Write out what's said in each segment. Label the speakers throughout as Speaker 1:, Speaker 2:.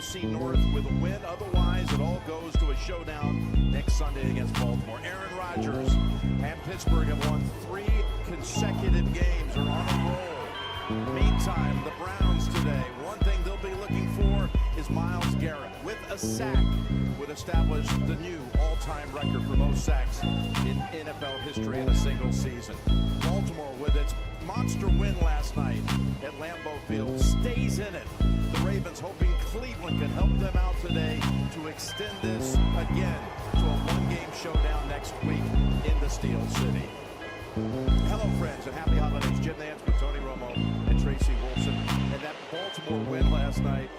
Speaker 1: NFC North with a win. Otherwise, it all goes to a showdown next Sunday against Baltimore. Aaron Rodgers and Pittsburgh have won 3 consecutive games, are on a roll. Meantime, the Browns today, one thing they'll be looking for is Myles Garrett. With a sack, would establish the new all-time record for most sacks in NFL history in a single season. Baltimore, with its monster win last night at Lambeau Field, stays in it. The Ravens hoping Cleveland can help them out today to extend this again to a one-game showdown next week in the Steel City. Hello, friends, and happy holidays. Jim Nantz with Tony Romo and Tracy Wolfson. And that Baltimore win last night,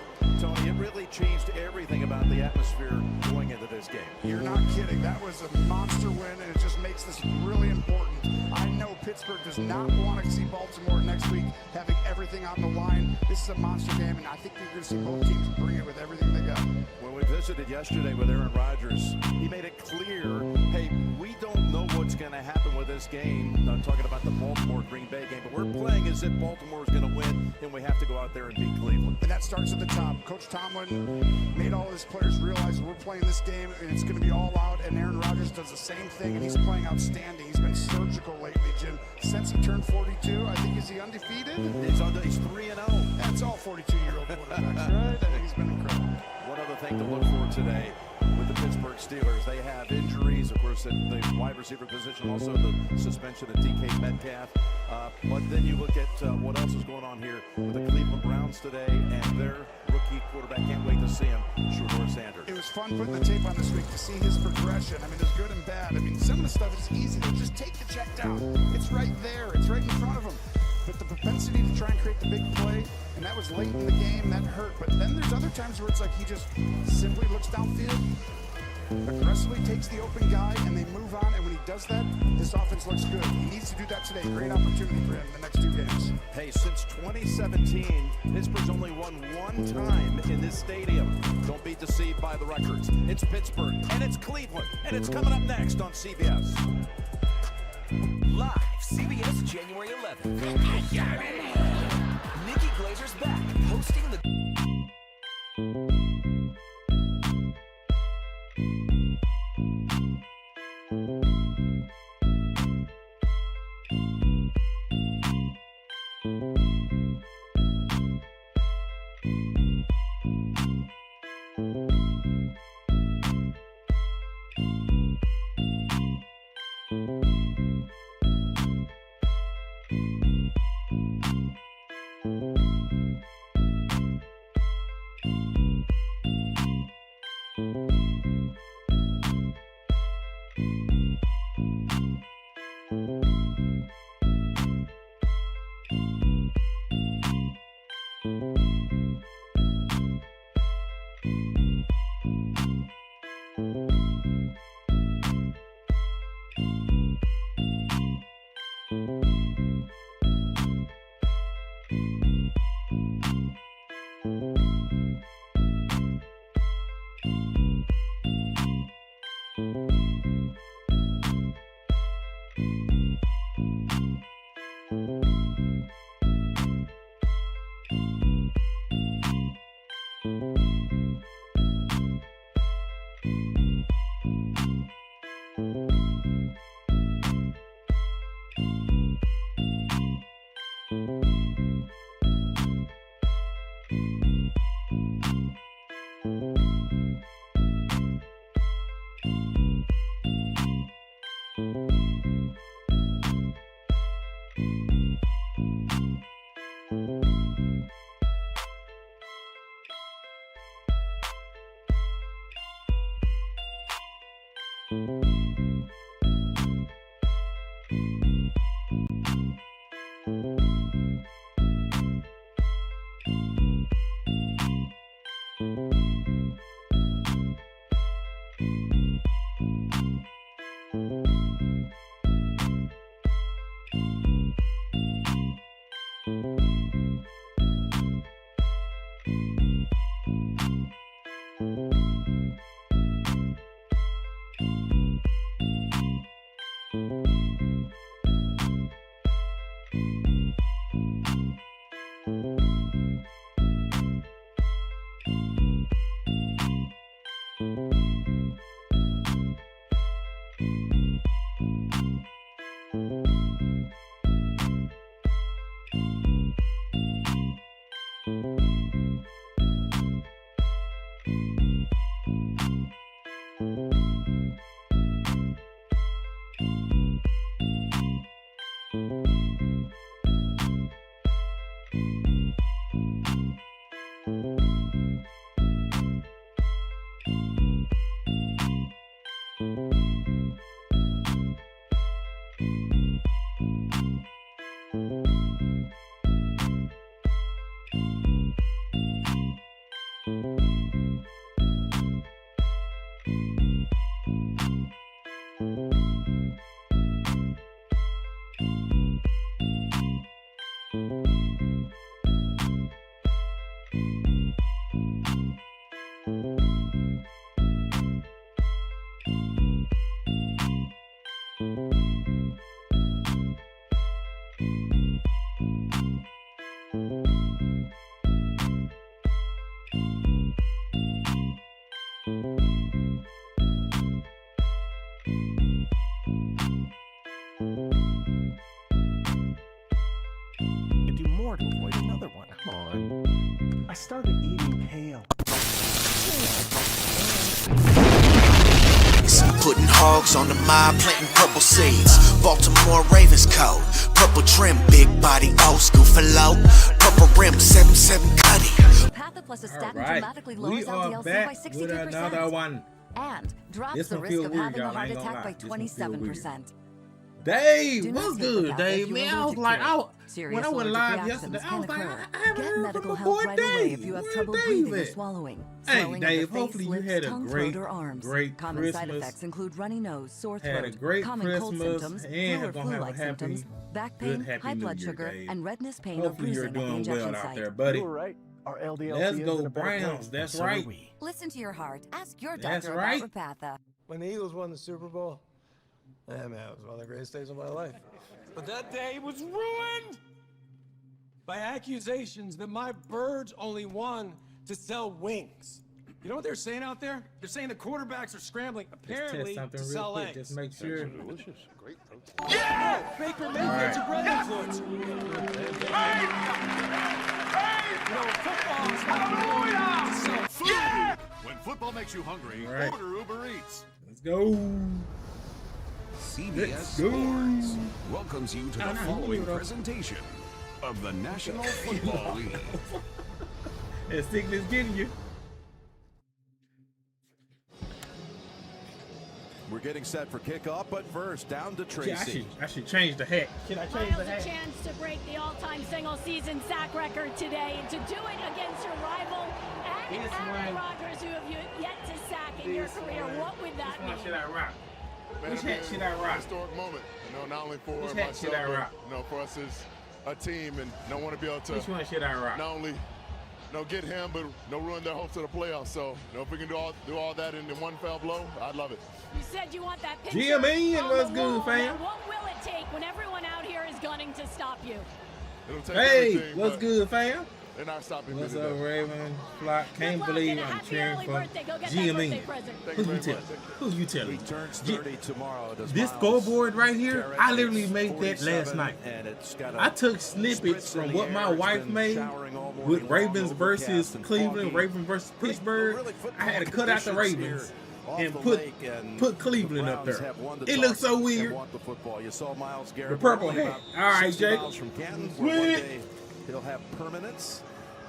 Speaker 1: Tony, it really changed everything about the atmosphere going into this game.
Speaker 2: You're not kidding. That was a monster win, and it just makes this really important. I know Pittsburgh does not want to see Baltimore next week having everything on the line. This is a monster game, and I think you're going to see both teams bring it with everything they got.
Speaker 1: When we visited yesterday with Aaron Rodgers, he made it clear, hey, we don't know what's going to happen with this game. I'm talking about the Baltimore-Green Bay game, but we're playing as if Baltimore is going to win, and we have to go out there and beat Cleveland.
Speaker 2: And that starts at the top. Coach Tomlin made all his players realize we're playing this game, and it's going to be all out, and Aaron Rodgers does the same thing, and he's playing outstanding. He's been surgical lately, Jim. Since he turned 42, I think, is he undefeated?
Speaker 1: He's 3-0.
Speaker 2: That's all 42-year-old quarterbacks, right? I think he's been incredible.
Speaker 1: One other thing to look for today with the Pittsburgh Steelers, they have injuries, of course, at the wide receiver position, also the suspension of DK Metcalf. But then you look at what else is going on here with the Cleveland Browns today and their rookie quarterback. Can't wait to see him, Shedeur Sanders.
Speaker 2: It was fun putting the tape on this week to see his progression. I mean, there's good and bad. I mean, some of the stuff is easy to just take the check down. It's right there. It's right in front of him. But the propensity to try and create the big play, and that was late in the game, that hurt. But then there's other times where it's like he just simply looks downfield, aggressively takes the open guy, and they move on. And when he does that, this offense looks good. He needs to do that today. Great opportunity for him the next 2 games.
Speaker 1: Hey, since 2017, Pittsburgh's only won 1 time in this stadium. Don't be deceived by the records. It's Pittsburgh, and it's Cleveland, and it's coming up next on CBS.
Speaker 3: Live, CBS, January 11th. Nikki Glazer's back, hosting the...
Speaker 4: Do more to avoid another one. Come on. I started eating kale.
Speaker 5: Putting hogs on the mob, planting purple seeds. Baltimore Ravens code. Purple trim, big body, old school for low. Purple rim, 7-7 cutty.
Speaker 6: Patha plus a statin
Speaker 7: Alright,
Speaker 6: dramatically
Speaker 7: we
Speaker 6: lowers
Speaker 7: are
Speaker 6: LDL-C
Speaker 7: back
Speaker 6: by
Speaker 7: with
Speaker 6: 62%.
Speaker 7: another one.
Speaker 6: And drops
Speaker 7: This
Speaker 6: the
Speaker 7: one
Speaker 6: risk
Speaker 7: feel
Speaker 6: of
Speaker 7: weird,
Speaker 6: having a
Speaker 7: y'all. I
Speaker 6: heart
Speaker 7: ain't gonna
Speaker 6: attack
Speaker 7: lie.
Speaker 6: by
Speaker 7: This one feel weird.
Speaker 6: 27%.
Speaker 7: Dave,
Speaker 6: Do not
Speaker 7: what's
Speaker 6: sleep
Speaker 7: good,
Speaker 6: with that if
Speaker 7: Dave?
Speaker 6: you're
Speaker 7: Man, I was
Speaker 6: allergic
Speaker 7: like,
Speaker 6: to it. Serious
Speaker 7: when I went
Speaker 6: allergic
Speaker 7: live
Speaker 6: reactions
Speaker 7: yesterday, I
Speaker 6: can
Speaker 7: was like,
Speaker 6: occur.
Speaker 7: I haven't
Speaker 6: Get
Speaker 7: heard
Speaker 6: medical
Speaker 7: from my
Speaker 6: help
Speaker 7: boy
Speaker 6: right away if
Speaker 7: Dave.
Speaker 6: you have
Speaker 7: Where
Speaker 6: trouble
Speaker 7: Dave
Speaker 6: breathing or
Speaker 7: at?
Speaker 6: swallowing.
Speaker 7: Hey,
Speaker 6: Swelling
Speaker 7: Dave,
Speaker 6: of the face,
Speaker 7: hopefully you
Speaker 6: lips,
Speaker 7: had a
Speaker 6: tongue,
Speaker 7: great,
Speaker 6: throat, or arms.
Speaker 7: great
Speaker 6: Common side
Speaker 7: Christmas.
Speaker 6: effects include runny nose, sore
Speaker 7: Had a
Speaker 6: throat,
Speaker 7: great
Speaker 6: common cold
Speaker 7: Christmas,
Speaker 6: symptoms,
Speaker 7: and
Speaker 6: flu or
Speaker 7: gonna have a
Speaker 6: flu-like
Speaker 7: happy,
Speaker 6: symptoms, back
Speaker 7: good,
Speaker 6: pain,
Speaker 7: happy
Speaker 6: high
Speaker 7: New
Speaker 6: blood
Speaker 7: Year,
Speaker 6: sugar,
Speaker 7: Dave.
Speaker 6: and redness, pain, or
Speaker 7: Hopefully you're
Speaker 6: bruising at the
Speaker 7: doing
Speaker 6: injection
Speaker 7: well out
Speaker 6: site.
Speaker 7: there, buddy.
Speaker 4: You were right. Our LDL
Speaker 7: Let's
Speaker 4: is
Speaker 7: go
Speaker 4: in a better
Speaker 7: Browns.
Speaker 4: place.
Speaker 7: That's
Speaker 4: So are
Speaker 7: right.
Speaker 4: we.
Speaker 6: Listen to your heart. Ask your
Speaker 7: That's
Speaker 6: doctor
Speaker 7: right.
Speaker 6: about Repatha.
Speaker 8: When the Eagles won the Super Bowl, man, it was one of the greatest days of my life. But that day was ruined by accusations that my birds only won to sell wings. You know what they're saying out there? They're saying the quarterbacks are scrambling,
Speaker 7: Just
Speaker 8: apparently,
Speaker 7: test something
Speaker 8: to
Speaker 7: real
Speaker 8: sell
Speaker 7: quick.
Speaker 8: eggs.
Speaker 7: Just make sure.
Speaker 1: Delicious. Great protein.
Speaker 8: Yeah! Baker Mayfield's a bread influence. You know, football is not to sell food.
Speaker 1: When football makes you hungry,
Speaker 7: Right.
Speaker 1: order Uber Eats.
Speaker 7: Let's go.
Speaker 9: CBS
Speaker 7: Let's go.
Speaker 9: Sports welcomes you to the
Speaker 7: no,
Speaker 9: following
Speaker 7: you know.
Speaker 9: presentation of the National Football League.
Speaker 7: That sickness getting you.
Speaker 1: We're getting set for kickoff, but first, down to
Speaker 7: Yeah,
Speaker 1: Tracy.
Speaker 7: I should change the hat. Should I change the
Speaker 10: Miles a
Speaker 7: hat?
Speaker 10: chance to break the all-time single-season sack record today and to do it against your rival and
Speaker 7: This
Speaker 10: Aaron
Speaker 7: one.
Speaker 10: Rodgers, who have yet to sack in your career. What would that
Speaker 7: Which one should
Speaker 10: mean?
Speaker 7: I rock?
Speaker 11: Man,
Speaker 7: Which
Speaker 11: it'll
Speaker 7: hat
Speaker 11: be
Speaker 7: should I
Speaker 11: a
Speaker 7: rock?
Speaker 11: historic moment, not only for
Speaker 7: Which hat
Speaker 11: myself,
Speaker 7: should I rock?
Speaker 11: but for us as a team, and don't want to be able to
Speaker 7: Which one should I rock?
Speaker 11: not only get him, but ruin their hopes of the playoffs. So, if we can do all that in one foul blow, I'd love it.
Speaker 10: You said you want that picture
Speaker 7: GME,
Speaker 10: on
Speaker 7: what's
Speaker 10: the
Speaker 7: good,
Speaker 10: wall.
Speaker 7: fam?
Speaker 10: Now, what will it take when everyone out here is gunning to stop you?
Speaker 11: It'll take
Speaker 7: Hey,
Speaker 11: everything,
Speaker 7: what's
Speaker 11: but
Speaker 7: good, fam?
Speaker 11: They're not stopping me
Speaker 7: What's
Speaker 11: today.
Speaker 7: up, Raven? Flock. Can't
Speaker 10: luck
Speaker 7: believe
Speaker 10: and a
Speaker 7: I'm
Speaker 10: happy
Speaker 7: cheering
Speaker 10: early
Speaker 7: for
Speaker 10: birthday. Go get that
Speaker 7: GME.
Speaker 10: birthday present.
Speaker 11: Thank
Speaker 7: Who
Speaker 11: you
Speaker 7: you
Speaker 11: very
Speaker 7: telling?
Speaker 11: much.
Speaker 7: Who you
Speaker 1: He
Speaker 7: telling?
Speaker 1: turns 30 tomorrow. Does
Speaker 7: This
Speaker 1: Miles.
Speaker 7: scoreboard right here,
Speaker 1: Garrett
Speaker 7: I literally
Speaker 1: is
Speaker 7: made that last
Speaker 1: 47,
Speaker 7: night.
Speaker 1: and it's got a
Speaker 7: I took snippets
Speaker 1: spritz in
Speaker 7: from
Speaker 1: the
Speaker 7: what my
Speaker 1: air. It's
Speaker 7: wife
Speaker 1: been
Speaker 7: made
Speaker 1: showering all morning
Speaker 7: with
Speaker 1: long,
Speaker 7: Ravens
Speaker 1: overcast
Speaker 7: versus
Speaker 1: and
Speaker 7: Cleveland,
Speaker 1: foggy.
Speaker 7: Ravens versus Pittsburgh.
Speaker 1: Really,
Speaker 7: I had to cut out the
Speaker 1: football
Speaker 7: Ravens
Speaker 1: conditions here
Speaker 7: and
Speaker 1: off the
Speaker 7: put
Speaker 1: lake, and
Speaker 7: Cleveland
Speaker 1: the
Speaker 7: up
Speaker 1: Browns
Speaker 7: there.
Speaker 1: have won the
Speaker 7: It
Speaker 1: toss
Speaker 7: looks so
Speaker 1: and
Speaker 7: weird.
Speaker 1: want the football. You saw Miles Garrett.
Speaker 7: The purple
Speaker 1: only
Speaker 7: hat.
Speaker 1: about
Speaker 7: All right,
Speaker 1: 60
Speaker 7: Jake.
Speaker 1: miles from Canton, where one
Speaker 7: Sweet.
Speaker 1: day he'll have permanence.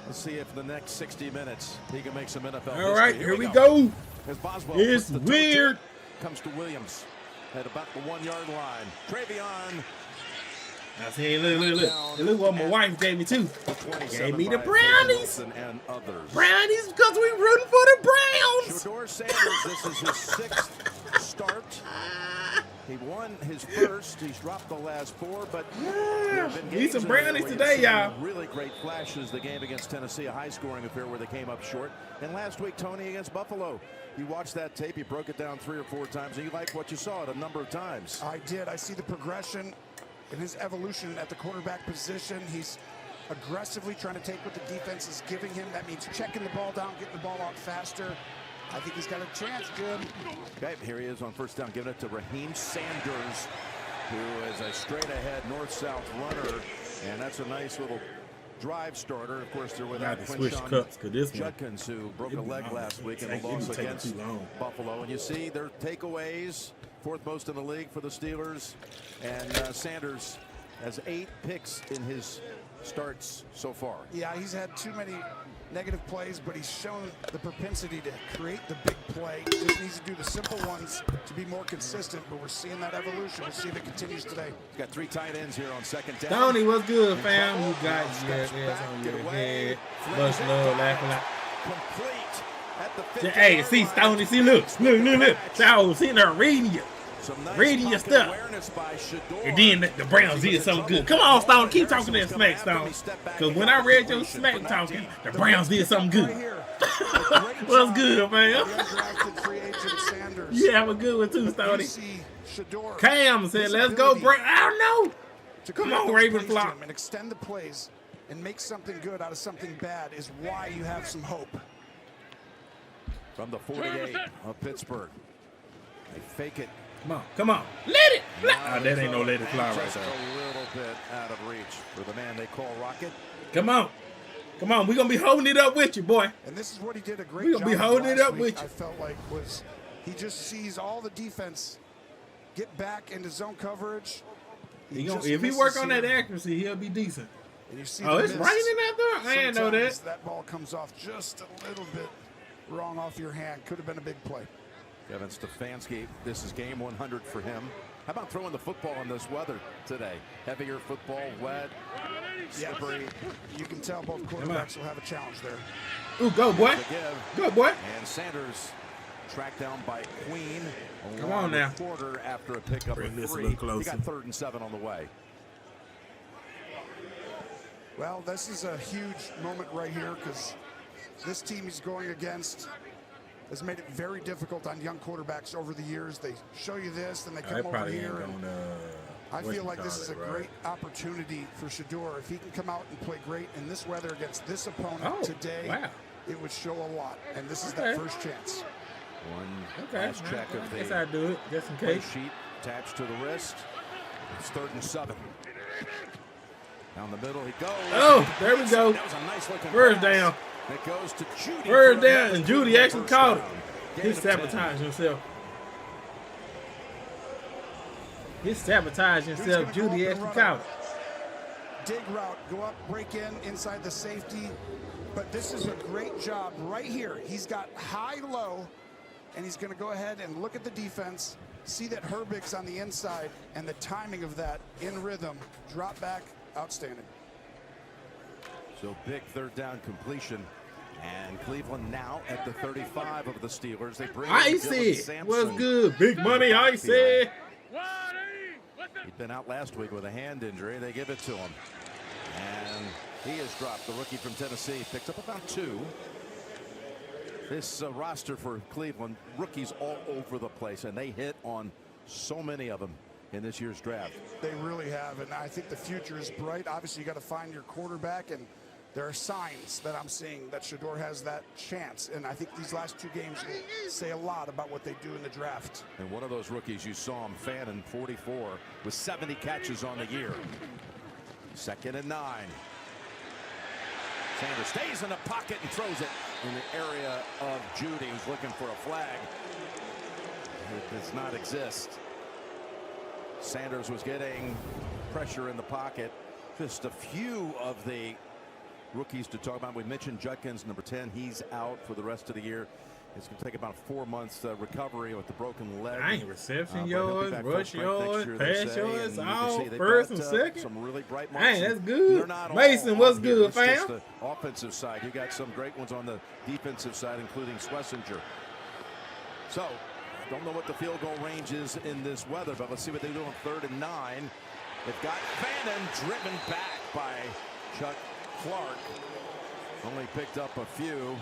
Speaker 1: Let's see if the next 60 minutes he can make some NFL
Speaker 7: All right,
Speaker 1: history.
Speaker 7: here we go.
Speaker 1: As Boswell
Speaker 7: It's
Speaker 1: puts the toe to
Speaker 7: weird.
Speaker 1: it, comes to Williams at about the 1-yard line. Travion.
Speaker 7: I see, look. Look what my wife gave me too.
Speaker 1: 27
Speaker 7: Gave me the
Speaker 1: by
Speaker 7: brownies.
Speaker 1: Wilson and others.
Speaker 7: Brownies because we rooting for the Browns.
Speaker 1: Shador Sanders, this is his 6th start. He won his first. He's dropped the last 4, but there have been
Speaker 7: Need
Speaker 1: games
Speaker 7: some
Speaker 1: in there
Speaker 7: brownies
Speaker 1: where you've
Speaker 7: today,
Speaker 1: seen
Speaker 7: y'all.
Speaker 1: Really great flashes. The game against Tennessee, a high-scoring affair where they came up short. And last week, Tony against Buffalo. You watched that tape. You broke it down 3 or 4 times, and you liked what you saw it a number of times.
Speaker 2: I did. I see the progression in his evolution at the quarterback position. He's aggressively trying to take what the defense is giving him. That means checking the ball down, getting the ball out faster. I think he's got a chance, Jim.
Speaker 1: Okay, here he is on first down, giving it to Raheem Sanders, who is a straight-ahead north-south runner, and that's a nice little drive starter. Of course, they're without
Speaker 7: to switch
Speaker 1: Quinshon
Speaker 7: cups, 'cause this one-
Speaker 1: Judkins, who broke a leg last week in a
Speaker 7: It
Speaker 1: loss
Speaker 7: be taking
Speaker 1: against
Speaker 7: too long.
Speaker 1: Buffalo. And you see their takeaways, 4th most in the league for the Steelers, and Sanders has 8 picks in his starts so far.
Speaker 2: Yeah, he's had too many negative plays, but he's shown the propensity to create the big play. He just needs to do the simple ones to be more consistent, but we're seeing that evolution. We'll see if it continues today.
Speaker 1: He's got 3 tight ends here on second down.
Speaker 7: Tony, what's good, fam?
Speaker 1: Trouble.
Speaker 7: You got
Speaker 1: Steps
Speaker 7: your
Speaker 1: back,
Speaker 7: ass on
Speaker 1: get
Speaker 7: your
Speaker 1: away,
Speaker 7: head.
Speaker 1: flips
Speaker 7: Much
Speaker 1: it
Speaker 7: love,
Speaker 1: down,
Speaker 7: laughing like.
Speaker 1: complete at the 50-yard
Speaker 7: Hey, see,
Speaker 1: line.
Speaker 7: Stoney, see, look. I was sitting there reading you.
Speaker 1: Some nice
Speaker 7: Reading your
Speaker 1: pocket
Speaker 7: stuff.
Speaker 1: awareness by Shador.
Speaker 7: And then the Browns did something good. Come on, Stone, keep talking that smack, Stone. Because when I read your smack talking, the Browns did something
Speaker 2: Right
Speaker 7: good.
Speaker 2: here. A great
Speaker 7: What's good, man?
Speaker 2: The undrafted free agent Sanders.
Speaker 7: You have a good one too,
Speaker 2: You
Speaker 7: Stoney.
Speaker 2: see Shador.
Speaker 7: Cam said,
Speaker 2: his
Speaker 7: "Let's go,
Speaker 2: ability
Speaker 7: break." I don't know.
Speaker 2: to
Speaker 7: Come
Speaker 2: create
Speaker 7: on,
Speaker 2: those
Speaker 7: Raven
Speaker 2: plays,
Speaker 7: Flock.
Speaker 2: Jim, and extend the plays and make something good out of something bad is why you have some hope.
Speaker 1: From the 48 of Pittsburgh. They fake it.
Speaker 7: Come on, come on. Let it fly.
Speaker 1: Now
Speaker 7: Oh, that ain't no
Speaker 1: it's
Speaker 7: let it fly right
Speaker 1: just
Speaker 7: there.
Speaker 1: a little bit out of reach for the man they call Rocket.
Speaker 7: Come on. Come on. We're going to be holding it up with you, boy.
Speaker 2: And this is what he did a great
Speaker 7: We
Speaker 2: job
Speaker 7: gonna be
Speaker 2: of
Speaker 7: holding it
Speaker 2: last
Speaker 7: up
Speaker 2: week,
Speaker 7: with you.
Speaker 2: I felt like was he just sees all the defense get back into zone coverage. just
Speaker 7: If he
Speaker 2: misses
Speaker 7: work on that
Speaker 2: here.
Speaker 7: accuracy, he'll be decent.
Speaker 2: And you see
Speaker 7: Oh,
Speaker 2: the
Speaker 7: it's
Speaker 2: miss.
Speaker 7: raining out there? I didn't know that.
Speaker 2: Sometimes that ball comes off just a little bit wrong off your hand. Could have been a big play.
Speaker 1: Kevin Stefanski, this is game 100 for him. How about throwing the football in this weather today? Heavier football, wet, slippery.
Speaker 2: You can tell both quarterbacks will have a challenge there.
Speaker 7: Ooh, go, boy.
Speaker 1: The give.
Speaker 7: Go, boy.
Speaker 1: And Sanders tracked down by Queen.
Speaker 7: Come on now.
Speaker 1: Quarter after a pickup
Speaker 7: Bring
Speaker 1: of
Speaker 7: this a
Speaker 1: 3.
Speaker 7: little closer.
Speaker 1: He got 3rd and 7 on the way.
Speaker 2: Well, this is a huge moment right here because this team he's going against has made it very difficult on young quarterbacks over the years. They show you this, then they come over
Speaker 7: probably
Speaker 2: here.
Speaker 7: ain't
Speaker 2: And
Speaker 7: gonna,
Speaker 2: I feel like this is a
Speaker 7: right?
Speaker 2: great opportunity for Shador. If he can come out and play great in this weather against this opponent
Speaker 7: Oh,
Speaker 2: today,
Speaker 7: wow.
Speaker 2: it would show a lot. And this is that
Speaker 7: Okay.
Speaker 2: first chance.
Speaker 1: One
Speaker 7: Okay.
Speaker 1: last check of
Speaker 7: Guess
Speaker 1: the
Speaker 7: I do it, just in
Speaker 1: play
Speaker 7: case.
Speaker 1: sheet attached to the wrist. It's 3rd and 7. Down the middle he goes.
Speaker 7: Oh, there we go.
Speaker 1: That was a nice looking
Speaker 7: First
Speaker 1: pass.
Speaker 7: down.
Speaker 1: It goes to Judy.
Speaker 7: First
Speaker 1: for a
Speaker 7: down, and Judy actually
Speaker 1: first
Speaker 7: caught it.
Speaker 1: down.
Speaker 7: He
Speaker 1: Gain of 10.
Speaker 7: sabotaged himself. He sabotaged
Speaker 2: Judy's
Speaker 7: himself.
Speaker 2: gonna go
Speaker 7: Judy
Speaker 2: up
Speaker 7: actually
Speaker 2: and
Speaker 7: caught
Speaker 2: run
Speaker 7: it.
Speaker 2: Dig route, go up, break in inside the safety. But this is a great job right here. He's got high-low, and he's going to go ahead and look at the defense, see that Herbig's on the inside, and the timing of that in rhythm. Drop back, outstanding.
Speaker 1: So big 3rd down completion. And Cleveland now at the 35 of the Steelers. They bring in Dylan
Speaker 7: Icy.
Speaker 1: Sampson.
Speaker 7: What's good? Big money, Icy.
Speaker 1: He'd been out last week with a hand injury. They give it to him. And he has dropped. The rookie from Tennessee picked up about 2. This roster for Cleveland, rookies all over the place, and they hit on so many of them in this year's draft.
Speaker 2: They really have, and I think the future is bright. Obviously, you got to find your quarterback, and there are signs that I'm seeing that Shador has that chance. And I think these last 2 games will say a lot about what they do in the draft.
Speaker 1: And one of those rookies you saw him, Fannin, 44, with 70 catches on the year. 2nd and 9. Sanders stays in the pocket and throws it in the area of Judy, who's looking for a flag. It does not exist. Sanders was getting pressure in the pocket. Just a few of the rookies to talk about. We mentioned Judkins, number 10. He's out for the rest of the year. It's going to take about 4 months recovery with the broken leg.
Speaker 7: Dang, reception
Speaker 1: but he'll be
Speaker 7: yards,
Speaker 1: back full
Speaker 7: rush
Speaker 1: strength next
Speaker 7: yards,
Speaker 1: year, they
Speaker 7: pass
Speaker 1: say.
Speaker 7: yards,
Speaker 1: And you can
Speaker 7: all
Speaker 1: see they've
Speaker 7: first
Speaker 1: got,
Speaker 7: and second.
Speaker 1: some really bright marks.
Speaker 7: Hey, that's
Speaker 1: and
Speaker 7: good.
Speaker 1: they're not all
Speaker 7: Mason, what's
Speaker 1: on here.
Speaker 7: good,
Speaker 1: It's just
Speaker 7: fam?
Speaker 1: the offensive side. You got some great ones on the defensive side, including Schlesinger. So, don't know what the field goal range is in this weather, but let's see what they do on 3rd and 9. They've got Fannin driven back by Chuck Clark. Only picked up a few.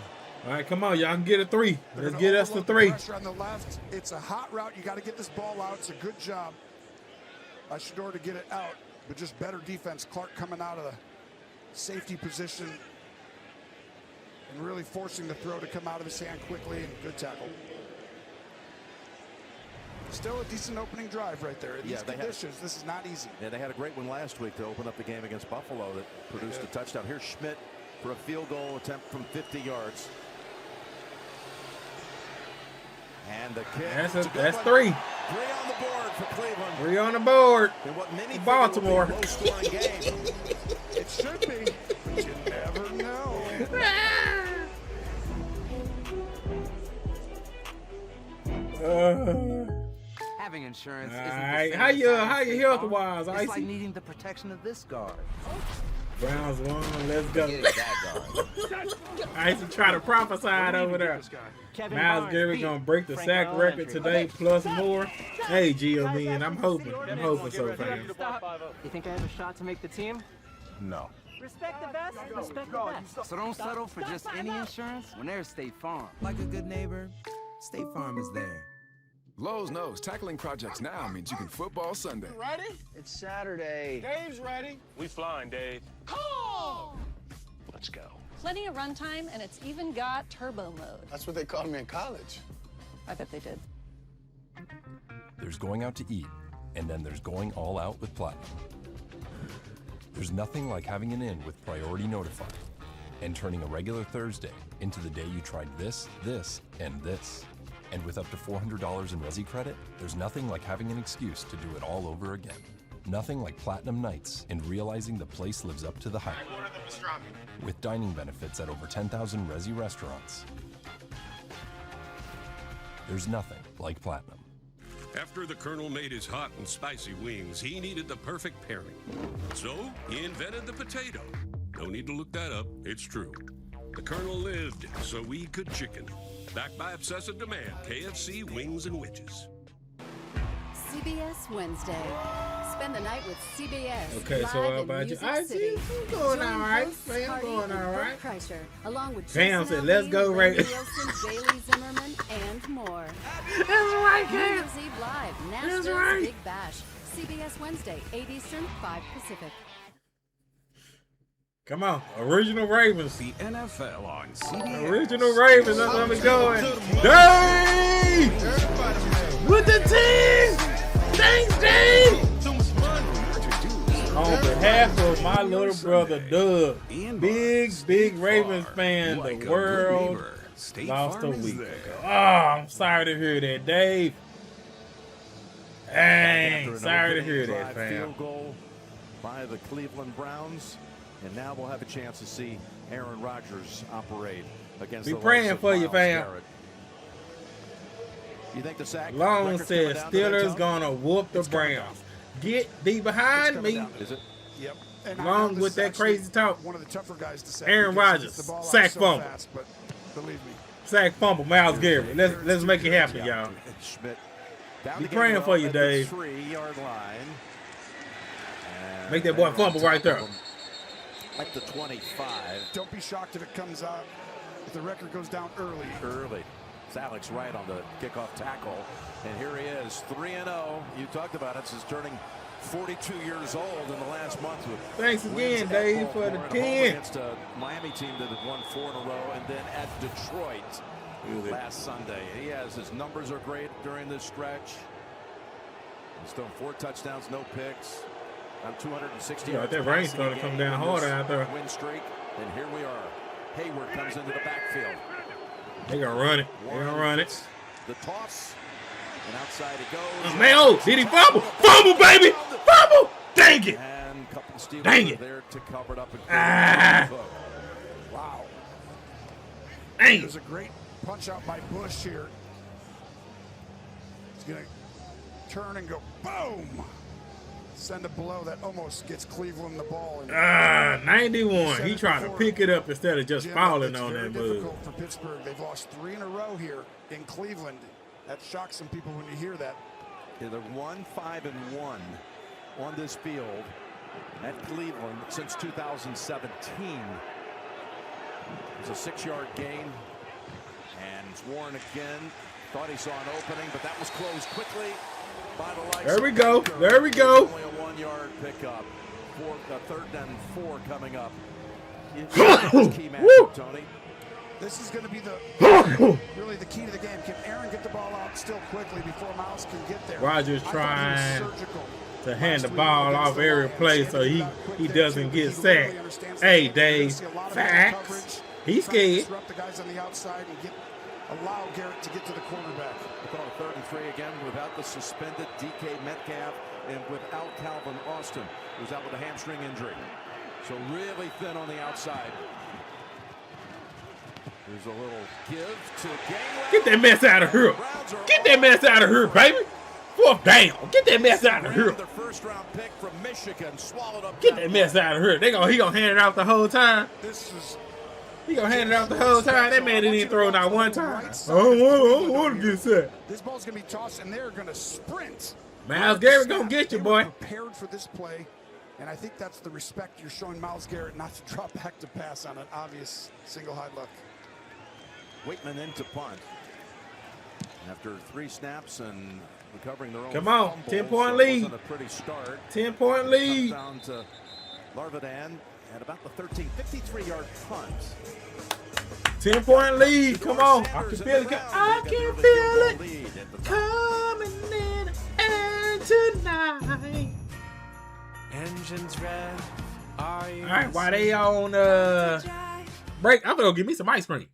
Speaker 7: All right, come on, y'all can get a 3.
Speaker 2: They're
Speaker 7: Let's
Speaker 2: gonna
Speaker 7: get us the
Speaker 2: overload the
Speaker 7: 3.
Speaker 2: pressure on the left. It's a hot route. You got to get this ball out. It's a good job by Shador to get it out, but just better defense. Clark coming out of the safety position and really forcing the throw to come out of his hand quickly, and good tackle. Still a decent opening drive right there. In these conditions, this is not easy.
Speaker 1: Yeah, they had a great one last week to open up the game against Buffalo that produced a touchdown. Here's Schmidt for a field goal attempt from 50 yards. And the kick.
Speaker 7: That's
Speaker 1: 3.
Speaker 7: 3.
Speaker 1: 3 on the board for Cleveland.
Speaker 7: 3 on the board.
Speaker 1: In what many
Speaker 7: For Baltimore.
Speaker 1: think will be a low-scoring game.
Speaker 2: It should be, but you never know.
Speaker 12: Having insurance
Speaker 7: All
Speaker 12: isn't
Speaker 7: right,
Speaker 12: the
Speaker 7: how
Speaker 12: same
Speaker 7: you
Speaker 12: as
Speaker 7: how you
Speaker 12: State
Speaker 7: health
Speaker 12: Farm.
Speaker 7: wise,
Speaker 12: It's
Speaker 7: Icy?
Speaker 12: like needing the protection of this guard.
Speaker 7: Browns won. Let's go.
Speaker 12: Forgetting that guard.
Speaker 7: Icy trying to prophesy it over there. Miles Garrett gonna break the sack record today, plus more. Hey, Gio, man, I'm hoping so, fam.
Speaker 13: You think I have a shot to make the team?
Speaker 14: No.
Speaker 12: Respect the best, respect the best. So don't settle for just any insurance when there's State Farm.
Speaker 13: Like a good neighbor, State Farm is there.
Speaker 14: Lowe's knows tackling projects now means you can football Sunday.
Speaker 12: Ready? It's Saturday.
Speaker 8: Dave's ready.
Speaker 15: We flying, Dave.
Speaker 10: Call!
Speaker 15: Let's go.
Speaker 10: Plenty of runtime, and it's even got turbo mode.
Speaker 2: That's what they called me in college.
Speaker 10: I bet they did.
Speaker 16: There's going out to eat, and then there's going all out with Platinum. There's nothing like having an in with Priority Notify and turning a regular Thursday into the day you tried this, this, and this. And with up to $400 in Resi credit, there's nothing like having an excuse to do it all over again. Nothing like Platinum Nights and realizing the place lives up to the hype. With dining benefits at over 10,000 Resi restaurants. There's nothing like Platinum.
Speaker 9: After the Colonel made his hot and spicy wings, he needed the perfect pairing. So he invented the potato. No need to look that up, it's true. The Colonel lived so we could chicken. Backed by obsessive demand, KFC Wings and Witches.
Speaker 17: CBS Wednesday. Spend the night with CBS.
Speaker 7: Okay, so how about you? I see you going all right. Fam going all right.
Speaker 17: Kreischer, along with
Speaker 7: Cam said, let's go, Ray.
Speaker 17: Bailey Zimmerman, and more.
Speaker 7: That's right, Cam.
Speaker 17: New Year's Eve Live, Nashville's
Speaker 7: right.
Speaker 17: Big Bash. CBS Wednesday, 8 Eastern, 5 Pacific.
Speaker 7: Come on, Original Ravens.
Speaker 9: The NFL on CBS.
Speaker 7: Original Ravens, that's where we going. Dave! With the team! Thanks, Dave! On behalf of my little brother, Doug, big Ravens fan, the world lost a week ago. Oh, I'm sorry to hear that, Dave. Dang, sorry to hear that, fam.
Speaker 1: Field goal by the Cleveland Browns. And now we'll have a chance to see Aaron Rodgers operate against the
Speaker 7: praying for you, fam.
Speaker 1: Garrett. You think the sack?
Speaker 7: Long says Steelers gonna whoop the Browns. Get thee behind me.
Speaker 1: Is it?
Speaker 2: Yep. And
Speaker 7: Along with that crazy talk.
Speaker 2: One of the tougher guys to say.
Speaker 7: Aaron Rodgers, sack fumble.
Speaker 2: Fast, but believe me.
Speaker 7: Sack fumble, Myles Garrett. Let's make it happen, y'all.
Speaker 1: Schmidt.
Speaker 7: Be praying for you, Dave.
Speaker 1: 3-yard line.
Speaker 7: Make that boy fumble right there.
Speaker 1: At the 25.
Speaker 2: Don't be shocked if it comes out, if the record goes down early.
Speaker 1: It's Alex Wright on the kickoff tackle. And here he is, 3-0. You talked about it since turning 42 years old in the last month.
Speaker 7: Thanks again, Dave, for the 10.
Speaker 1: Against a Miami team that had won 4 in a row, and then at Detroit last Sunday. He has his numbers are great during this stretch. He's thrown 4 touchdowns, no picks. On 260 yards.
Speaker 7: That rain started to come down harder out there.
Speaker 1: Win streak, and here we are. Hayward comes into the backfield.
Speaker 7: They gonna run it. They gonna run it.
Speaker 1: The toss, and outside it goes.
Speaker 7: Oh, man, oh, did he fumble? Fumble, baby! Fumble! Dang it!
Speaker 1: And a couple of Steelers
Speaker 7: Dang it!
Speaker 1: There to cover it up.
Speaker 2: Wow.
Speaker 7: Dang.
Speaker 2: There's a great punch out by Bush here. He's gonna turn and go boom. Send a blow that almost gets Cleveland the ball.
Speaker 7: 91. He trying to pick it up instead of just falling on that move.
Speaker 2: Difficult for Pittsburgh. They've lost 3 in a row here in Cleveland. That shocks some people when you hear that.
Speaker 1: They're 1-5-1 on this field at Cleveland since 2017. It was a 6-yard gain, and it's Warren again. Thought he saw an opening, but that was closed quickly.
Speaker 7: There we go. There we go.
Speaker 1: Only a 1-yard pickup. 3rd and 4 coming up. Key matchup, Tony.
Speaker 2: This is going to be really the key to the game. Can Aaron get the ball out still quickly before Miles can get there?
Speaker 7: Rodgers trying to hand the ball off every play so he doesn't get sacked. Hey, Dave, facts. He's scared.
Speaker 2: Disrupt the guys on the outside and allow Garrett to get to the quarterback.
Speaker 1: We're on 3rd and 3 again without the suspended DK Metcalf and without Calvin Austin, who's out with a hamstring injury. So really thin on the outside. There's a little give to Gainwell.
Speaker 7: Get that mess out of here. Get that mess out of here, baby. 4th down. Get that mess out of here.
Speaker 1: The 1st-round pick from Michigan swallowed up.
Speaker 7: Get that mess out of here. He gonna hand it out the whole time. He gonna hand it out the whole time. That man didn't even throw it out one time. I don't want to get set.
Speaker 2: This ball's gonna be tossed, and they're gonna sprint.
Speaker 7: Myles Garrett gonna get you, boy.
Speaker 2: Prepared for this play. And I think that's the respect you're showing Myles Garrett not to drop back to pass on an obvious single high look.
Speaker 1: Waitman into punt. After 3 snaps and recovering their own
Speaker 7: Come on,
Speaker 1: fumble,
Speaker 7: 10-point
Speaker 1: so it
Speaker 7: lead.
Speaker 1: wasn't a pretty start.
Speaker 7: 10-point lead.
Speaker 1: Down to Larvadan at about the 13, 53-yard punt.
Speaker 7: 10-point lead. Come on. I can feel it. I can feel it coming in and tonight.
Speaker 8: Engines red. All
Speaker 7: right, while they on break, I'm gonna go get me some ice cream.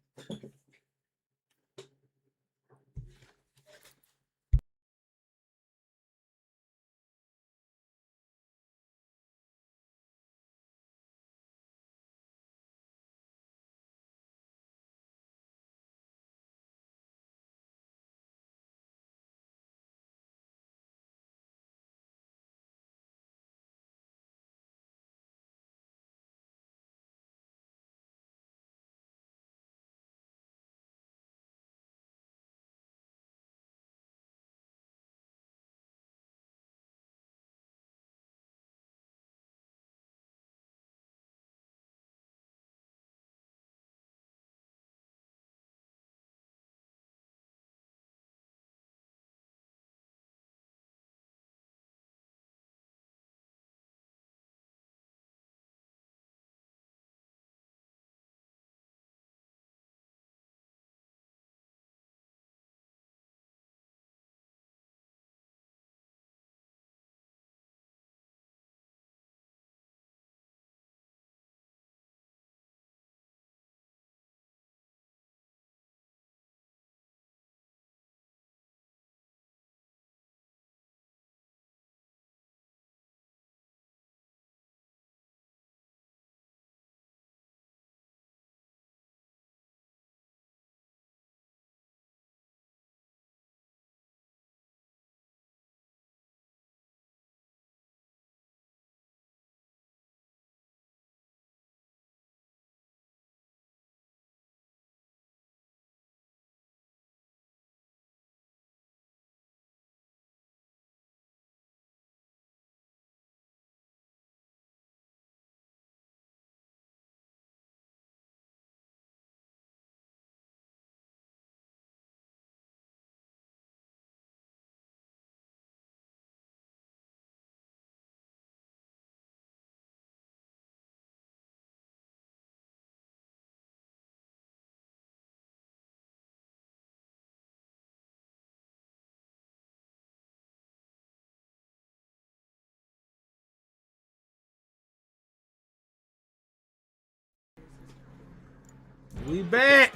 Speaker 7: We back.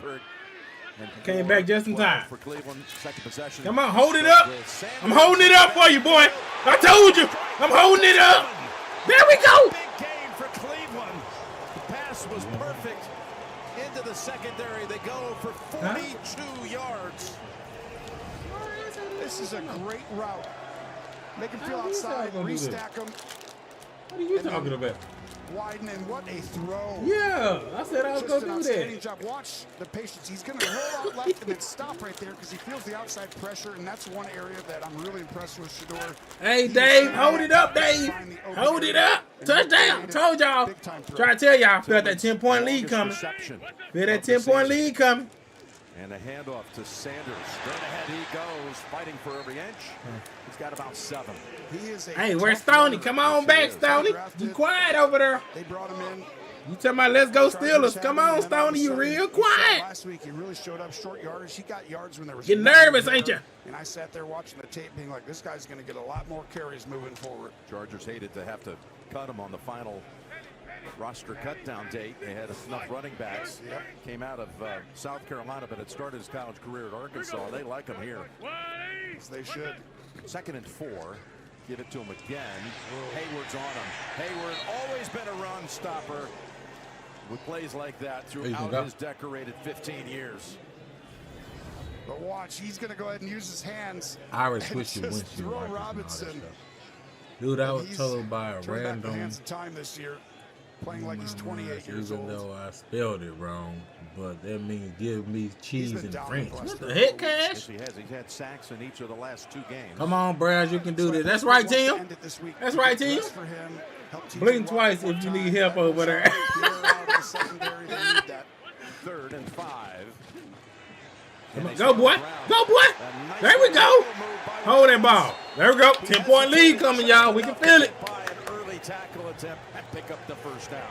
Speaker 7: Came back just in time.
Speaker 1: For Cleveland, second possession.
Speaker 7: Come on, hold it up. I'm holding it up for you, boy. I told you. I'm holding it up. There we go.
Speaker 1: Big game for Cleveland. The pass was perfect. Into the secondary. They go for 42 yards.
Speaker 2: This is a great route. Make him feel outside, restack him.
Speaker 7: What are you talking about?
Speaker 2: Widen, and what a throw.
Speaker 7: Yeah, I said I was going to do that.
Speaker 2: Job. Watch the patience. He's going to roll out left and then stop right there because he feels the outside pressure, and that's one area that I'm really impressed with Shedeur.
Speaker 7: Hey, Dave, hold it up, Dave. Hold it up. Touchdown. Told y'all. Try to tell y'all, felt that 10-point lead coming. Feel that 10-point lead coming.
Speaker 1: And a handoff to Sanders. Straight ahead he goes, fighting for every inch. He's got about 7.
Speaker 2: He is a
Speaker 7: hey, where's Stoney? Come on back, Stoney. You quiet over there.
Speaker 2: They brought him in.
Speaker 7: You talking about let's go Steelers. Come on, Stoney. You real quiet.
Speaker 2: Last week he really showed up short yardage. He got yards when there was.
Speaker 7: Get nervous, ain't you?
Speaker 2: And I sat there watching the tape being like, this guy's going to get a lot more carries moving forward.
Speaker 1: Chargers hated to have to cut him on the final roster cut-down date. They had enough running backs. Came out of South Carolina, but had started his college career at Arkansas. They like him here.
Speaker 2: As they should.
Speaker 1: 2nd and 4. Give it to him again. Hayward's on him. Hayward, always been a run stopper with plays like that throughout his decorated 15 years.
Speaker 2: But watch, he's going to go ahead and use his hands.
Speaker 7: Irish switch
Speaker 2: and just throw Robinson.
Speaker 7: Dude, I was told by a
Speaker 2: random.
Speaker 7: random.
Speaker 2: Hands of time this year, playing like he's 28 years old.
Speaker 7: Even though I spelled it wrong, but that means give me cheese and French. What the heck, Cash?
Speaker 1: Yes, he has. He's had sacks in each of the last 2 games.
Speaker 7: Come on, Brad, you can do this. That's right, Tim. That's right, Tim.
Speaker 2: For him,
Speaker 7: Blink twice if you need help over there.
Speaker 1: Third and 5.
Speaker 7: Go, boy. Go, boy. There we go. Hold that ball. There we go. 10-point lead coming, y'all. We can feel it.
Speaker 1: By an early tackle attempt and pick up the first down.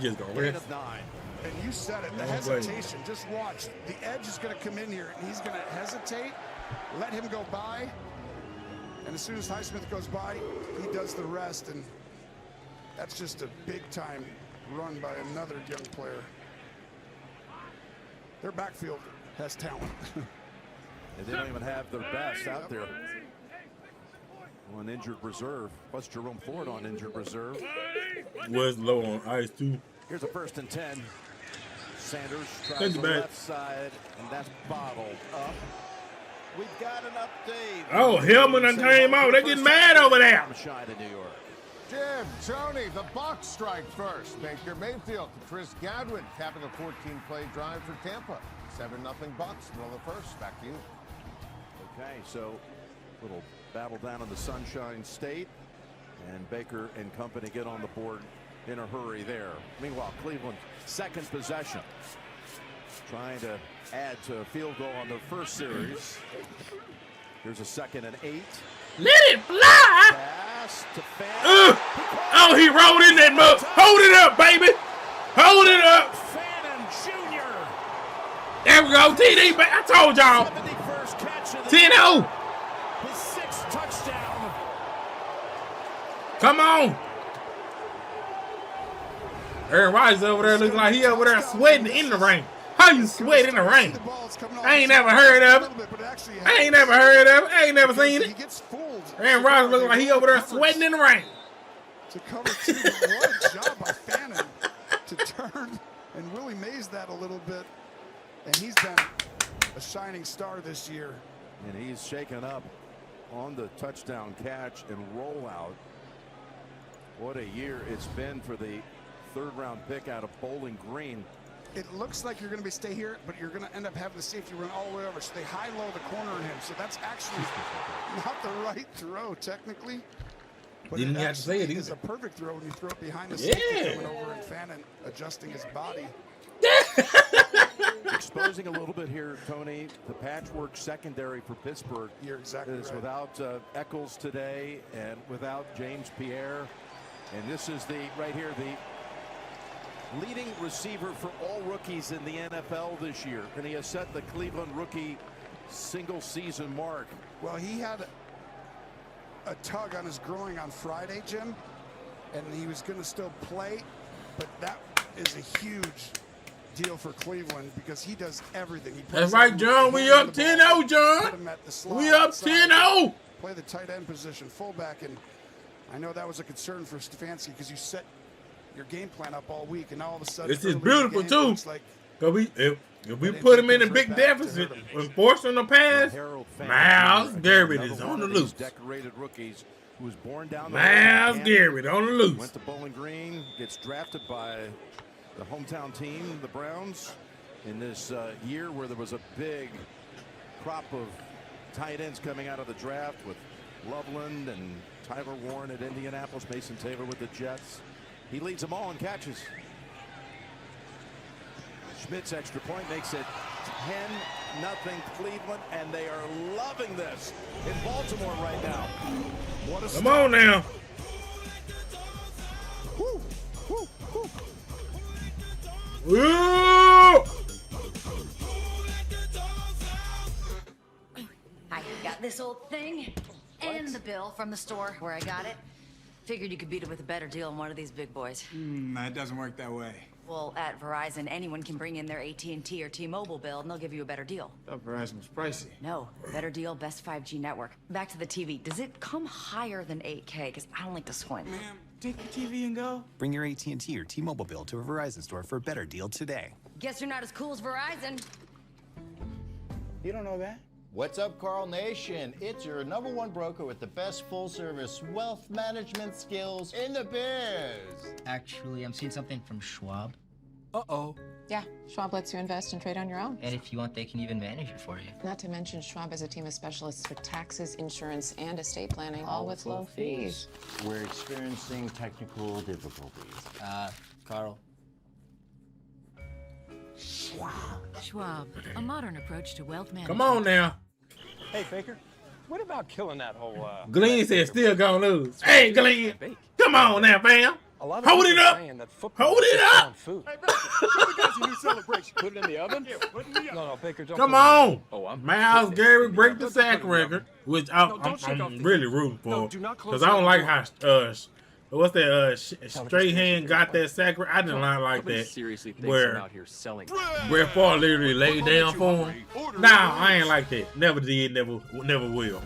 Speaker 7: Just gonna
Speaker 1: Gain
Speaker 7: rest.
Speaker 1: of 9.
Speaker 2: And you said it, the hesitation. Just watch. The edge is going to come in here, and he's going to hesitate, let him go by, and as soon as Highsmith goes by, he does the rest, and that's just a big-time run by another young player. Their backfield has talent.
Speaker 1: And they don't even have their best out there on injured reserve. Plus Jerome Ford on injured reserve.
Speaker 7: Was low on ice, too.
Speaker 1: Here's a 1st and 10. Sanders tries
Speaker 7: Take
Speaker 1: the
Speaker 7: it back.
Speaker 1: left side, and that's bottled up. We've got an update.
Speaker 7: Oh, Hillman done came out. They're getting mad over there.
Speaker 1: Shy to New York.
Speaker 18: Jim, Tony, the Bucs strike first. Baker Mayfield to Chris Godwin, capping a 14-play drive for Tampa. 7-0 Bucs, middle of the first. Back to you.
Speaker 1: Okay, so little battle down in the Sunshine State, and Baker and company get on the board in a hurry there. Meanwhile, Cleveland, second possession, trying to add to a field goal on their first series. Here's a 2nd and 8.
Speaker 7: Let it fly.
Speaker 1: Pass to Fannin.
Speaker 7: Oh, he rolled in that mug. Hold it up, baby. Hold it up.
Speaker 1: Fannin Jr.
Speaker 7: There we go. TD. I told y'all.
Speaker 1: 71st catch of the
Speaker 7: 10-0.
Speaker 1: His 6th touchdown.
Speaker 7: Come on. Aaron Rodgers over there looking like he over there sweating in the rain. How you sweat in the rain? I ain't never heard of it. I ain't never heard of it. I ain't never seen it. Aaron Rodgers looking like he over there sweating in the rain.
Speaker 2: To cover 2, what a job by Fannin to turn and Willie Mays that a little bit. And he's been a shining star this year.
Speaker 1: And he's shaken up on the touchdown catch and rollout. What a year it's been for the 3rd-round pick out of Bowling Green.
Speaker 2: It looks like you're going to stay here, but you're going to end up having the safety run all the way over. So they high-low the corner on him. So that's actually not the right throw, technically. But
Speaker 7: Didn't have to say it
Speaker 2: It's
Speaker 7: either.
Speaker 2: a perfect throw when you throw it behind the safety
Speaker 7: Yeah.
Speaker 2: coming over and Fannin adjusting his body.
Speaker 1: Exposing a little bit here, Tony, the patchwork secondary for Pittsburgh.
Speaker 2: You're exactly
Speaker 1: is
Speaker 2: right.
Speaker 1: without Eccles today and without James Pierre. And this is right here, the leading receiver for all rookies in the NFL this year. And he has set the Cleveland rookie single season mark.
Speaker 2: Well, he had a tug on his groin on Friday, Jim, and he was going to still play, but that is a huge deal for Cleveland because he does everything. He
Speaker 7: That's right, John. We up 10-0, John. We up 10-0.
Speaker 2: Play the tight end position, fullback, and I know that was a concern for Stefanski because you set your game plan up all week, and now all of a sudden
Speaker 7: This is
Speaker 2: early in the
Speaker 7: beautiful,
Speaker 2: game,
Speaker 7: too.
Speaker 2: it looks like
Speaker 7: If we put him in a big deficit and force him to pass, Myles Garrett is on the loose.
Speaker 1: Decorated rookies who was born down the
Speaker 7: Myles
Speaker 1: road.
Speaker 7: Garrett on the loose.
Speaker 1: Went to Bowling Green, gets drafted by the hometown team, the Browns, in this year where there was a big crop of tight ends coming out of the draft with Loveland and Tyler Warren at Indianapolis, Mason Taylor with the Jets. He leads them all in catches. Schmidt's extra point makes it 10-0 Cleveland, and they are loving this in Baltimore right now. What a
Speaker 7: Come on now.
Speaker 2: Woo, woo, woo.
Speaker 7: Woo!
Speaker 19: I got this old thing and the bill from the store where I got it. Figured you could beat it with a better deal on one of these big boys.
Speaker 8: That doesn't work that way.
Speaker 19: Well, at Verizon, anyone can bring in their AT&T or T-Mobile bill and they'll give you a better deal.
Speaker 8: Thought Verizon was pricey.
Speaker 19: No, better deal, best 5G network. Back to the TV. Does it come higher than 8K? Because I don't like to squint.
Speaker 8: Ma'am, take the TV and go.
Speaker 20: Bring your AT&T or T-Mobile bill to a Verizon store for a better deal today.
Speaker 19: Guess you're not as cool as Verizon.
Speaker 8: You don't know that?
Speaker 21: What's up, Carl Nation? It's your #1 broker with the best full-service wealth management skills in the biz.
Speaker 22: Actually, I'm seeing something from Schwab.
Speaker 8: Uh-oh.
Speaker 3: Yeah, Schwab lets you invest and trade on your own.
Speaker 22: And if you want, they can even manage it for you.
Speaker 3: Not to mention, Schwab has a team of specialists for taxes, insurance, and estate planning, all with low fees.
Speaker 21: We're experiencing technical difficulties.
Speaker 22: Carl.
Speaker 6: Schwab, a modern approach to wealth management.
Speaker 7: Come on now.
Speaker 15: Hey, Baker, what about killing that whole,
Speaker 7: Glenn said still gonna lose. Hey, Glenn. Come on now, fam. Hold it up. Hold it up.
Speaker 15: Food. Hey, Baker, show the guys a new celebration. Put it in the oven? Yeah, put it in the oven. No, Baker, don't.
Speaker 7: Come on. Miles Garrett break the sack record, which I'm really rooting for. Because I don't like how, what's that, Strahan got that sack record. I did not like that. Where Brett Favre literally laid down for him. Nah, I ain't like that. Never did, never will.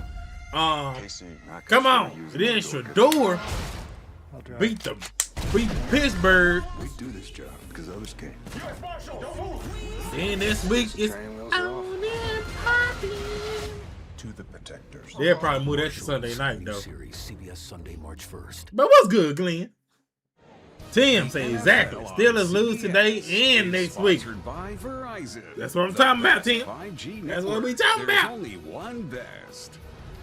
Speaker 7: Come on. Then Shador beat Pittsburgh.
Speaker 14: We do this job because others can't.
Speaker 7: Then this week is
Speaker 14: To the protectors.
Speaker 7: they'll probably move that to Sunday night though.
Speaker 23: Series, CBS Sunday, March 1st.
Speaker 7: But what's good, Glenn? Tim say exactly. Steelers lose today and next week.
Speaker 14: By Verizon.
Speaker 7: That's what I'm talking about, Tim.
Speaker 14: 5G
Speaker 7: That's what we talking
Speaker 14: There's
Speaker 7: about.
Speaker 14: only one best.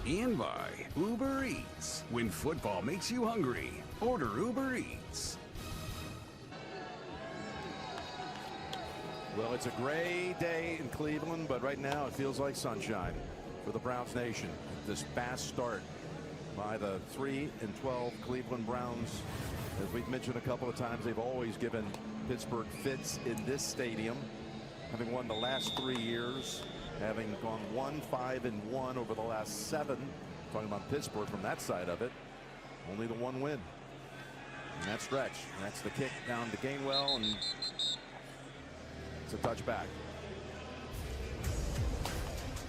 Speaker 14: And by Uber Eats. When football makes you hungry, order Uber Eats.
Speaker 1: Well, it's a gray day in Cleveland, but right now it feels like sunshine for the Browns Nation. This fast start by the 3-12 Cleveland Browns. As we've mentioned a couple of times, they've always given Pittsburgh fits in this stadium, having won the last 3 years, having gone 1-5-1 over the last 7. Talking about Pittsburgh from that side of it, only the one win in that stretch. And that's the kick down to Gainwell, and it's a touchback.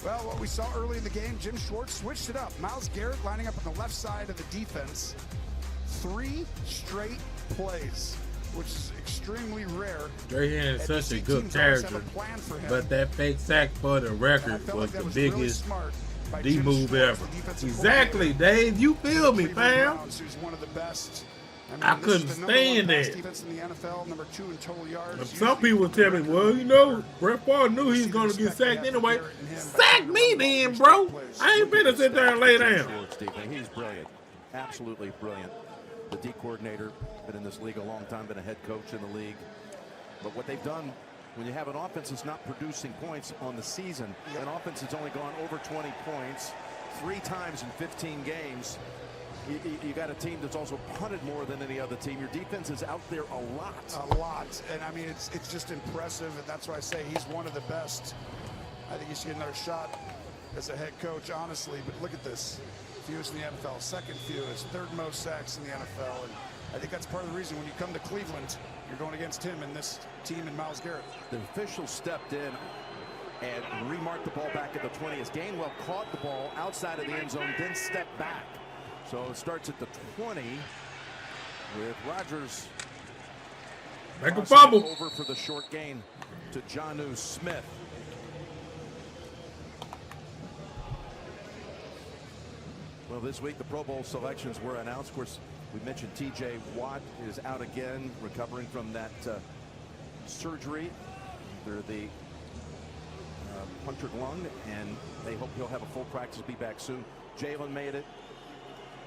Speaker 2: Well, what we saw early in the game, Jim Schwartz switched it up. Miles Garrett lining up on the left side of the defense. 3 straight plays, which is extremely rare.
Speaker 7: Strahan is such a good character, but that fake sack for the record was the biggest D move ever. Exactly, Dave. You feel me, fam?
Speaker 2: Who's one of the best.
Speaker 7: I couldn't stand that.
Speaker 2: Defense in the NFL, number 2 in total yards.
Speaker 7: Some people tell me, well, you know, Brett Favre knew he was going to get sacked anyway. Sack me then, bro. I ain't finna sit there and lay down.
Speaker 1: He's brilliant. Absolutely brilliant. The D coordinator, been in this league a long time, been a head coach in the league. But what they've done, when you have an offense that's not producing points on the season, an offense that's only gone over 20 points 3 times in 15 games, you got a team that's also punted more than any other team. Your defense is out there a lot.
Speaker 2: A lot. And I mean, it's just impressive. And that's why I say he's one of the best. I think he should get another shot as a head coach, honestly. But look at this. Fewest in the NFL, second fewest, 3rd most sacks in the NFL. And I think that's part of the reason when you come to Cleveland, you're going against him and this team and Miles Garrett.
Speaker 1: The official stepped in and remarked the ball back at the 20 as Gainwell caught the ball outside of the end zone, then stepped back. So it starts at the 20 with Rodgers.
Speaker 7: Make a fumble.
Speaker 1: Over for the short gain to Jonnu Smith. Well, this week the Pro Bowl selections were announced. Of course, we mentioned T.J. Watt is out again, recovering from that surgery. They're the punctured lung, and they hope he'll have a full practice, be back soon. Jalen made it.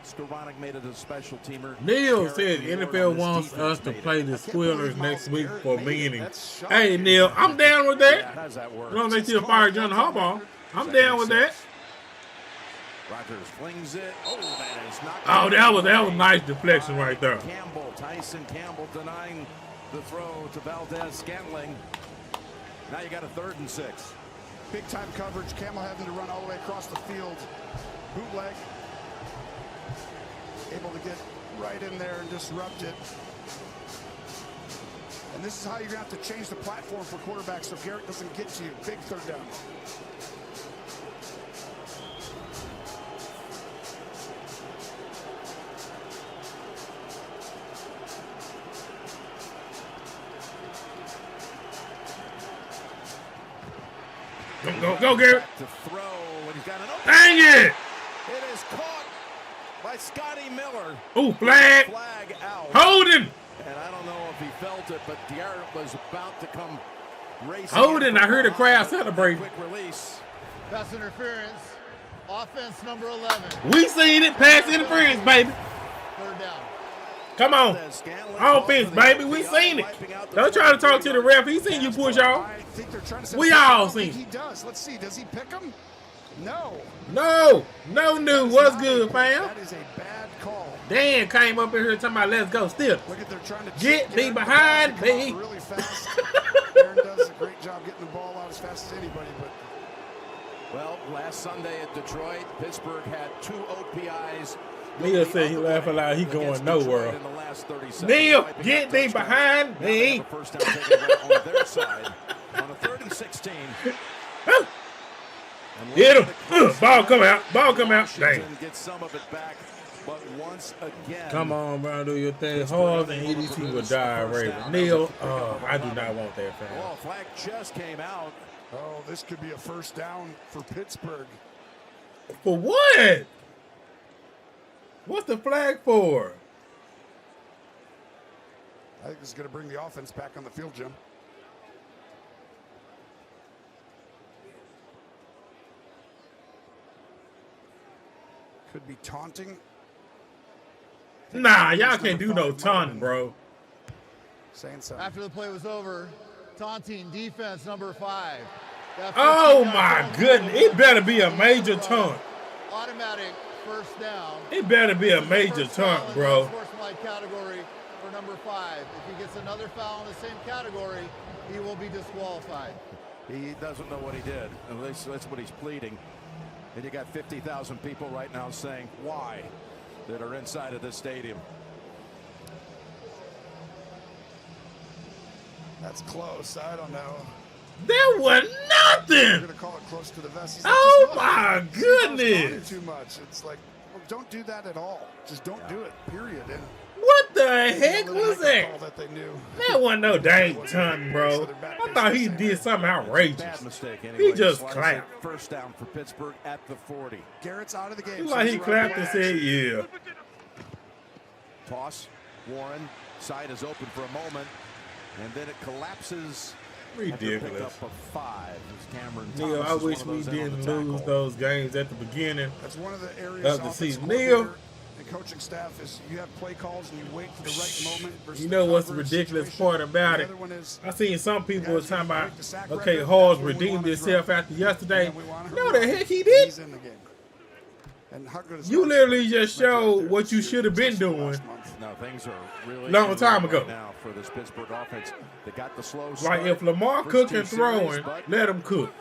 Speaker 1: Skoranek made it a special teamer.
Speaker 7: Neil said NFL wants us to play the Squealers next week for a meeting. Hey, Neil, I'm down with that.
Speaker 1: How does that work?
Speaker 7: As long as they still fire John Harbaugh, I'm down with that.
Speaker 1: Rodgers flings it. Oh, that is not.
Speaker 7: Oh, that was nice deflection right there.
Speaker 1: Tyson Campbell denying the throw to Valdez-Scantling. Now you got a 3rd and 6.
Speaker 2: Big time coverage. Campbell having to run all the way across the field. Bootleg. Able to get right in there and disrupt it. And this is how you're going to have to change the platform for quarterbacks so Garrett doesn't get to you. Big 3rd down.
Speaker 7: Go, Garrett.
Speaker 1: To throw when he's got an open.
Speaker 7: Dang it!
Speaker 1: It is caught by Scotty Miller.
Speaker 7: Ooh, flag.
Speaker 1: Flag out.
Speaker 7: Hold him.
Speaker 1: And I don't know if he felt it, but Garrett was about to come
Speaker 7: Holding, I heard the crowd celebrating.
Speaker 1: Quick release.
Speaker 18: Pass interference. Offense number 11.
Speaker 7: We seen it. Pass interference, baby.
Speaker 18: Third down.
Speaker 7: Come on. Offense, baby. We seen it. Don't try to talk to the ref. He seen you push off.
Speaker 2: I think they're trying to
Speaker 7: We all seen
Speaker 2: He
Speaker 7: it.
Speaker 2: does. Let's see. Does he pick him? No.
Speaker 7: No. No new. What's good, fam?
Speaker 2: That is a bad call.
Speaker 7: Dan came up in here talking about let's go still.
Speaker 2: Look at they're trying to
Speaker 7: Get thee behind me.
Speaker 2: really fast. Aaron does a great job getting the ball out as fast as anybody, but
Speaker 1: Well, last Sunday at Detroit, Pittsburgh had 2 OPIs.
Speaker 7: Neil said he laughing loud. He going nowhere.
Speaker 1: In the last 30 seconds.
Speaker 7: Neil, get thee behind me.
Speaker 1: First down taken away on their side on a 3rd and 16.
Speaker 7: Hit him. Ball come out. Ball come out. Dang.
Speaker 1: Get some of it back, but once again.
Speaker 7: Come on, bro. Do your thing. Hard and EDT will die, Raven. Neil, I do not want that, fam.
Speaker 1: Oh, flag just came out.
Speaker 2: oh, this could be a first down for Pittsburgh.
Speaker 7: For what? What's the flag for?
Speaker 2: I think this is going to bring the offense back on the field, Jim. Could be taunting.
Speaker 7: Nah, y'all can't do no taunting, bro.
Speaker 2: Saying something.
Speaker 18: After the play was over, taunting defense number 5.
Speaker 7: Oh my goodness. It better be a major taunt.
Speaker 18: Automatic first down.
Speaker 7: It better be a major taunt, bro.
Speaker 18: Sportsmanlike category for number 5. If he gets another foul in the same category, he will be disqualified.
Speaker 1: He doesn't know what he did. At least that's what he's pleading. And you got 50,000 people right now saying why that are inside of this stadium.
Speaker 2: That's close. I don't know.
Speaker 7: There was
Speaker 2: We're
Speaker 7: nothing.
Speaker 2: going to call it close to the vest.
Speaker 7: Oh my goodness.
Speaker 2: Too much. It's like, well, don't do that at all. Just don't do it, period. And
Speaker 7: What the heck was
Speaker 2: call
Speaker 7: that?
Speaker 2: that they knew.
Speaker 7: That wasn't no dang ton, bro. I thought he did something outrageous.
Speaker 1: Bad mistake anyway.
Speaker 7: He just
Speaker 1: Slides
Speaker 7: clapped.
Speaker 1: it. First down for Pittsburgh at the 40.
Speaker 2: Garrett's out of the game.
Speaker 7: It's like he clapped and said, yeah.
Speaker 1: Toss. Warren. Side is open for a moment. And then it collapses.
Speaker 7: Ridiculous.
Speaker 1: Up of 5. Cameron
Speaker 7: Neil,
Speaker 1: Thomas
Speaker 7: I
Speaker 1: is
Speaker 7: wish
Speaker 1: one of
Speaker 7: we
Speaker 1: those in on
Speaker 7: didn't
Speaker 1: the
Speaker 7: lose
Speaker 1: tackle.
Speaker 7: those games at the beginning
Speaker 2: That's one of the areas
Speaker 7: of the
Speaker 2: offensive
Speaker 7: season.
Speaker 2: coordinator
Speaker 7: Neil,
Speaker 2: and coaching staff is you have play calls and you wait for the right moment. Versus
Speaker 7: you know
Speaker 2: the
Speaker 7: what's the
Speaker 2: coverage
Speaker 7: ridiculous
Speaker 2: situation.
Speaker 7: part about
Speaker 2: The
Speaker 7: it?
Speaker 2: other one is
Speaker 7: I seen some people was talking about,
Speaker 2: break the sack
Speaker 7: okay,
Speaker 2: record.
Speaker 7: Hall's
Speaker 2: That's what we
Speaker 7: redeemed
Speaker 2: wanna
Speaker 7: himself
Speaker 2: throw.
Speaker 7: after yesterday.
Speaker 2: And we wanna
Speaker 7: No,
Speaker 2: hurry
Speaker 7: the
Speaker 2: up.
Speaker 7: heck he did.
Speaker 2: He's in the game. And how good is
Speaker 7: You
Speaker 2: that?
Speaker 7: literally just showed what you should have been doing.
Speaker 1: No, things are really
Speaker 7: Long time
Speaker 1: right
Speaker 7: ago.
Speaker 1: now for this Pittsburgh offense. They got the slow
Speaker 7: Like
Speaker 1: start.
Speaker 7: if Lamar
Speaker 1: First
Speaker 7: Cook
Speaker 1: 2
Speaker 7: and throwing,
Speaker 1: series, but
Speaker 7: let him cook.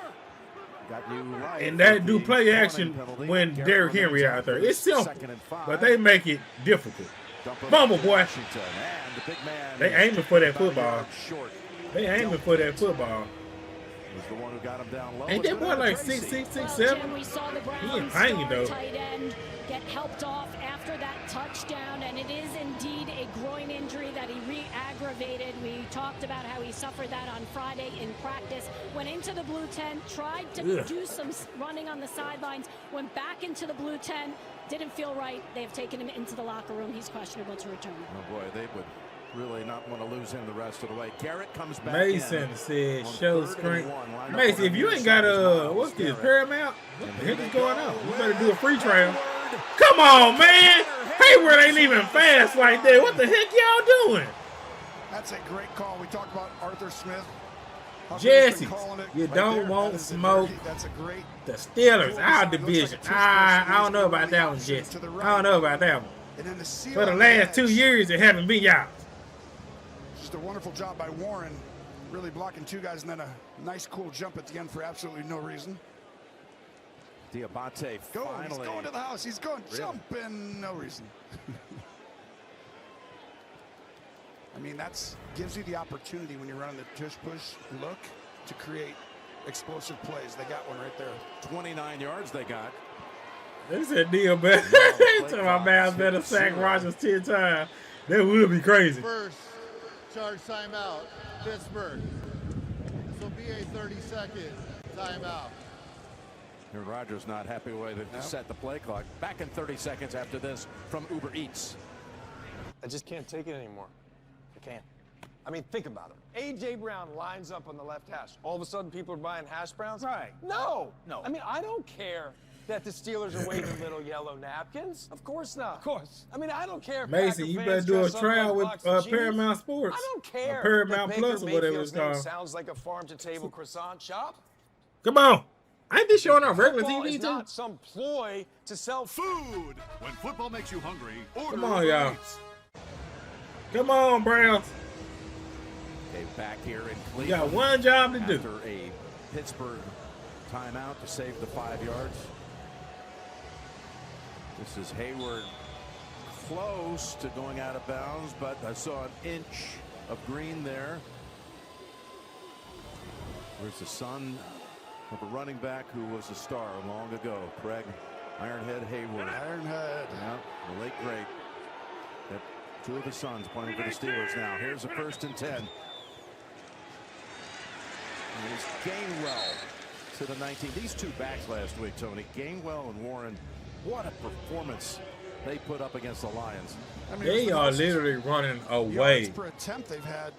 Speaker 1: got you right
Speaker 7: And that
Speaker 1: with
Speaker 7: do
Speaker 1: the
Speaker 7: play
Speaker 1: punting
Speaker 7: action
Speaker 1: penalty.
Speaker 7: when
Speaker 1: Garrett
Speaker 7: Derrick Henry
Speaker 1: remains
Speaker 7: out
Speaker 1: on
Speaker 7: there.
Speaker 1: for
Speaker 7: It's simple,
Speaker 1: 2nd and 5.
Speaker 7: but they make it difficult.
Speaker 1: Dump it
Speaker 7: Fumble,
Speaker 1: to
Speaker 7: boy.
Speaker 1: Washington. And the big man
Speaker 7: They
Speaker 1: is
Speaker 7: aiming for that
Speaker 1: about a
Speaker 7: football.
Speaker 1: yard short.
Speaker 7: They aiming for that football.
Speaker 1: Was the one who got him down low.
Speaker 7: Ain't
Speaker 1: It's
Speaker 7: that boy
Speaker 1: been
Speaker 7: like
Speaker 1: Tracy.
Speaker 7: 6'6",
Speaker 10: Well,
Speaker 7: 6'7"?
Speaker 10: Jim, we saw the
Speaker 7: He
Speaker 10: Browns
Speaker 7: ain't hanging,
Speaker 10: star
Speaker 7: though.
Speaker 10: tight end get helped off after that touchdown, and it is indeed a groin injury that he re-aggravated. We talked about how he suffered that on Friday in practice. Went into the blue tent, tried to
Speaker 7: Ugh.
Speaker 10: do some running on the sidelines, went back into the blue tent, didn't feel right. They've taken him into the locker room. He's questionable to return.
Speaker 1: Oh boy, they would really not want to lose him the rest of the way. Garrett comes back
Speaker 7: Mason
Speaker 1: in
Speaker 7: said,
Speaker 1: on
Speaker 7: show
Speaker 1: 3rd and
Speaker 7: screen.
Speaker 1: 1. Lined up
Speaker 7: Mason,
Speaker 1: on
Speaker 7: if
Speaker 1: the
Speaker 7: you
Speaker 1: near
Speaker 7: ain't got
Speaker 1: side is Myles
Speaker 7: what's this,
Speaker 1: Garrett.
Speaker 7: Paramount? What
Speaker 1: And
Speaker 7: the
Speaker 1: here
Speaker 7: heck is
Speaker 1: they
Speaker 7: going
Speaker 1: go.
Speaker 7: on? You better do a free trial.
Speaker 1: Hayward.
Speaker 7: Come on, man. Hayward ain't even fast like that. What the heck y'all doing?
Speaker 2: That's a great call. We talked about Arthur Smith. How
Speaker 7: Jesse,
Speaker 2: good he's been calling it
Speaker 7: you
Speaker 2: right
Speaker 7: don't
Speaker 2: there.
Speaker 7: want
Speaker 2: That is a
Speaker 7: smoke.
Speaker 2: That's a great.
Speaker 7: The Steelers,
Speaker 2: Looks
Speaker 7: our
Speaker 2: like a
Speaker 7: division.
Speaker 2: tush push
Speaker 7: I don't know
Speaker 2: to
Speaker 7: about
Speaker 2: the
Speaker 7: that one,
Speaker 2: option
Speaker 7: Jesse.
Speaker 2: to the
Speaker 7: I
Speaker 2: right.
Speaker 7: don't know about that one.
Speaker 2: And then the seal
Speaker 7: For the
Speaker 2: on
Speaker 7: last 2
Speaker 2: edge.
Speaker 7: years, it haven't been y'all.
Speaker 2: Just a wonderful job by Warren, really blocking 2 guys, and then a nice, cool jump at the end for absolutely no reason.
Speaker 1: Diabate
Speaker 2: Go,
Speaker 1: finally.
Speaker 2: he's going to the house. He's going
Speaker 1: Really?
Speaker 2: jumping, no reason. I mean, that's gives you the opportunity when you're running the tush push look to create explosive plays. They got one right there.
Speaker 1: 29 yards they got.
Speaker 7: They said Neil better. Tell my man better sack Rodgers 10 times. That would be crazy.
Speaker 18: First charge timeout, Pittsburgh. This will be a 30-second timeout.
Speaker 1: Aaron Rodgers not happy with the way they set the play clock. Back in 30 seconds after this from Uber Eats.
Speaker 15: I just can't take it anymore. I can't.
Speaker 8: I mean, think about it. A.J. Brown lines up on the left hash. All of a sudden, people are buying hash browns? Right. No. I mean, I don't care that the Steelers are waving little yellow napkins. Of course not. Of course. I mean, I don't care if
Speaker 7: Mason, you better do a trial with Paramount Sports.
Speaker 8: I don't care.
Speaker 7: Paramount
Speaker 8: that
Speaker 7: Plus or whatever it's
Speaker 8: Mayfield's name
Speaker 7: called.
Speaker 8: sounds like a farm-to-table croissant shop.
Speaker 7: Come on. Ain't this showing on regular
Speaker 8: Football
Speaker 7: TV
Speaker 8: is
Speaker 7: too?
Speaker 8: not some ploy to sell
Speaker 1: Food. When football makes you hungry, order
Speaker 7: Come on, y'all.
Speaker 1: Uber Eats.
Speaker 7: Come on, Browns.
Speaker 1: Okay, back here in
Speaker 7: You
Speaker 1: Cleveland.
Speaker 7: got one job to do.
Speaker 1: After a Pittsburgh timeout to save the 5 yards. This is Hayward close to going out of bounds, but I saw an inch of green there. There's the son of a running back who was a star long ago, Craig Ironhead Hayward.
Speaker 2: Ironhead.
Speaker 1: Yeah, the late great. Got two of his sons playing for the Steelers now. Here's a 1st and 10. Here's Gainwell to the 19. These two backs last week, Tony, Gainwell and Warren, what a performance they put up against the Lions.
Speaker 2: I mean,
Speaker 7: They are literally running away
Speaker 2: yards per attempt they've had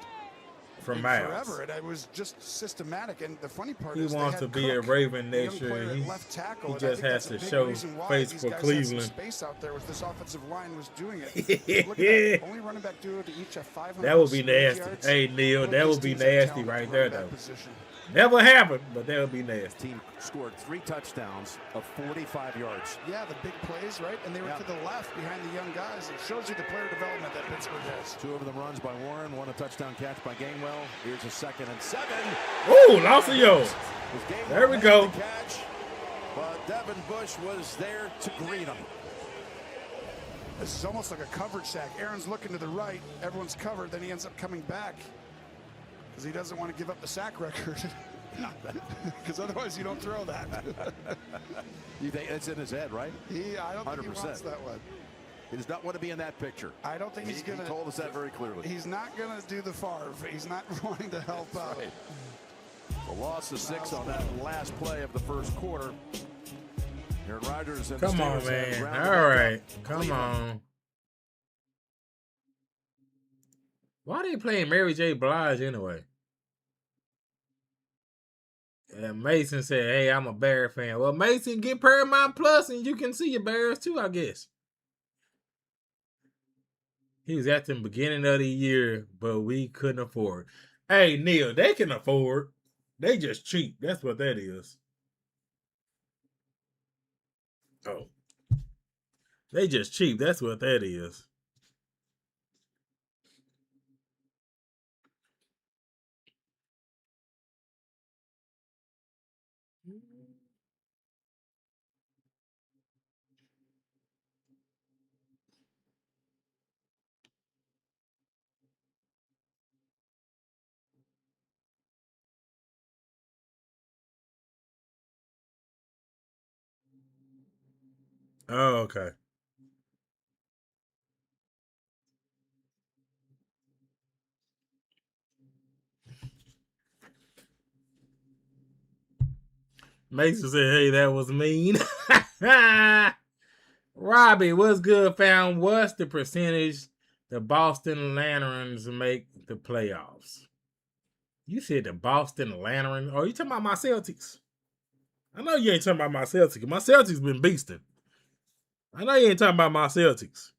Speaker 7: from
Speaker 2: in
Speaker 7: Miles.
Speaker 2: forever. It was just systematic. And the funny part
Speaker 7: He
Speaker 2: is
Speaker 7: wants
Speaker 2: they
Speaker 7: to
Speaker 2: had
Speaker 7: be a
Speaker 2: Cook,
Speaker 7: Raven
Speaker 2: the
Speaker 7: next
Speaker 2: young
Speaker 7: year.
Speaker 2: player
Speaker 7: He
Speaker 2: at left tackle, and I
Speaker 7: just
Speaker 2: think
Speaker 7: has
Speaker 2: that's a
Speaker 7: to
Speaker 2: big
Speaker 7: show
Speaker 2: reason why
Speaker 7: face
Speaker 2: these
Speaker 7: for
Speaker 2: guys had some
Speaker 7: Cleveland.
Speaker 2: space out there with this offensive line was doing it. Look at that. Only running back duo to each have 500
Speaker 7: That would be
Speaker 2: scrimmage
Speaker 7: nasty.
Speaker 2: yards.
Speaker 7: Hey, Neil,
Speaker 2: Both
Speaker 7: that
Speaker 2: these
Speaker 7: would be
Speaker 2: teams have
Speaker 7: nasty
Speaker 2: talent
Speaker 7: right
Speaker 2: to
Speaker 7: there,
Speaker 2: run that
Speaker 7: though.
Speaker 2: position.
Speaker 7: Never happened, but that would be nasty.
Speaker 1: Team scored 3 touchdowns of 45 yards.
Speaker 2: Yeah, the big plays, right? And they were to the left behind the young guys. It shows you the player development that Pittsburgh has.
Speaker 1: 2 of them runs by Warren, 1 a touchdown catch by Gainwell. Here's a 2nd and 7.
Speaker 7: Ooh, lost a yard. There we go.
Speaker 1: The catch, but Devin Bush was there to greet him.
Speaker 2: This is almost like a coverage sack. Aaron's looking to the right. Everyone's covered. Then he ends up coming back because he doesn't want to give up the sack record. Because otherwise you don't throw that.
Speaker 1: You think it's in his head, right?
Speaker 2: I don't think he wants that one.
Speaker 1: He does not want to be in that picture.
Speaker 2: I don't think he's going to.
Speaker 1: He told us that very clearly.
Speaker 2: He's not going to do the Favre. He's not wanting to help out.
Speaker 1: Right. The loss of 6 on that last play of the first quarter. Aaron Rodgers and
Speaker 7: Come
Speaker 1: the
Speaker 7: on,
Speaker 1: Steelers have
Speaker 7: man.
Speaker 1: rounded
Speaker 7: All
Speaker 1: back
Speaker 7: right.
Speaker 1: up
Speaker 7: Come
Speaker 1: Cleveland.
Speaker 7: on. Why they playing Mary J. Blige anyway? And Mason said, hey, I'm a Bear fan. Well, Mason, get Paramount Plus and you can see your Bears too, I guess. He was at the beginning of the year, but we couldn't afford. Hey, Neil, they can afford. They just cheap. That's what that is. Oh. They just cheap. That's what that is. Oh, okay. Mason said, hey, that was mean. Robbie, what's good, fam? What's the percentage the Boston Lanterns make the playoffs? You said the Boston Lanterns. Oh, you talking about my Celtics? I know you ain't talking about my Celtics. My Celtics been beasting. I know you ain't talking about my Celtics.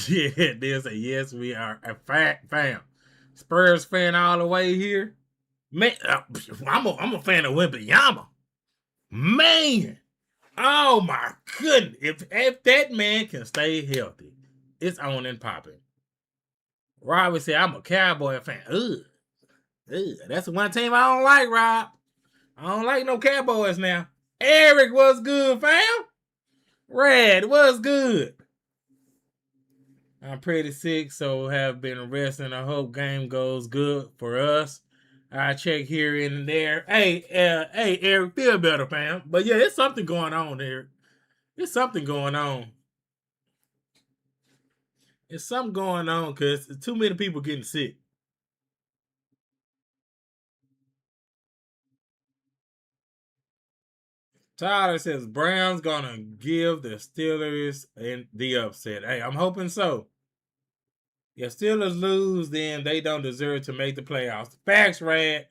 Speaker 7: Yeah, there's a yes, we are a fam. Spurs fan all the way here. Man, I'm a fan of Wembanyama. Man, oh my goodness. If that man can stay healthy, it's on and popping. Rob said, I'm a Cowboy fan. Ugh. That's the one team I don't like, Rob. I don't like no Cowboys now. Eric, what's good, fam? Red, what's good? I'm pretty sick, so have been resting. I hope game goes good for us. I check here and there. Hey, Eric, feel better, fam. But yeah, it's something going on there. It's something going on. It's something going on because too many people getting sick. Tyler says Browns gonna give the Steelers in the upset. Hey, I'm hoping so. If Steelers lose, then they don't deserve to make the playoffs. Facts, Rad.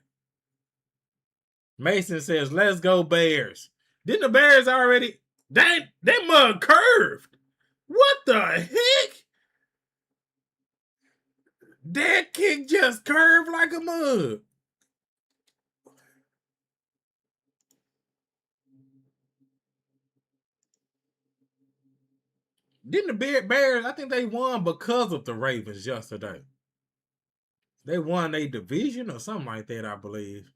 Speaker 7: Mason says, let's go Bears. Didn't the Bears already? That mug curved. What the heck? That kick just curved like a mug. Didn't the Bears, I think they won because of the Ravens yesterday. They won a division or something like that, I believe.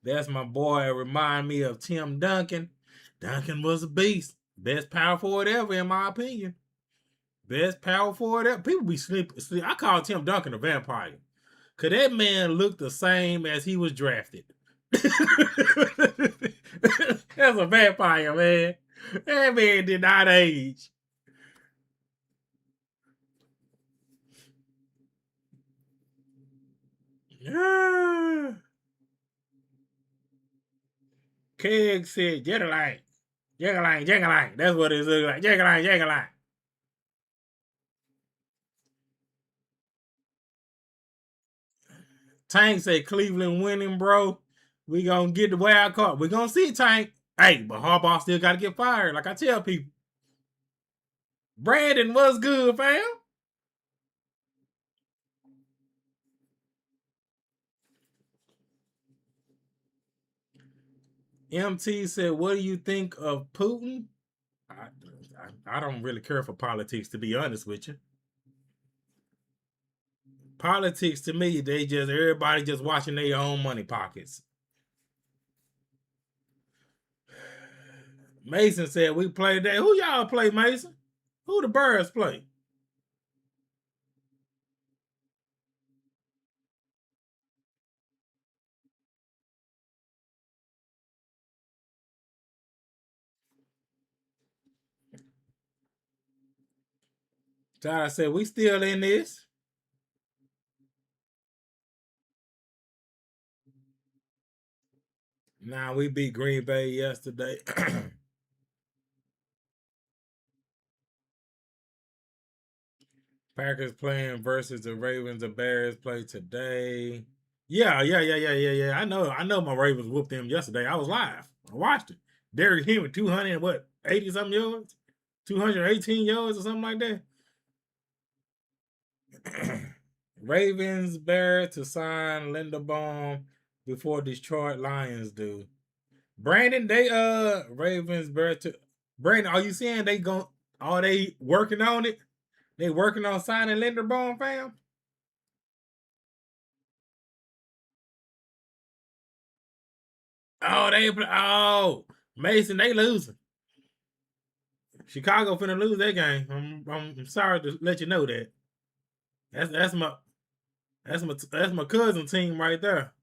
Speaker 7: That's my boy. Remind me of Tim Duncan. Duncan was a beast. Best power forward ever, in my opinion. Best power forward ever. People be sleeping. I call Tim Duncan a vampire. Because that man looked the same as he was drafted. That's a vampire, man. That man did not age. Keg said, Jagalang. Jagalang, Jagalang. That's what it looks like. Jagalang, Jagalang. Tank said Cleveland winning, bro. We gonna get the wild card. We gonna see, Tank. Hey, but Harbaugh still gotta get fired, like I tell people. Brandon, what's good, fam? MT said, what do you think of Putin? I don't really care for politics, to be honest with you. Politics, to me, everybody just watching their own money pockets. Mason said, we play today. Who y'all play, Mason? Who the Birds play? Tyler said, we still in this. Nah, we beat Green Bay yesterday. Packers playing versus the Ravens. The Bears play today. Yeah. I know my Ravens whooped them yesterday. I was live. I watched it. Derrick Henry, 280-something yards? 218 yards or something like that. Ravens, Bears to sign Linderbaum before Detroit Lions do. Brandon, Ravens, Bears to... Brandon, are you saying are they working on it? They working on signing Linderbaum, fam? Mason, they losing. Chicago finna lose that game. I'm sorry to let you know that. That's my cousin team right there.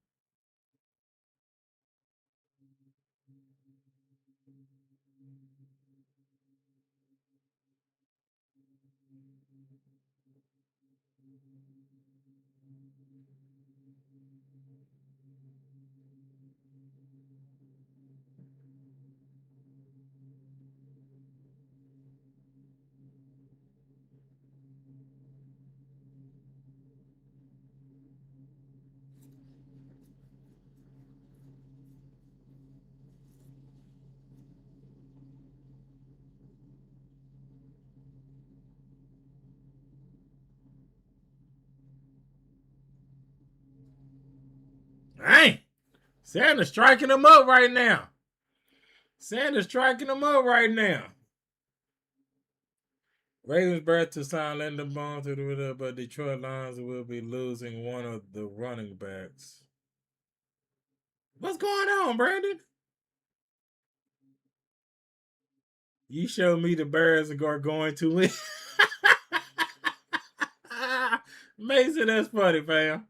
Speaker 7: Dang. Santa's striking them up right now. Ravens better to sign Linderbaum to the but Detroit Lions will be losing one of the running backs. What's going on, Brandon? You showed me the Bears are going to win. Mason, that's funny, fam.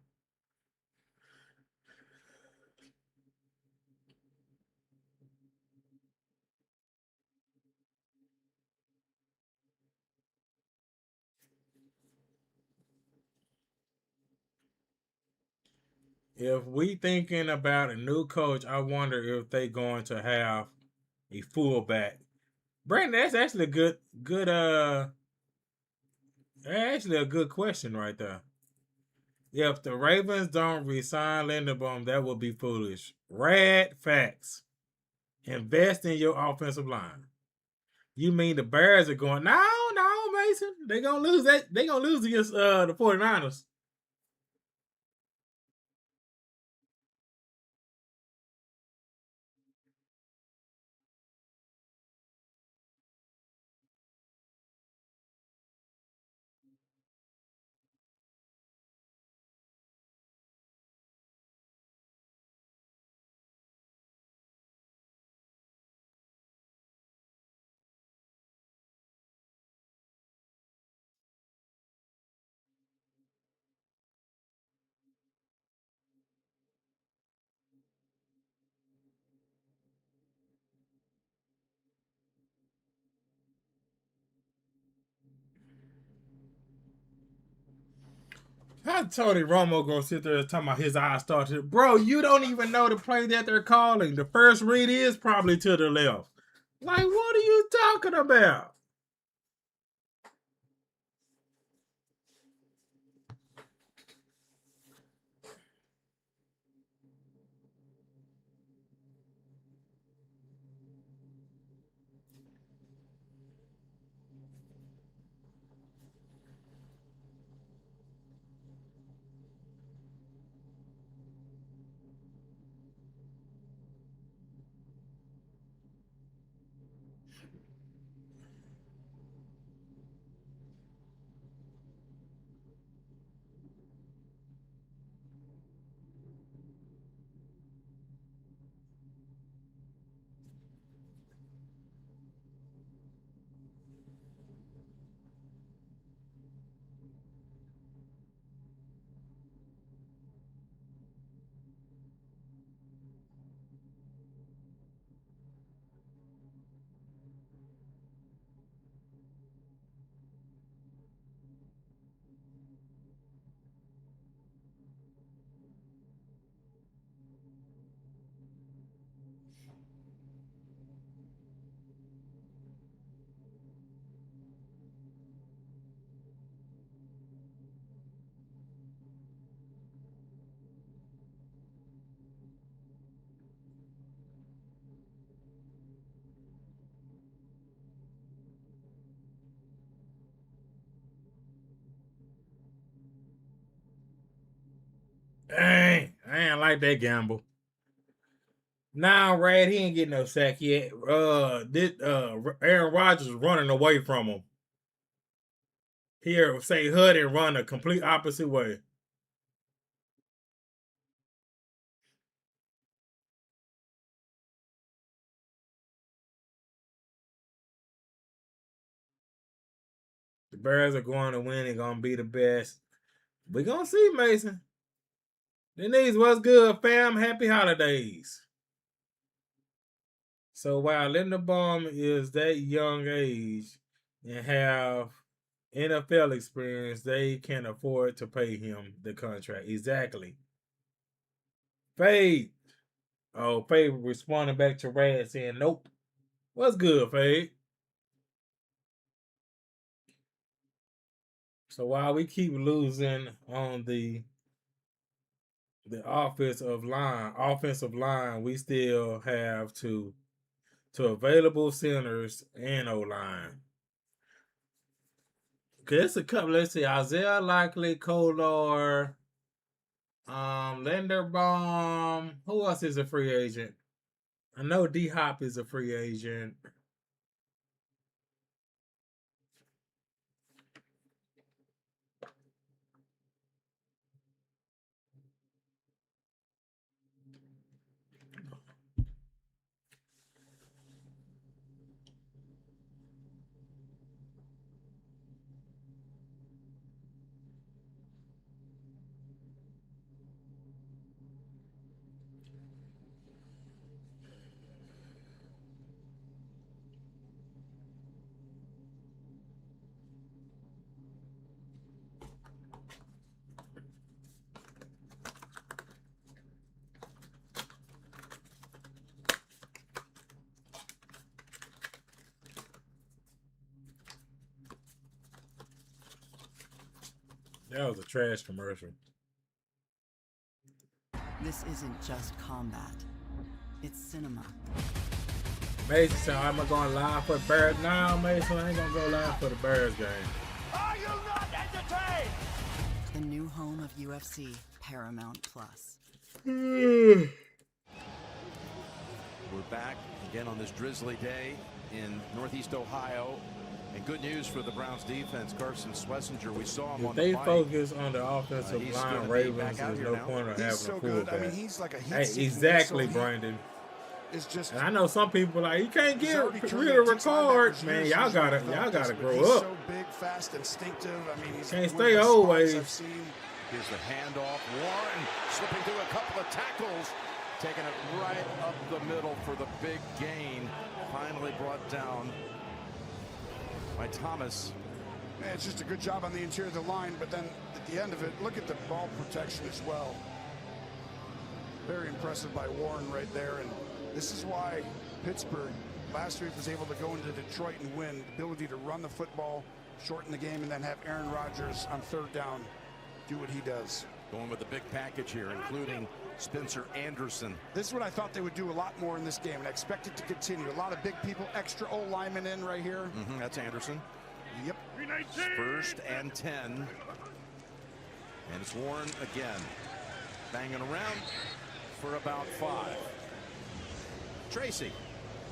Speaker 7: If we thinking about a new coach, I wonder if they going to have a fullback. Brandon, that's actually a good question right there. If the Ravens don't resign Linderbaum, that would be foolish. Rad facts. Invest in your offensive line. You mean the Bears are going? No, Mason. They're gonna lose that. They're gonna lose against the 49ers. How Tony Romo gonna sit there and talking about his eyes started? Bro, you don't even know the play that they're calling. The first read is probably to the left. Like, what are you talking about? Dang, I ain't like that gamble. Nah, Rad, he ain't getting no sack yet. Aaron Rodgers is running away from him. Here, say Hood and run a complete opposite way. The Bears are going to win and going to be the best. We're going to see, Mason. Denise, what's good, fam? Happy holidays. So while Linderbaum is that young age and have NFL experience, they can afford to pay him the contract. Exactly. Fade. Oh, Fade responding back to Rad saying, nope. What's good, Fade? So while we keep losing on the offensive line, we still have two available centers and O-line. Okay, it's a couple. Let's see. Isaiah Likely, Kolar, Linderbaum. Who else is a free agent? I know D-Hop is a free agent. That was a trash commercial.
Speaker 4: This isn't just combat. It's cinema.
Speaker 7: Mason said, am I going live for the Bears? No, Mason, I ain't going to go live for the Bears game.
Speaker 1: Are you not entertained?
Speaker 4: The new home of UFC, Paramount Plus.
Speaker 1: We're back again on this drizzly day in Northeast Ohio. And good news for the Browns defense, Carson Schlesinger. We saw him
Speaker 7: if
Speaker 1: on
Speaker 7: they
Speaker 1: the bike.
Speaker 7: focus on the offensive line, Ravens, there's no point of having a fullback.
Speaker 2: I mean, he's like a
Speaker 7: hey, exactly, Brandon.
Speaker 2: It's just,
Speaker 7: and I know some people like you can't get rid of Ricard, man. Y'all gotta grow
Speaker 2: he's
Speaker 7: up.
Speaker 2: So big, fast, instinctive. I mean, he's
Speaker 7: can't stay always.
Speaker 1: Here's the handoff. Warren slipping through a couple of tackles, taking it right up the middle for the big gain. Finally brought down by Thomas.
Speaker 2: Man, it's just a good job on the interior of the line, but then at the end of it, look at the ball protection as well. Very impressive by Warren right there, and this is why Pittsburgh last week was able to go into Detroit and win. The ability to run the football, shorten the game, and then have Aaron Rodgers on third down do what he does.
Speaker 1: Going with the big package here, including Spencer Anderson.
Speaker 2: This is what I thought they would do a lot more in this game, and I expect it to continue. A lot of big people, extra old linemen in right here.
Speaker 1: That's Anderson.
Speaker 2: Yep.
Speaker 1: First and 10. And it's Warren again. Banging around for about 5. Tracy.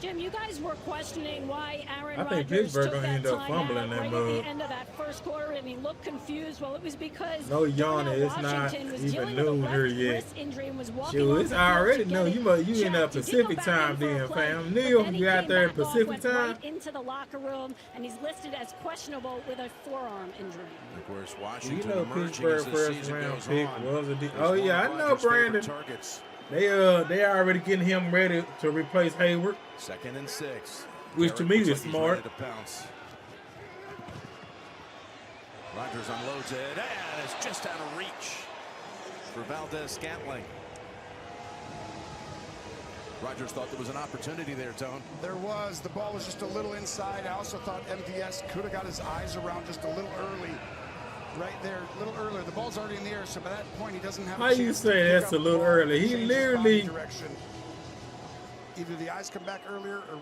Speaker 10: Jim, you guys were questioning why Aaron
Speaker 7: I think
Speaker 10: Rodgers
Speaker 7: Pittsburgh
Speaker 10: took
Speaker 7: gonna
Speaker 10: that
Speaker 7: end up
Speaker 10: time
Speaker 7: fumbling
Speaker 10: out
Speaker 7: that
Speaker 10: right
Speaker 7: mug.
Speaker 10: at the end of that first quarter, and he looked confused. Well, it was because
Speaker 7: No, Yana, it's not
Speaker 10: Washington was
Speaker 7: even
Speaker 10: dealing with a
Speaker 7: noon
Speaker 10: left
Speaker 7: here yet.
Speaker 10: wrist injury and was walking
Speaker 7: Shoot,
Speaker 10: off
Speaker 7: it's
Speaker 10: the field
Speaker 7: already
Speaker 10: to
Speaker 7: no.
Speaker 10: get
Speaker 7: You
Speaker 10: it
Speaker 7: in
Speaker 10: checked.
Speaker 7: Pacific
Speaker 10: He did go back
Speaker 7: time
Speaker 10: in for a
Speaker 7: then,
Speaker 10: play,
Speaker 7: fam.
Speaker 10: but
Speaker 7: Neil,
Speaker 10: then he
Speaker 7: you out
Speaker 10: came
Speaker 7: there
Speaker 10: back off,
Speaker 7: Pacific
Speaker 10: went
Speaker 7: time?
Speaker 10: right into the locker room, and he's listed as questionable with a forearm injury.
Speaker 1: Of course,
Speaker 7: You
Speaker 1: Washington
Speaker 7: know
Speaker 1: emerging
Speaker 7: Pittsburgh
Speaker 1: as the
Speaker 7: first
Speaker 1: season
Speaker 7: round
Speaker 1: goes
Speaker 7: pick
Speaker 1: on.
Speaker 7: was a
Speaker 1: There's
Speaker 7: oh yeah,
Speaker 1: one
Speaker 7: I
Speaker 1: of
Speaker 7: know
Speaker 1: Rodgers' favorite
Speaker 7: Brandon.
Speaker 1: targets.
Speaker 7: They already getting him ready to replace Hayward.
Speaker 1: 2nd and 6.
Speaker 7: Which to
Speaker 1: Garrett
Speaker 7: me
Speaker 1: looks
Speaker 7: is
Speaker 1: like he's
Speaker 7: smart.
Speaker 1: ready to pounce. Rodgers unloads it, and it's just out of reach for Valdez-Scantling. Rodgers thought there was an opportunity there, Tone.
Speaker 2: There was. The ball was just a little inside. I also thought MVS could have got his eyes around just a little early. Right there, a little earlier. The ball's already in the air, so by that point, he doesn't have
Speaker 7: How
Speaker 2: a
Speaker 7: you
Speaker 2: chance
Speaker 7: say
Speaker 2: to pick
Speaker 7: that's
Speaker 2: up
Speaker 7: a
Speaker 2: the
Speaker 7: little
Speaker 2: ball,
Speaker 7: early? He
Speaker 2: change his
Speaker 7: literally-
Speaker 2: body direction. Either the eyes come back earlier or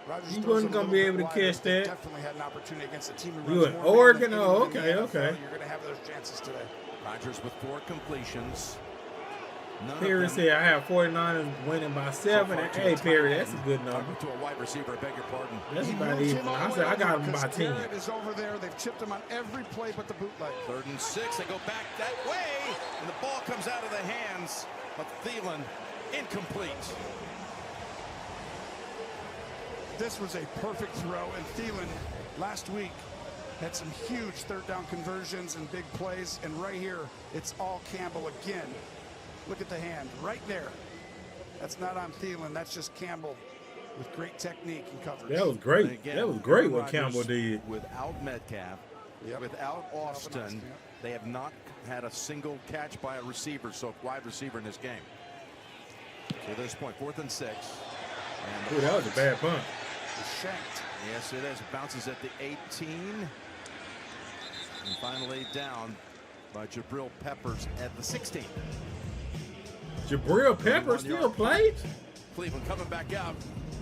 Speaker 2: Rodgers
Speaker 7: He
Speaker 2: throws
Speaker 7: wasn't
Speaker 2: it a
Speaker 7: gonna
Speaker 2: little
Speaker 7: be
Speaker 2: bit
Speaker 7: able to
Speaker 2: wider.
Speaker 7: catch
Speaker 2: They
Speaker 7: that.
Speaker 2: definitely had an opportunity against a team who
Speaker 7: You
Speaker 2: runs
Speaker 7: in
Speaker 2: more man
Speaker 7: Oregon?
Speaker 2: than
Speaker 7: Oh,
Speaker 2: anyone in
Speaker 7: okay,
Speaker 2: the NFL.
Speaker 7: okay.
Speaker 2: You're going to have those chances today.
Speaker 1: Rodgers with 4 completions. None
Speaker 7: Perry
Speaker 1: of them
Speaker 7: said I have 49ers winning by 7.
Speaker 1: so
Speaker 7: And,
Speaker 1: far to
Speaker 7: hey
Speaker 1: a tie.
Speaker 7: Perry, that's a good number.
Speaker 1: To a wide receiver, I beg your pardon.
Speaker 7: That's
Speaker 2: He
Speaker 7: about
Speaker 2: moved
Speaker 7: even.
Speaker 2: him all
Speaker 7: I
Speaker 2: the
Speaker 7: said
Speaker 2: way
Speaker 7: I got
Speaker 2: over
Speaker 7: him by
Speaker 2: because
Speaker 7: 10.
Speaker 2: Garrett is over there. They've chipped him on every play but the bootleg.
Speaker 1: 3rd and 6. They go back that way, and the ball comes out of the hands of Thielen. Incomplete.
Speaker 2: This was a perfect throw, and Thielen last week had some huge third down conversions and big plays, and right here, it's all Campbell again. Look at the hand right there. That's not on Thielen, that's just Campbell with great technique and coverage.
Speaker 7: That was great.
Speaker 1: And again,
Speaker 7: That was great what
Speaker 1: Rodgers
Speaker 7: Campbell did.
Speaker 1: Without Metcalf, without Austin, they have not had a single catch by a receiver, so wide receiver in this game. So at this point, 4th and 6. And
Speaker 7: Ooh, that was a bad punt.
Speaker 2: Shanked.
Speaker 1: Yes, it is. Bounces at the 18. And finally down by Jabril Peppers at the 16.
Speaker 7: Jabril Peppers still played?
Speaker 1: Cleveland coming back out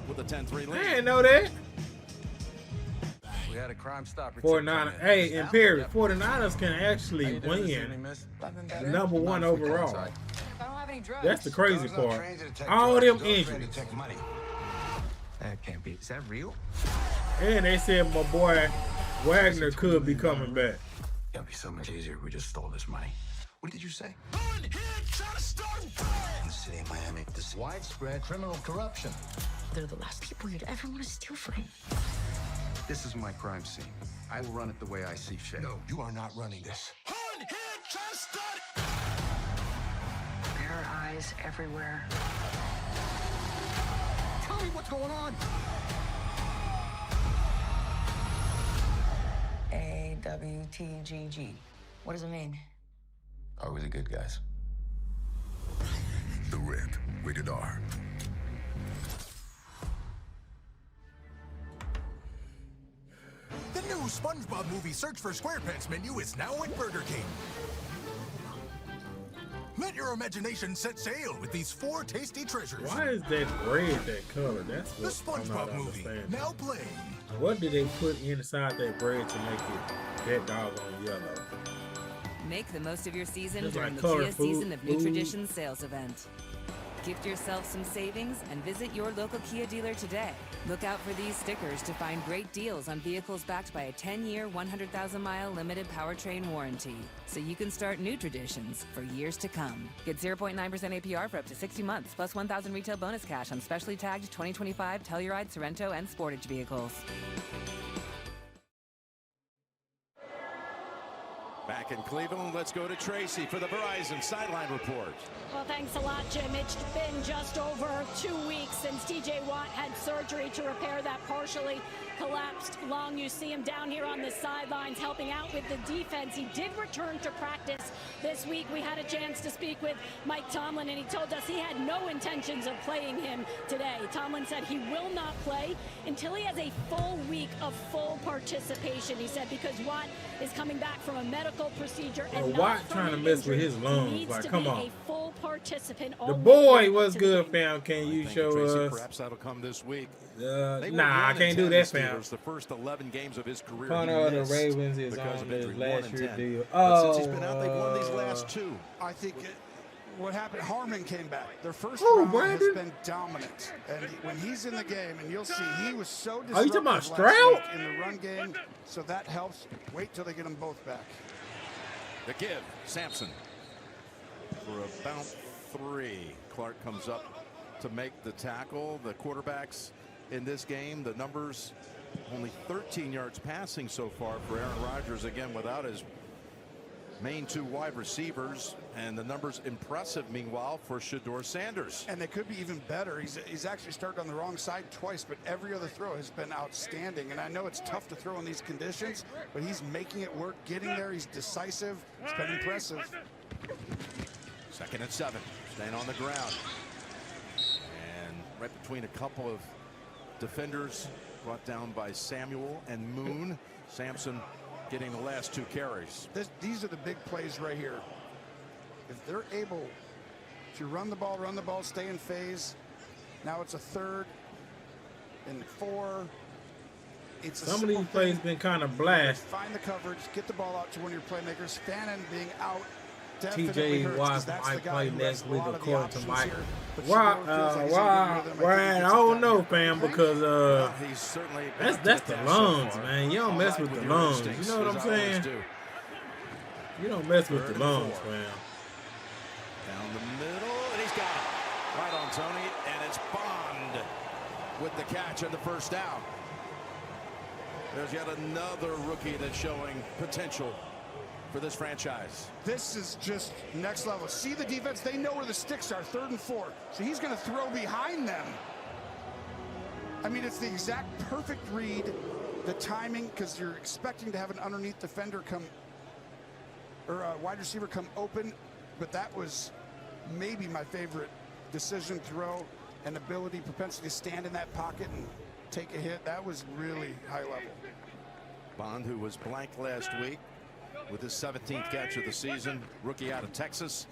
Speaker 1: with a 10-3 lead.
Speaker 7: I didn't know that.
Speaker 12: We had a Crime Stopper.
Speaker 7: 49ers. Hey, and Perry, 49ers can actually win the number 1 overall. That's the crazy part. All them injuries.
Speaker 12: That can't be. Is that real?
Speaker 7: And they said my boy Wagner could be coming back.
Speaker 23: It'll be so much easier if we just stole this money. What did you say? In the city of Miami, this widespread criminal corruption.
Speaker 6: They're the last people you'd ever want to steal from.
Speaker 23: This is my crime scene. I will run it the way I see fit. No, you are not running this.
Speaker 6: There are eyes everywhere.
Speaker 23: Tell me what's going on.
Speaker 6: AWTGG. What does it mean?
Speaker 23: Are we the good guys?
Speaker 14: The Red, rated R.
Speaker 23: The news
Speaker 5: SpongeBob Movie Search for SquarePants menu is now at Burger King. Let your imagination set sail with these 4 tasty treasures.
Speaker 7: Why is that bread that color? That's
Speaker 5: The
Speaker 7: what I'm not
Speaker 5: SpongeBob Movie,
Speaker 7: understanding.
Speaker 5: now playing.
Speaker 7: What did they put inside that bread to make it that doggone yellow?
Speaker 11: Make the most of your season
Speaker 7: It's
Speaker 11: during
Speaker 7: like
Speaker 11: the
Speaker 7: color
Speaker 11: Kia
Speaker 7: food,
Speaker 11: Season of New
Speaker 7: food.
Speaker 11: Traditions sales event. Gift yourself some savings and visit your local Kia dealer today. Look out for these stickers to find great deals on vehicles backed by a 10-year, 100,000-mile limited powertrain warranty. So you can start new traditions for years to come. Get 0.9% APR for up to 60 months, plus 1,000 retail bonus cash on specially tagged 2025 Telluride, Sorrento, and Sportage vehicles.
Speaker 1: Back in Cleveland, let's go to Tracy for the Verizon Sideline Report.
Speaker 10: Well, thanks a lot, Jim. It's been just over 2 weeks since TJ Watt had surgery to repair that partially collapsed lung. You see him down here on the sidelines helping out with the defense. He did return to practice this week. We had a chance to speak with Mike Tomlin, and he told us he had no intentions of playing him today. Tomlin said he will not play until he has a full week of full participation, he said, because Watt is coming back from a medical procedure and not
Speaker 7: Watt
Speaker 10: from
Speaker 7: trying to
Speaker 10: an
Speaker 7: mess with
Speaker 10: injury.
Speaker 7: his
Speaker 10: He
Speaker 7: lungs.
Speaker 10: needs
Speaker 7: Like,
Speaker 10: to
Speaker 7: come
Speaker 10: be
Speaker 7: on.
Speaker 10: a full participant.
Speaker 7: The boy was good, fam. Can you show
Speaker 1: Tracy,
Speaker 7: us?
Speaker 1: perhaps that'll come this week.
Speaker 7: Nah, I can't do that, fam.
Speaker 1: The first 11 games of his career.
Speaker 7: Punter
Speaker 1: he
Speaker 7: of the
Speaker 1: missed
Speaker 7: Ravens is
Speaker 1: because
Speaker 7: on
Speaker 1: of
Speaker 7: his
Speaker 1: injury,
Speaker 7: last
Speaker 1: 1 and
Speaker 7: year
Speaker 1: 10.
Speaker 7: deal.
Speaker 1: But since he's been out, they've won these last 2.
Speaker 2: I think what happened, Harmon came back. Their first
Speaker 7: Who,
Speaker 2: round
Speaker 7: Brandon?
Speaker 2: has been dominant. And when he's in the game, and you'll see he was so
Speaker 7: Are you talking about
Speaker 2: disruptive last
Speaker 7: Stroud?
Speaker 2: week in the run game, so that helps. Wait till they get them both back.
Speaker 1: The give, Sampson for about 3. Clark comes up to make the tackle. The quarterbacks in this game, the numbers, only 13 yards passing so far for Aaron Rodgers, again without his main 2 wide receivers, and the numbers impressive meanwhile for Shedeur Sanders.
Speaker 2: And they could be even better. He's actually started on the wrong side twice, but every other throw has been outstanding. And I know it's tough to throw in these conditions, but he's making it work, getting there. He's decisive. It's been impressive.
Speaker 1: 2nd and 7, staying on the ground. And right between a couple of defenders, brought down by Samuel and Moon. Sampson getting the last 2 carries.
Speaker 2: These are the big plays right here. If they're able to run the ball, stay in phase. Now it's a 3rd and 4. It's
Speaker 7: Some of these plays been kind of blast.
Speaker 2: Find the coverage, get the ball out to one of your playmakers. Fannin being out.
Speaker 7: TJ Watt might play next week, according to Mike. I don't know, fam, because
Speaker 1: he's certainly
Speaker 7: that's the lungs, man. You don't mess with the lungs. You know what I'm saying? You don't mess with the lungs, fam.
Speaker 1: Down the middle, and he's got it. Right on Tony, and it's Bond with the catch on the first down. There's yet another rookie that's showing potential for this franchise.
Speaker 2: This is just next level. See the defense, they know where the sticks are, 3rd and 4. So he's going to throw behind them. I mean, it's the exact perfect read, the timing, because you're expecting to have an underneath defender come, or a wide receiver come open, but that was maybe my favorite decision throw, and ability, propensity to stand in that pocket and take a hit. That was really high level.
Speaker 1: Bond, who was blank last week, with his 17th catch of the season, rookie out of Texas.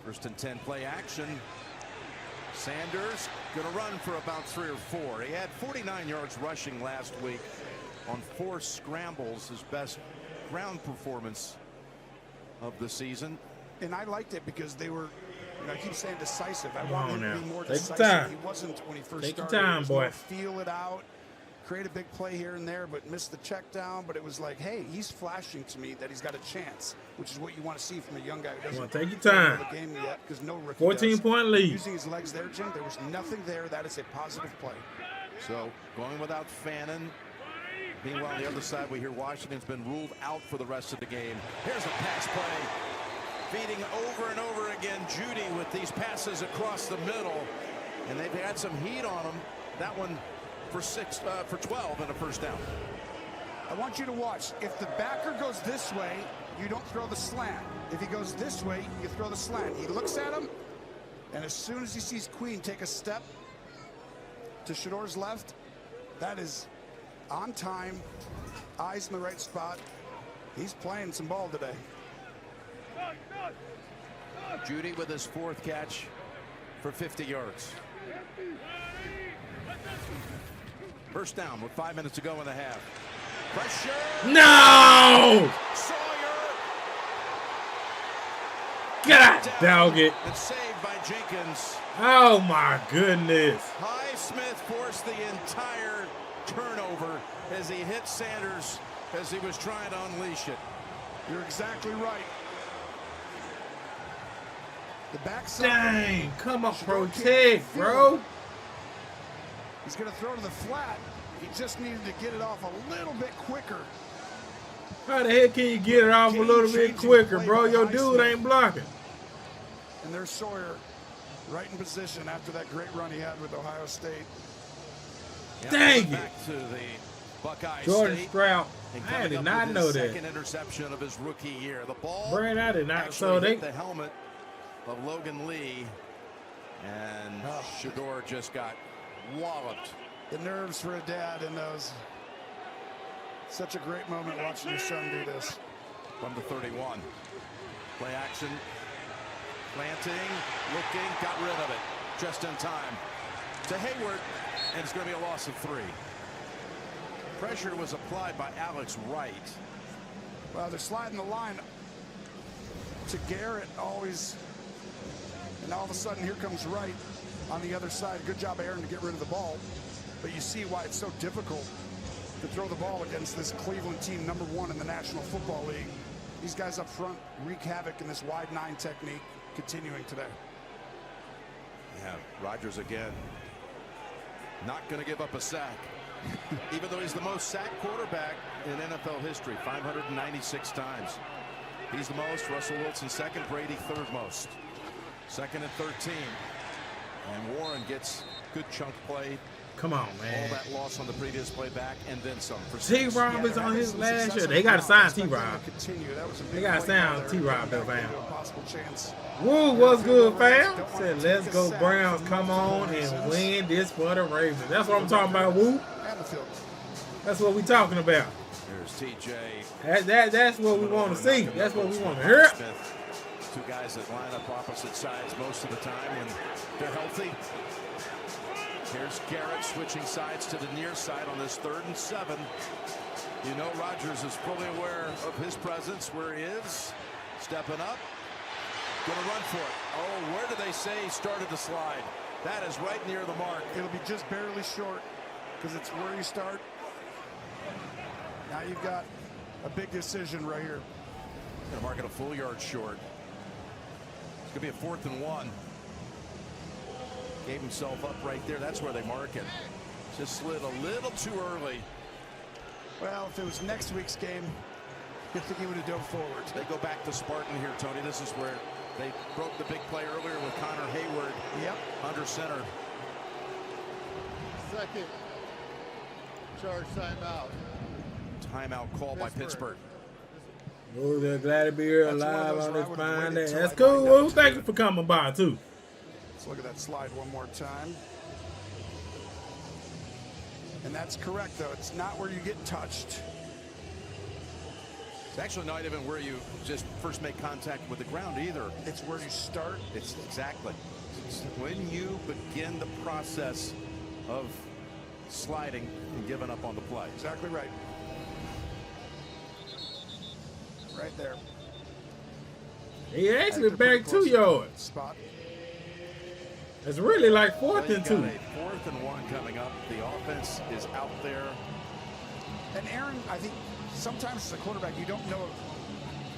Speaker 1: 1st and 10, play action. Sanders going to run for about 3 or 4. He had 49 yards rushing last week on 4 scrambles, his best ground performance of the season.
Speaker 2: And I liked it because they were, I keep saying decisive. I want him to be more
Speaker 7: Take
Speaker 2: decisive.
Speaker 7: your time.
Speaker 2: He wasn't when he first
Speaker 7: Take your
Speaker 2: started.
Speaker 7: time,
Speaker 2: It was
Speaker 7: boy.
Speaker 2: more feel it out, create a big play here and there, but miss the check down. But it was like, hey, he's flashing to me that he's got a chance, which is what you want to see from a young guy who doesn't
Speaker 7: Take your time.
Speaker 2: know the game yet, because no rookie
Speaker 7: 14-point lead.
Speaker 2: Using his legs there, Jim, there was nothing there. That is a positive play.
Speaker 1: So going without Fannin. Meanwhile, on the other side, we hear Washington's been ruled out for the rest of the game. Here's a pass play. Feeding over and over again, Judy with these passes across the middle. And they've had some heat on them. That one for 12 and a first down.
Speaker 2: I want you to watch. If the backer goes this way, you don't throw the slant. If he goes this way, you throw the slant. He looks at him, and as soon as he sees Queen take a step to Shedeur's left, that is on time, eyes in the right spot. He's playing some ball today.
Speaker 1: Judy with his 4th catch for 50 yards. First down with 5 minutes to go in the half. Pressure.
Speaker 7: No!
Speaker 1: Sawyer.
Speaker 7: God dog it.
Speaker 1: And saved by Jenkins.
Speaker 7: Oh my goodness.
Speaker 1: Highsmith forced the entire turnover as he hit Sanders as he was trying to unleash it.
Speaker 2: You're exactly right. The backside.
Speaker 7: Dang, come on, protect, bro.
Speaker 2: He's going to throw to the flat. He just needed to get it off a little bit quicker.
Speaker 7: How the heck can you get it off a little bit quicker, bro? Your dude ain't blocking.
Speaker 2: And there's Sawyer right in position after that great run he had with Ohio State.
Speaker 7: Dang it.
Speaker 1: Back to the Buckeye
Speaker 7: Jordan
Speaker 1: State.
Speaker 7: Stroud.
Speaker 1: And
Speaker 7: I
Speaker 1: coming
Speaker 7: did
Speaker 1: up
Speaker 7: not
Speaker 1: with
Speaker 7: know
Speaker 1: his
Speaker 7: that.
Speaker 1: second interception of his rookie year. The ball
Speaker 7: Brand, I did not.
Speaker 1: actually
Speaker 7: So they
Speaker 1: hit the helmet of Logan Lee, and Shador just got walloped.
Speaker 2: The nerves for a dad in those. Such a great moment watching your son do this.
Speaker 1: From the 31. Play action. Planting, looking, got rid of it just in time. To Hayward, and it's going to be a loss of 3. Pressure was applied by Alex Wright.
Speaker 2: Well, they're sliding the line to Garrett always. And all of a sudden, here comes Wright on the other side. Good job, Aaron, to get rid of the ball. But you see why it's so difficult to throw the ball against this Cleveland team, #1 in the National Football League. These guys up front wreak havoc in this wide 9 technique, continuing today.
Speaker 1: Yeah, Rodgers again. Not going to give up a sack. Even though he's the most sacked quarterback in NFL history, 596 times. He's the most. Russell Wilson second. Brady third most. Second and 13. And Warren gets good chunk play.
Speaker 7: Come on, man.
Speaker 1: All that loss on the previous play back, and then some.
Speaker 7: T-Rob is on his last year. They got to sign T-Rob. They got to sign T-Rob, though, fam. Woo, what's good, fam? Said, let's go Browns. Come on and win this for the Ravens. That's what I'm talking about, Woo. That's what we talking about.
Speaker 1: There's TJ.
Speaker 7: That's what we want to see. That's what we want to hear.
Speaker 1: Two guys that line up opposite sides most of the time when they're healthy. Here's Garrett switching sides to the near side on this 3rd and 7. You know Rodgers is fully aware of his presence where he is. Stepping up. Going to run for it. Oh, where did they say he started to slide? That is right near the mark.
Speaker 2: It'll be just barely short because it's where you start. Now you've got a big decision right here.
Speaker 1: Going to mark it a full yard short. It's going to be a 4th and 1. Gave himself up right there. That's where they mark it. Just slid a little too early.
Speaker 2: Well, if it was next week's game, I think he would have dove forward.
Speaker 1: They go back to Spartan here, Tony. This is where they broke the big play earlier with Connor Hayward.
Speaker 2: Yep.
Speaker 1: Under center.
Speaker 18: Second charge timeout.
Speaker 1: Timeout call by Pittsburgh.
Speaker 7: Oh, they're glad to be here alive on this fine day. That's cool. Well, thank you for coming by, too.
Speaker 2: Let's look at that slide one more time. And that's correct, though. It's not where you get touched.
Speaker 1: It's actually not even where you just first make contact with the ground either.
Speaker 2: It's where you start.
Speaker 1: It's exactly. It's when you begin the process of sliding and giving up on the play.
Speaker 2: Exactly right. Right there.
Speaker 7: He actually back 2 yards.
Speaker 2: Spot.
Speaker 7: It's really like 4th
Speaker 1: Well,
Speaker 7: and 2.
Speaker 1: 4th and 1 coming up. The offense is out there.
Speaker 2: And Aaron, I think sometimes as a quarterback, you don't know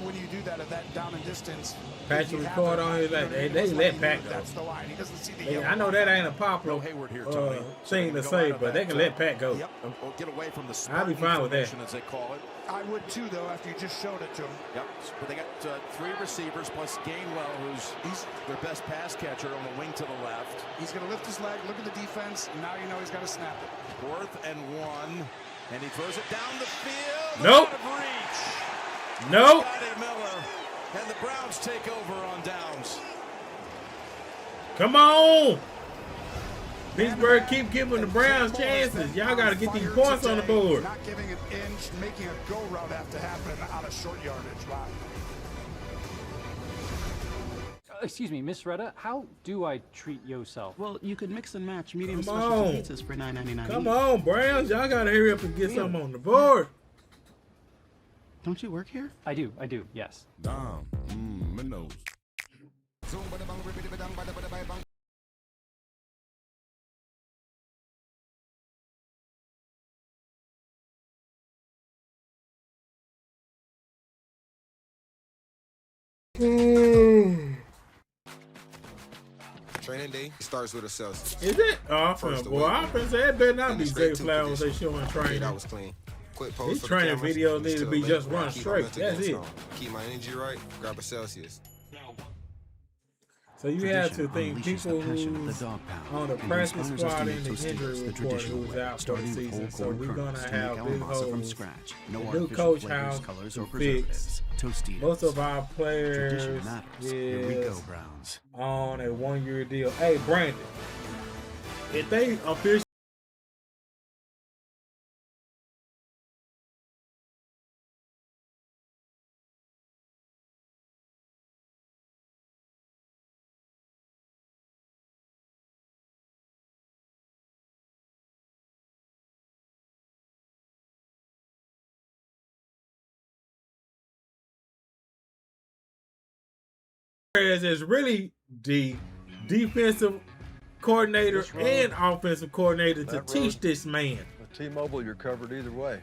Speaker 2: when you do that at that down and distance.
Speaker 7: Patrick record on his like they let Pat go.
Speaker 2: That's the line. He doesn't see the
Speaker 7: I know that ain't a popular thing to say, but they can let Pat go.
Speaker 1: Yep. Or get away from the
Speaker 7: I'll be fine with that.
Speaker 1: as they call it.
Speaker 2: I would too, though, after you just showed it to him.
Speaker 1: Yep. But they got 3 receivers plus Gainwell, who's their best pass catcher on the wing to the left.
Speaker 2: He's going to lift his leg, look at the defense, and now you know he's got to snap it.
Speaker 1: 4th and 1, and he throws it down the field.
Speaker 7: Nope.
Speaker 1: Out of reach.
Speaker 7: Nope.
Speaker 1: Scotty Miller, and the Browns take over on downs.
Speaker 7: Come on. Pittsburgh keep giving the Browns chances. Y'all got to get these points on the board.
Speaker 2: Not giving an inch, making a go route have to happen on a short yardage. Wow.
Speaker 13: Excuse me, Miss Retta, how do I treat yourself?
Speaker 16: Well, you could mix and match medium
Speaker 7: Come
Speaker 16: specialty
Speaker 7: on.
Speaker 16: pizzas for $9.99.
Speaker 7: Come on, Browns. Y'all got to hurry up and get something on the board.
Speaker 16: Don't you work here?
Speaker 13: I do, yes.
Speaker 5: Dom, Minnows.
Speaker 17: Training day starts with a Celsius.
Speaker 7: Is it? Offense, boy. Offense, that better not be Zay Flowers they showing training.
Speaker 17: That was clean. Quick post.
Speaker 7: These
Speaker 17: for the
Speaker 7: training
Speaker 17: cameras,
Speaker 7: videos need to
Speaker 17: still
Speaker 7: be
Speaker 17: late.
Speaker 7: just run
Speaker 17: Keep
Speaker 7: straight.
Speaker 17: my mental
Speaker 7: That's
Speaker 17: game
Speaker 7: it.
Speaker 17: strong. Keep my energy right. Grab a Celsius.
Speaker 7: So you have to think
Speaker 16: unleashes
Speaker 7: people
Speaker 16: the passion of
Speaker 7: who's
Speaker 16: the dog pound
Speaker 7: on the
Speaker 16: and
Speaker 7: practice
Speaker 16: runners
Speaker 7: squad
Speaker 16: estimate
Speaker 7: in the
Speaker 16: Tostitos
Speaker 7: injury
Speaker 16: the
Speaker 7: report
Speaker 16: traditional
Speaker 7: who's
Speaker 16: way,
Speaker 7: out for the
Speaker 16: starting with
Speaker 7: season.
Speaker 16: whole
Speaker 7: So
Speaker 16: corn
Speaker 7: we're
Speaker 16: kernels
Speaker 7: gonna
Speaker 16: to make
Speaker 7: have big
Speaker 16: al-masa from
Speaker 7: holes.
Speaker 16: scratch. No
Speaker 7: The new
Speaker 16: artificial
Speaker 7: coach
Speaker 16: flavors,
Speaker 7: house
Speaker 16: colors,
Speaker 7: to
Speaker 16: or
Speaker 7: fix.
Speaker 16: preservatives. Tostitos.
Speaker 7: Most of our players
Speaker 16: Tradition matters. Here we go,
Speaker 7: is
Speaker 16: Browns.
Speaker 7: on a 1-year deal. Hey, Brandon, if they officially is really the defensive coordinator and offensive coordinator to teach this man.
Speaker 24: With T-Mobile, you're covered either way.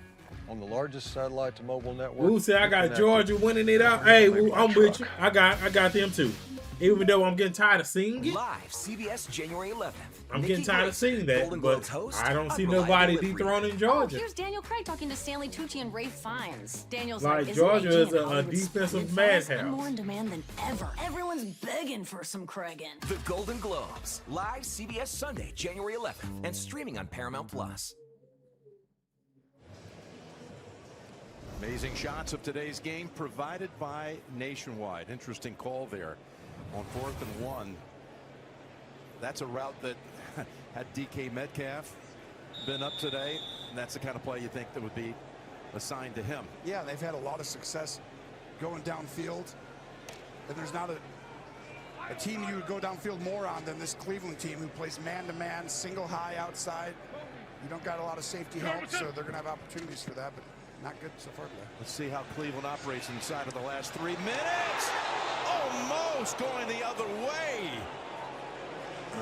Speaker 24: On the largest satellite to mobile network.
Speaker 7: Woo say I
Speaker 24: you're
Speaker 7: got
Speaker 24: connected.
Speaker 7: Georgia winning it out. Hey, Woo, I'm with you. I got them too. Even though I'm getting tired of seeing it.
Speaker 25: Live CBS January 11th.
Speaker 7: I'm getting tired of seeing that,
Speaker 25: Golden
Speaker 7: but
Speaker 25: Globes host,
Speaker 7: I don't see
Speaker 25: unreliable
Speaker 7: nobody
Speaker 25: delivery.
Speaker 7: dethroning
Speaker 10: Oh,
Speaker 7: Georgia.
Speaker 10: here's Daniel Craig talking to Stanley Tucci and Ray Fiennes. Daniel's
Speaker 7: Like,
Speaker 10: like,
Speaker 7: Georgia
Speaker 10: isn't
Speaker 7: is
Speaker 10: 18
Speaker 7: a
Speaker 10: in Hollywood's
Speaker 7: defensive
Speaker 10: splendid fast?
Speaker 7: madhouse.
Speaker 10: I'm more in demand than ever. Everyone's begging for some Craigin.
Speaker 25: The Golden Globes. Live CBS Sunday, January 11th. And streaming on Paramount Plus.
Speaker 1: Amazing shots of today's game provided by Nationwide. Interesting call there on 4th and 1. That's a route that had DK Metcalf been up today, and that's the kind of play you think that would be assigned to him.
Speaker 2: Yeah, they've had a lot of success going downfield. And there's not a team you would go downfield more on than this Cleveland team who plays man-to-man, single high outside. You don't got a lot of safety help, so they're going to have opportunities for that, but not good so far today.
Speaker 1: Let's see how Cleveland operates inside of the last 3 minutes. Almost going the other way.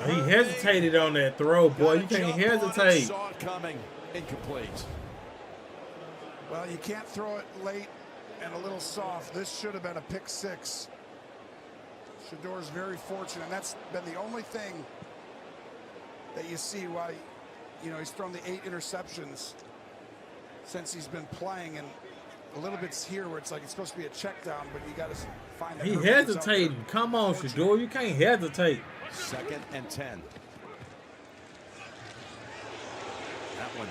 Speaker 7: He hesitated on that throw, boy. You can't hesitate.
Speaker 1: Saw it coming. Incomplete.
Speaker 2: Well, you can't throw it late and a little soft. This should have been a pick 6. Shador's very fortunate, and that's been the only thing that you see why, you know, he's thrown the 8 interceptions since he's been playing, and a little bit's here where it's like it's supposed to be a check down, but you got to find that.
Speaker 7: He
Speaker 2: perfect result.
Speaker 7: hesitating. Come on, Shador. You can't hesitate.
Speaker 1: 2nd and 10. That one.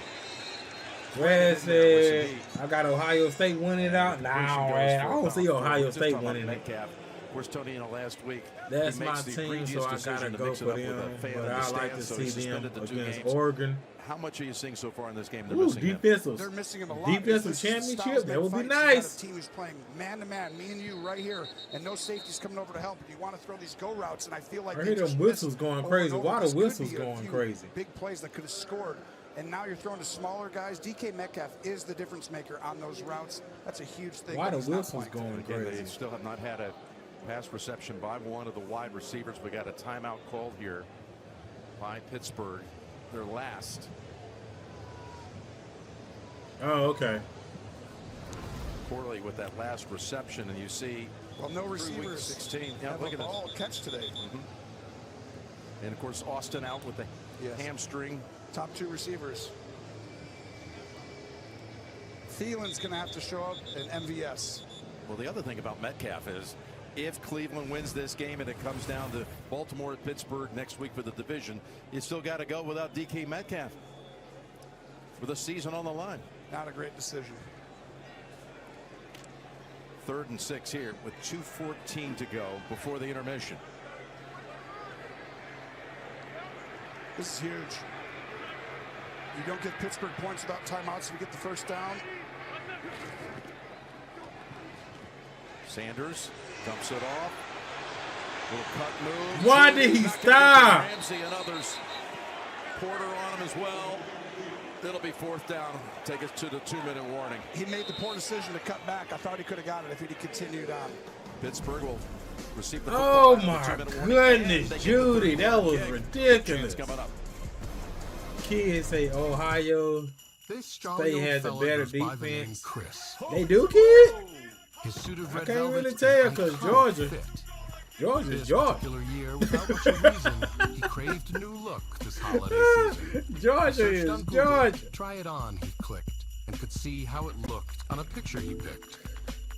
Speaker 7: Brad said, I got Ohio State winning it out. Nah, man. I don't see Ohio State winning it.
Speaker 1: Of course, Tony, last week,
Speaker 7: That's
Speaker 1: he
Speaker 7: my
Speaker 1: makes the
Speaker 7: team,
Speaker 1: egregious
Speaker 7: so I
Speaker 1: decision
Speaker 7: gotta
Speaker 1: to
Speaker 7: go
Speaker 1: mix it
Speaker 7: for
Speaker 1: up with a
Speaker 7: them.
Speaker 1: fan
Speaker 7: But
Speaker 1: in the
Speaker 7: I like
Speaker 1: stands,
Speaker 7: to
Speaker 1: so he
Speaker 7: see them
Speaker 1: suspended the 2
Speaker 7: against
Speaker 1: games.
Speaker 7: Oregon.
Speaker 1: How much are you seeing so far in this game? They're
Speaker 7: Ooh,
Speaker 1: missing him?
Speaker 7: defensive.
Speaker 2: They're missing him a lot.
Speaker 7: Defensive
Speaker 2: This is the
Speaker 7: championship.
Speaker 2: styles
Speaker 7: That would be
Speaker 2: fights. You got
Speaker 7: nice.
Speaker 2: a team who's playing man-to-man, me and you right here, and no safety's coming over to help. You want to throw these go routes, and I feel like
Speaker 7: I
Speaker 2: they
Speaker 7: hear them
Speaker 2: just
Speaker 7: whistles
Speaker 2: missed
Speaker 7: going
Speaker 2: over
Speaker 7: crazy.
Speaker 2: and
Speaker 7: Why
Speaker 2: over.
Speaker 7: the
Speaker 2: This could
Speaker 7: whistles
Speaker 2: be a
Speaker 7: going
Speaker 2: few
Speaker 7: crazy?
Speaker 2: Big plays that could have scored, and now you're throwing to smaller guys. DK Metcalf is the difference maker on those routes. That's a huge thing.
Speaker 7: Why
Speaker 2: that
Speaker 7: the
Speaker 2: he's not
Speaker 7: whistles
Speaker 2: playing.
Speaker 7: going
Speaker 1: Again,
Speaker 7: crazy?
Speaker 1: they still have not had a pass reception by one of the wide receivers. We got a timeout called here by Pittsburgh. Their last.
Speaker 7: Oh, okay.
Speaker 1: Poorly with that last reception, and you see.
Speaker 2: Well, no
Speaker 1: through week
Speaker 2: receivers
Speaker 1: 16. Yeah,
Speaker 2: have
Speaker 1: look
Speaker 2: a
Speaker 1: at this.
Speaker 2: ball catch today.
Speaker 1: And of course, Austin out with the hamstring.
Speaker 2: Top 2 receivers. Thielen's going to have to show up in MVS.
Speaker 1: Well, the other thing about Metcalf is if Cleveland wins this game and it comes down to Baltimore at Pittsburgh next week for the division, you still got to go without DK Metcalf with a season on the line.
Speaker 2: Not a great decision.
Speaker 1: 3rd and 6 here with 2:14 to go before the intermission.
Speaker 2: This is huge. You don't get Pittsburgh points without timeouts. You get the first down.
Speaker 1: Sanders dumps it off. Little cut move.
Speaker 7: Why did he stop?
Speaker 1: Ramsey and others. Porter on him as well. It'll be fourth down. Take us to the 2-minute warning.
Speaker 2: He made the poor decision to cut back. I thought he could have got it if he'd continued on.
Speaker 1: Pittsburgh will receive the
Speaker 7: Oh
Speaker 1: football.
Speaker 7: my goodness, Judy, that was ridiculous. Kids say Ohio State has a better defense. They do, kid? I can't really tell because Georgia's Georgia.
Speaker 3: Year, without much reason, he craved a new look this holiday season.
Speaker 7: Georgia is
Speaker 3: Google,
Speaker 7: Georgia.
Speaker 3: Try it on, he clicked, and could see how it looked on a picture he picked.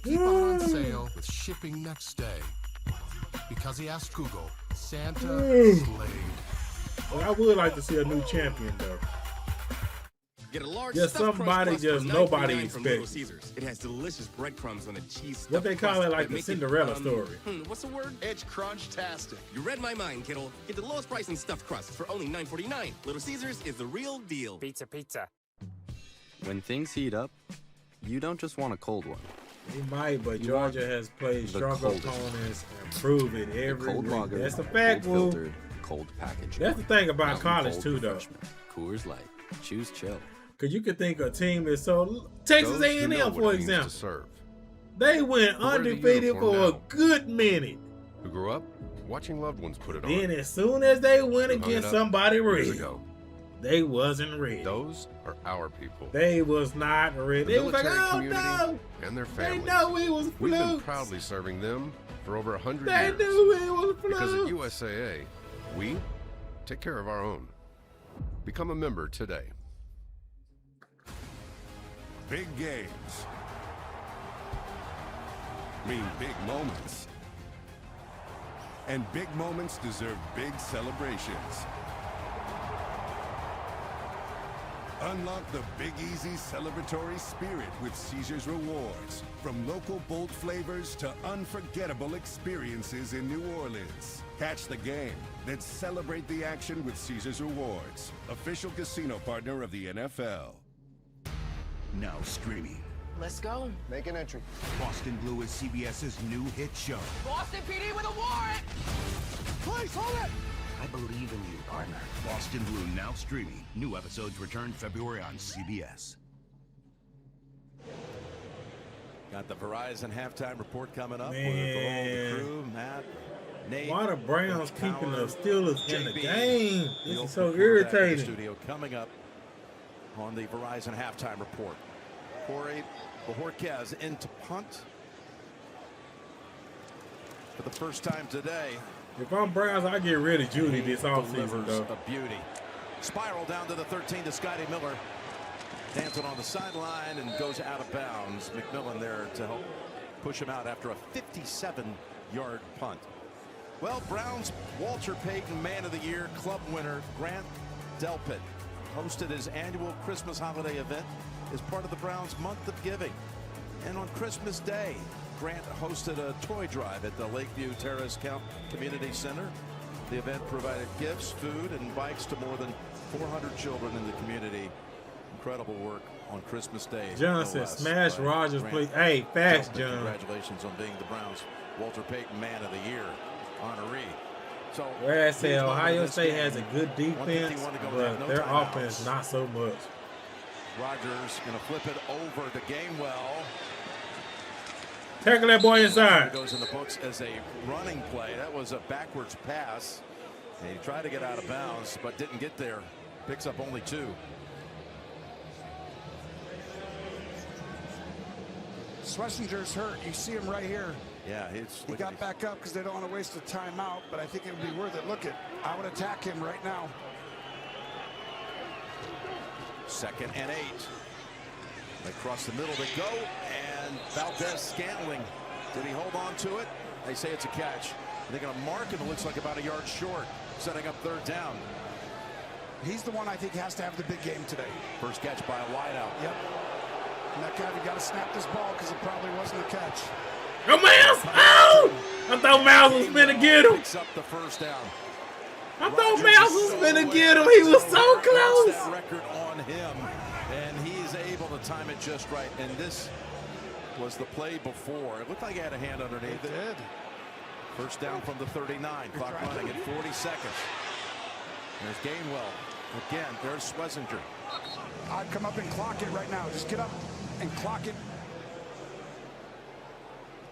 Speaker 3: Keep on sale with shipping next day. Because he asked Google, Santa slayed.
Speaker 7: Well, I would like to see a new champion, though.
Speaker 9: Get a large
Speaker 7: Just
Speaker 9: stuffed
Speaker 7: somebody
Speaker 9: crust crust
Speaker 7: just
Speaker 9: for
Speaker 7: nobody
Speaker 9: $9.49 from Little
Speaker 7: expects.
Speaker 9: Caesars. It has delicious breadcrumbs on a cheese.
Speaker 7: What they call it, like the
Speaker 9: make
Speaker 7: Cinderella story.
Speaker 9: What's the word? It's crunch-tastic. You read my mind, kiddo. Get the lowest price in stuffed crust for only $9.49. Little Caesars is the real deal.
Speaker 12: Pizza. When things heat up, you don't just want a cold one.
Speaker 7: He might, but
Speaker 12: You
Speaker 7: Georgia
Speaker 12: want
Speaker 7: has played
Speaker 12: the
Speaker 7: stronger
Speaker 12: coldest.
Speaker 7: opponents and proved it every
Speaker 12: cold
Speaker 7: week.
Speaker 12: lager,
Speaker 7: That's a fact,
Speaker 12: cold
Speaker 7: Woo.
Speaker 12: filtered, cold packaged.
Speaker 7: That's the thing about
Speaker 12: Mountain
Speaker 7: college,
Speaker 12: Cold
Speaker 7: too, though.
Speaker 12: Refreshment. Coors Light. Choose chill.
Speaker 7: Because you could think a team is so... Texas
Speaker 3: Those who know
Speaker 7: A&M,
Speaker 3: what
Speaker 7: for
Speaker 3: it means to
Speaker 7: example.
Speaker 3: serve.
Speaker 7: They went
Speaker 3: Who wear the
Speaker 7: undefeated
Speaker 3: uniform
Speaker 7: for a
Speaker 3: now?
Speaker 7: good minute.
Speaker 3: Who grew up watching loved ones put it
Speaker 7: Then
Speaker 3: on.
Speaker 7: as soon as they went
Speaker 3: Who hung it
Speaker 7: against
Speaker 3: up
Speaker 7: somebody
Speaker 3: years
Speaker 7: ready,
Speaker 3: ago.
Speaker 7: they wasn't ready.
Speaker 3: Those are our people.
Speaker 7: They was not ready.
Speaker 3: The
Speaker 7: They was like,
Speaker 3: military
Speaker 7: oh
Speaker 3: community
Speaker 7: no.
Speaker 3: and their
Speaker 7: They
Speaker 3: families.
Speaker 7: know we was
Speaker 3: We've been
Speaker 7: flukes.
Speaker 3: proudly serving them for over 100
Speaker 7: They
Speaker 3: years.
Speaker 7: knew we was
Speaker 3: Because at
Speaker 7: flukes.
Speaker 3: USAA, we take care of our own. Become a member today.
Speaker 19: Big games mean big moments. And big moments deserve big celebrations. Unlock the Big Easy celebratory spirit with Caesars Rewards. From local bold flavors to unforgettable experiences in New Orleans. Catch the game, then celebrate the action with Caesars Rewards. Official casino partner of the NFL.
Speaker 20: Now streaming.
Speaker 21: Let's go.
Speaker 18: Make an entry.
Speaker 20: Boston Blue is CBS's new hit show.
Speaker 21: Boston PD with a warrant!
Speaker 18: Please, hold it!
Speaker 20: I believe in you, partner. Boston Blue now streaming. New episodes return February on CBS.
Speaker 1: Got the Verizon halftime report coming up
Speaker 7: Man.
Speaker 1: with all the crew, Matt, Nate.
Speaker 7: Why the Browns
Speaker 1: Coach
Speaker 7: keeping the
Speaker 1: Power,
Speaker 7: Steelers in the
Speaker 1: JB.
Speaker 7: game? This
Speaker 1: We'll
Speaker 7: is so
Speaker 1: put that in the
Speaker 7: irritating.
Speaker 1: Studio coming up on the Verizon halftime report. Corey Bojorquez into punt for the first time today.
Speaker 7: If I'm Browns, I get rid of Judy this offseason,
Speaker 1: Delivers
Speaker 7: though.
Speaker 1: a beauty. Spiral down to the 13 to Scotty Miller. Dancing on the sideline and goes out of bounds. McMillan there to help push him out after a 57-yard punt. Well, Browns Walter Payton Man of the Year club winner Grant Delpit hosted his annual Christmas holiday event as part of the Browns month of giving. And on Christmas Day, Grant hosted a toy drive at the Lakeview Terrace Community Center. The event provided gifts, food, and bikes to more than 400 children in the community. Incredible work on Christmas Day.
Speaker 7: John
Speaker 1: no
Speaker 7: said,
Speaker 1: less,
Speaker 7: "Smash
Speaker 1: by
Speaker 7: Rogers,
Speaker 1: Grant
Speaker 7: please." Hey, facts,
Speaker 1: Delpit.
Speaker 7: John.
Speaker 1: Congratulations on being the Browns Walter Payton Man of the Year honoree. So,
Speaker 7: Whereas say
Speaker 1: here's one
Speaker 7: Ohio
Speaker 1: of this
Speaker 7: State
Speaker 1: game.
Speaker 7: has a good defense,
Speaker 1: 151 to go,
Speaker 7: but
Speaker 1: no
Speaker 7: their
Speaker 1: timeouts.
Speaker 7: offense not so much.
Speaker 1: Rogers going to flip it over to Gainwell.
Speaker 7: Tackle that boy inside.
Speaker 1: It goes in the books as a running play. That was a backwards pass. And he tried to get out of bounds, but didn't get there. Picks up only 2.
Speaker 2: Schlesinger's hurt. You see him right here.
Speaker 1: Yeah,
Speaker 2: He got back up because they don't want to waste a timeout, but I think it would be worth it. Look, I would attack him right now.
Speaker 1: 2nd and 8. Across the middle they go, and Valdez-Scantling. Did he hold on to it? They say it's a catch. They're going to mark him. It looks like about a yard short, setting up 3rd down.
Speaker 2: He's the one I think has to have the big game today.
Speaker 1: First catch by a wideout.
Speaker 2: Yep. And that guy, we got to snap this ball because it probably wasn't a catch.
Speaker 7: Oh, Miles! Oh! I thought Miles was going to get him.
Speaker 1: Picks up the 1st down.
Speaker 7: I thought Miles was gonna get him. He was so close.
Speaker 1: That record on him, and he's able to time it just right. And this was the play before. It looked like he had a hand underneath it.
Speaker 2: Did.
Speaker 1: First down from the 39. Clock running at 40 seconds. There's Gainwell. Again, there's Schlesinger.
Speaker 2: I'd come up and clock it right now. Just get up and clock it.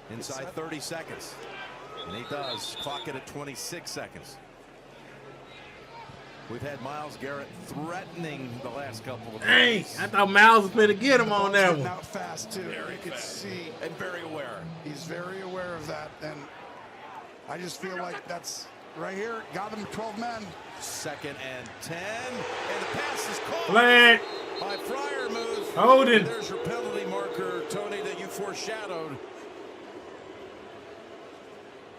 Speaker 1: Inside 30 seconds. And he does. Clock it at 26 seconds. We've had Myles Garrett threatening the last couple of
Speaker 7: Dang,
Speaker 1: days.
Speaker 7: I thought Miles was finna get him on that one.
Speaker 2: Out fast too.
Speaker 1: Very
Speaker 2: you can
Speaker 1: fast.
Speaker 2: see.
Speaker 1: And very aware.
Speaker 2: He's very aware of that, and I just feel like that's right here. Got him 12 men.
Speaker 1: 2nd and 10. And the pass is caught
Speaker 7: Flag.
Speaker 1: by Freiermuth.
Speaker 7: Holding.
Speaker 1: There's your penalty marker, Tony, that you foreshadowed.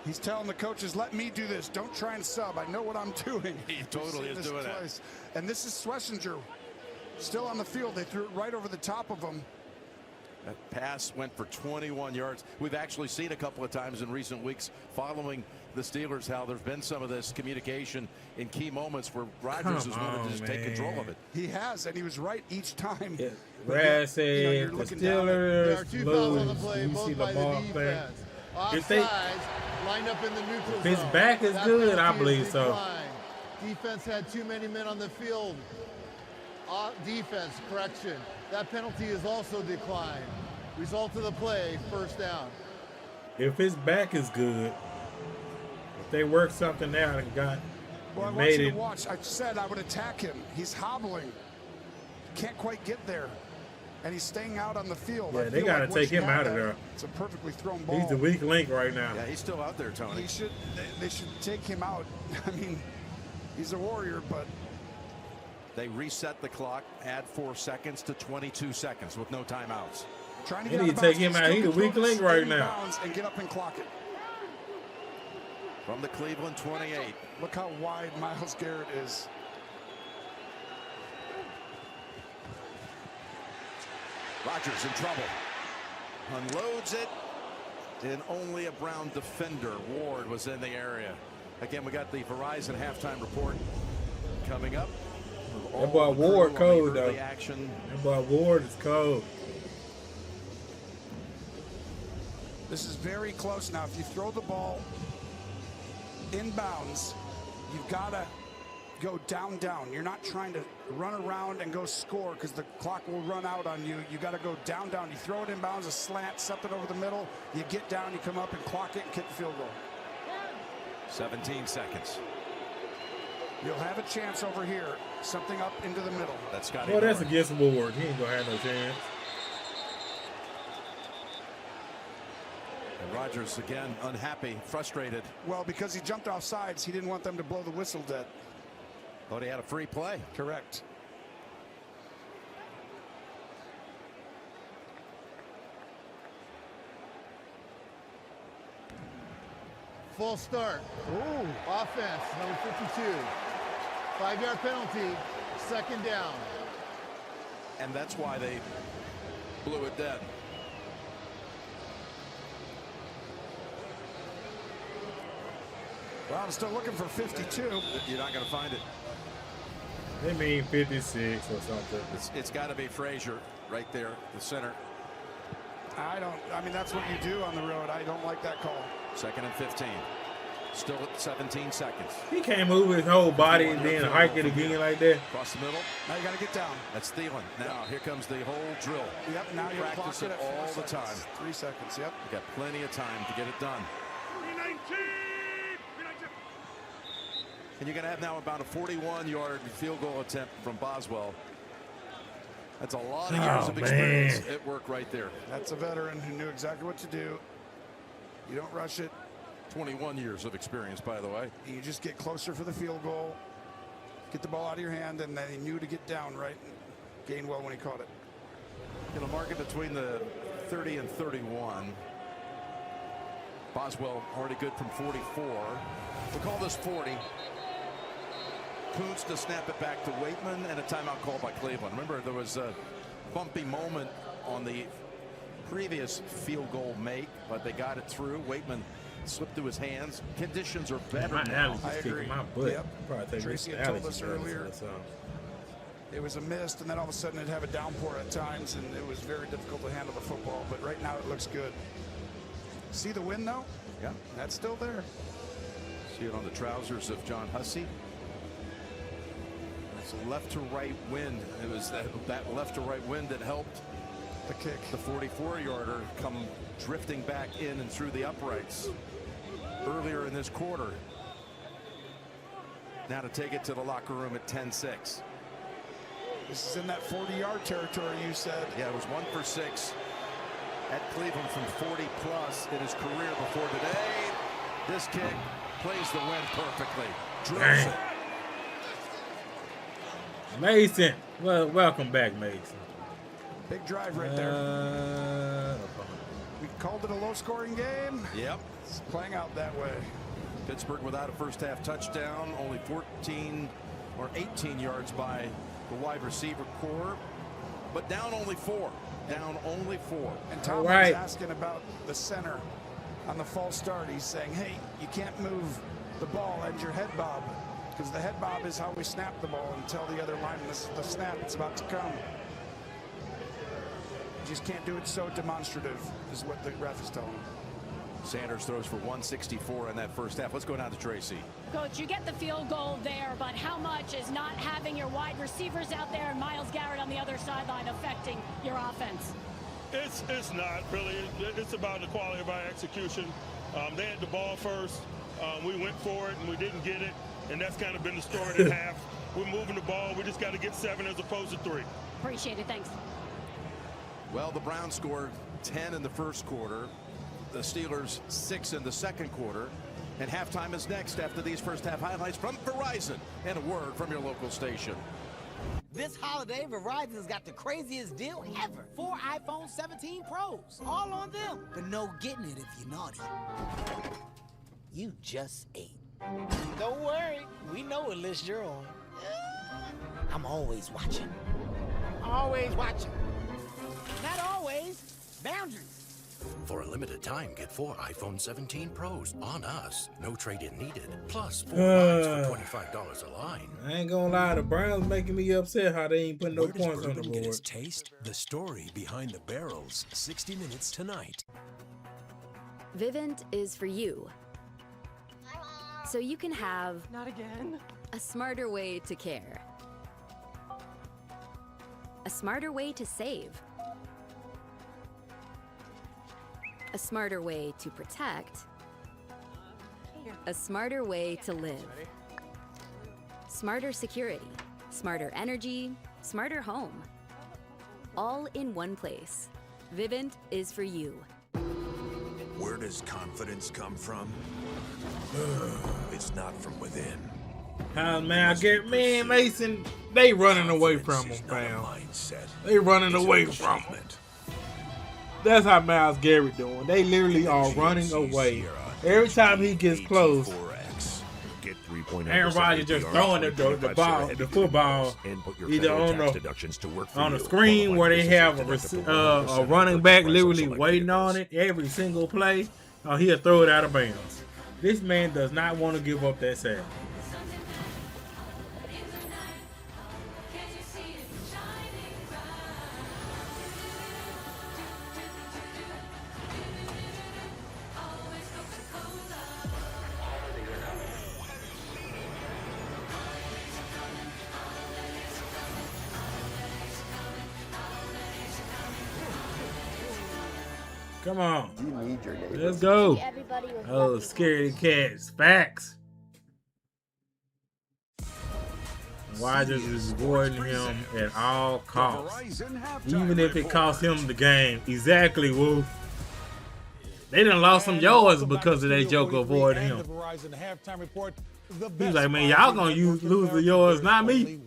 Speaker 2: He's telling the coaches, let me do this. Don't try and sub. I know what I'm doing.
Speaker 1: He totally is doing that.
Speaker 2: And this is Schlesinger still on the field. They threw it right over the top of him.
Speaker 1: That pass went for 21 yards. We've actually seen a couple of times in recent weeks following the Steelers how there's been some of this communication in key moments where Rodgers has wanted to just take control of it.
Speaker 2: He has, and he was right each time.
Speaker 7: Yeah. Brad said the Steelers lose. You see the ball there. If they
Speaker 18: lined up in the neutral
Speaker 7: if his
Speaker 18: zone.
Speaker 7: back is
Speaker 18: That
Speaker 7: good, I
Speaker 18: penalty
Speaker 7: believe
Speaker 18: is
Speaker 7: so.
Speaker 18: declined. Defense had too many men on the field. Defense, correction. That penalty is also declined. Result of the play, first down.
Speaker 7: If his back is good, if they work something out and got
Speaker 2: Well, I
Speaker 7: and
Speaker 2: want
Speaker 7: made
Speaker 2: you
Speaker 7: it.
Speaker 2: to watch. I said I would attack him. He's hobbling. Can't quite get there. And he's staying out on the field.
Speaker 7: Yeah,
Speaker 2: I
Speaker 7: they
Speaker 2: feel
Speaker 7: got to
Speaker 2: like
Speaker 7: take
Speaker 2: once you
Speaker 7: him
Speaker 2: have
Speaker 7: out of
Speaker 2: that,
Speaker 7: there.
Speaker 2: It's a perfectly thrown ball.
Speaker 7: He's the weak link right now.
Speaker 1: Yeah, he's still out there, Tony.
Speaker 2: He should. They should take him out. I mean, he's a warrior, but
Speaker 1: They reset the clock, add 4 seconds to 22 seconds with no timeouts.
Speaker 2: trying to
Speaker 7: They
Speaker 2: get
Speaker 7: need
Speaker 2: out
Speaker 7: to
Speaker 2: of
Speaker 7: take him
Speaker 2: bounds.
Speaker 7: out.
Speaker 2: Still
Speaker 7: He's a weak
Speaker 2: control
Speaker 7: link
Speaker 2: this
Speaker 7: right
Speaker 2: 80
Speaker 7: now.
Speaker 2: bounds and get up and clock it.
Speaker 1: From the Cleveland 28.
Speaker 2: Look how wide Myles Garrett is.
Speaker 1: Rodgers in trouble. Unloads it. And only a Brown defender. Ward was in the area. Again, we got the Verizon halftime report coming up.
Speaker 7: That boy Ward cold though.
Speaker 1: Action.
Speaker 7: That boy Ward is cold.
Speaker 2: This is very close now. If you throw the ball inbounds, you've got to go down. You're not trying to run around and go score because the clock will run out on you. You got to go down. You throw it inbounds, a slant, something over the middle. You get down, you come up and clock it and kick the field goal.
Speaker 1: 17 seconds.
Speaker 2: You'll have a chance over here. Something up into the middle.
Speaker 1: That's Scotty.
Speaker 7: Well, that's against Ward. He ain't gonna have no chance.
Speaker 1: And Rodgers again unhappy, frustrated.
Speaker 2: Well, because he jumped off sides, he didn't want them to blow the whistle dead.
Speaker 1: Thought he had a free play.
Speaker 2: Correct.
Speaker 18: Full start. Ooh. Offense, number 52. 5-yard penalty, second down.
Speaker 1: And that's why they blew it dead.
Speaker 2: Well, I'm still looking for 52.
Speaker 1: You're not going to find it.
Speaker 7: They mean 56 or something.
Speaker 1: It's got to be Frazier right there, the center.
Speaker 2: I mean, that's what you do on the road. I don't like that call.
Speaker 1: 2nd and 15. Still at 17 seconds.
Speaker 7: He can't move his whole body and then hike it again like that.
Speaker 1: Across the middle.
Speaker 2: Now you got to get down.
Speaker 1: That's Thielen. Now here comes the whole drill.
Speaker 2: Yep, now you're
Speaker 1: Practice
Speaker 2: clocking
Speaker 1: it
Speaker 2: at 4
Speaker 1: all the
Speaker 2: seconds.
Speaker 1: time.
Speaker 2: 3 seconds, yep.
Speaker 1: You got plenty of time to get it done. And you're going to have now about a 41-yard field goal attempt from Boswell. That's a lot of years of experience at work right there.
Speaker 2: That's a veteran who knew exactly what to do. You don't rush it.
Speaker 1: 21 years of experience, by the way.
Speaker 2: You just get closer for the field goal. Get the ball out of your hand, and then he knew to get down right. Gainwell when he caught it.
Speaker 1: Going to mark it between the 30 and 31. Boswell already good from 44. We'll call this 40. Kuntz to snap it back to Waitman, and a timeout call by Cleveland. Remember, there was a bumpy moment on the previous field goal make, but they got it through. Waitman slipped through his hands. Conditions are better
Speaker 7: My
Speaker 1: now.
Speaker 7: allergies kicking my butt.
Speaker 2: Yep.
Speaker 7: Probably take
Speaker 2: Tracy
Speaker 7: this
Speaker 2: had told
Speaker 7: allergy
Speaker 2: us
Speaker 7: medicine
Speaker 2: earlier.
Speaker 7: or something.
Speaker 2: It was a mist, and then all of a sudden it'd have a downpour at times, and it was very difficult to handle the football. But right now it looks good. See the wind, though?
Speaker 1: Yeah.
Speaker 2: That's still there.
Speaker 1: See it on the trousers of John Hussey. It's a left to right wind. It was that left to right wind that helped
Speaker 2: the kick.
Speaker 1: The 44-yarder come drifting back in and through the uprights earlier in this quarter. Now to take it to the locker room at 10-6.
Speaker 2: This is in that 40-yard territory, you said.
Speaker 1: Yeah, it was 1 for 6 at Cleveland from 40 plus in his career before today. This kick plays the wind perfectly. Drills it.
Speaker 7: Mason, well, welcome back, Mason.
Speaker 2: Big drive right there. We called it a low-scoring game.
Speaker 1: Yep.
Speaker 2: It's playing out that way.
Speaker 1: Pittsburgh without a first-half touchdown, only 14 or 18 yards by the wide receiver core, but down only 4. Down only 4.
Speaker 2: And Tom was asking about the center on the false start. He's saying, hey, you can't move the ball at your head bob, because the head bob is how we snap the ball and tell the other lineman the snap it's about to come. You just can't do it so demonstrative, is what the ref is telling him.
Speaker 1: Sanders throws for 164 in that first half. Let's go down to Tracy.
Speaker 10: Coach, you get the field goal there, but how much is not having your wide receivers out there and Myles Garrett on the other sideline affecting your offense?
Speaker 4: It's not really. It's about the quality of our execution. They had the ball first. We went for it and we didn't get it, and that's kind of been the story at half. We're moving the ball. We just got to get 7 as opposed to 3.
Speaker 10: Appreciate it. Thanks.
Speaker 1: Well, the Browns scored 10 in the first quarter. The Steelers 6 in the second quarter. And halftime is next after these first half highlights from Verizon and a word from your local station.
Speaker 6: This holiday, Verizon's got the craziest deal ever. 4 iPhone 17 Pros, all on them. But no getting it if you're naughty. You just ate. Don't worry, we know what list you're on. I'm always watching. Always watching. Not always. Boundaries.
Speaker 20: For a limited time, get 4 iPhone 17 Pros on us. No trade-in needed. Plus 4 lines for $25 a line.
Speaker 7: I ain't gonna lie, the Browns making me upset how they ain't putting no
Speaker 8: Where does
Speaker 7: points on the
Speaker 8: bourbon get its
Speaker 7: board.
Speaker 8: taste? The story behind the barrels. 60 Minutes tonight.
Speaker 15: Vivint is for you. So you can have
Speaker 21: Not again.
Speaker 15: a smarter way to care. A smarter way to save. A smarter way to protect. A smarter way to live. Smarter security. Smarter energy. Smarter home. All in one place. Vivint is for you.
Speaker 8: Where does confidence come from? It's not from within.
Speaker 7: Man, I get me and Mason, they running away from him, fam. They running away from him. That's how Myles Garrett doing. They literally are running away. Every time he gets close, Aaron Rodgers just throwing the football either on the screen where they have a running back literally waiting on it every single play, or he'll throw it out of bounds. This man does not want to give up that sack. Come on.
Speaker 22: You need your neighbors.
Speaker 7: Let's go.
Speaker 22: Everybody was
Speaker 7: Oh,
Speaker 22: lucky.
Speaker 7: scaredy cats. Facts. Rodgers is rewarding him at all costs. Even if it costs him the game. Exactly, Wolf. They done lost some yards because of that joke avoiding him. He's like, man, y'all gonna lose the yards, not me.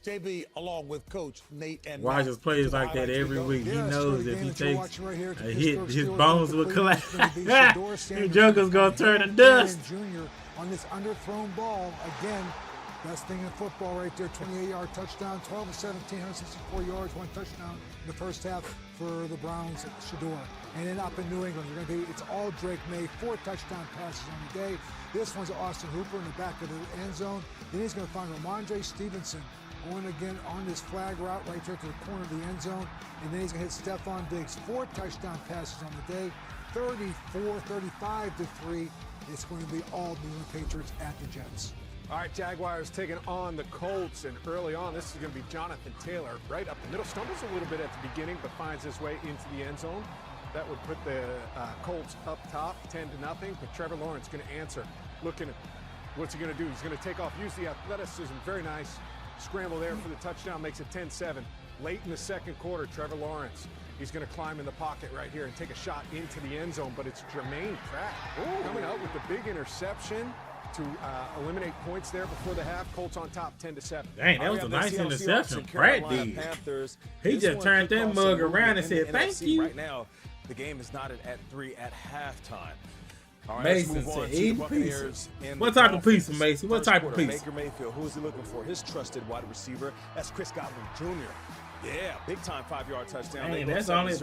Speaker 26: JB, along with Coach Nate and
Speaker 7: Rodgers plays like that every week. He knows if he takes a hit, his bones will collapse. The Joker's gonna turn to dust.
Speaker 26: Jr. on this underthrown ball again.
Speaker 5: Best thing in football right there, 28-yard touchdown, 12 of 17, 164 yards, 1 touchdown in the first half for the Browns, Shedeur. And then up in New England, it's all Drake May, 4 touchdown passes on the day. This one's Austin Hooper in the back of the end zone. Then he's going to find Ramondre Stevenson going again on this flag route right there to the corner of the end zone. And then he's going to hit Stephon Diggs, 4 touchdown passes on the day, 35-3. It's going to be all New England Patriots at the Jets.
Speaker 11: All right, Jaguars taking on the Colts, and early on, this is going to be Jonathan Taylor right up the middle. Stumbles a little bit at the beginning, but finds his way into the end zone. That would put the Colts up top, 10-0. But Trevor Lawrence going to answer. Looking at what's he going to do. He's going to take off, use the athleticism. Very nice scramble there for the touchdown, makes it 10-7. Late in the second quarter, Trevor Lawrence. He's going to climb in the pocket right here and take a shot into the end zone, but it's Jermaine Pratt coming out with the big interception to eliminate points there before the half. Colts on top, 10-7.
Speaker 7: Dang, that was a nice interception. Pratt did. He just turned that mug around and said, "Thank you."
Speaker 13: Right now, the game is knotted at 3 at halftime. All right,
Speaker 7: Mason said, "Eat pieces." What type of pizza, Mason? What type of pizza?
Speaker 13: Baker Mayfield, who is he looking for? His trusted wide receiver. That's Chris Godwin Jr. Yeah, big time 5-yard touchdown.
Speaker 7: Dang, that's the only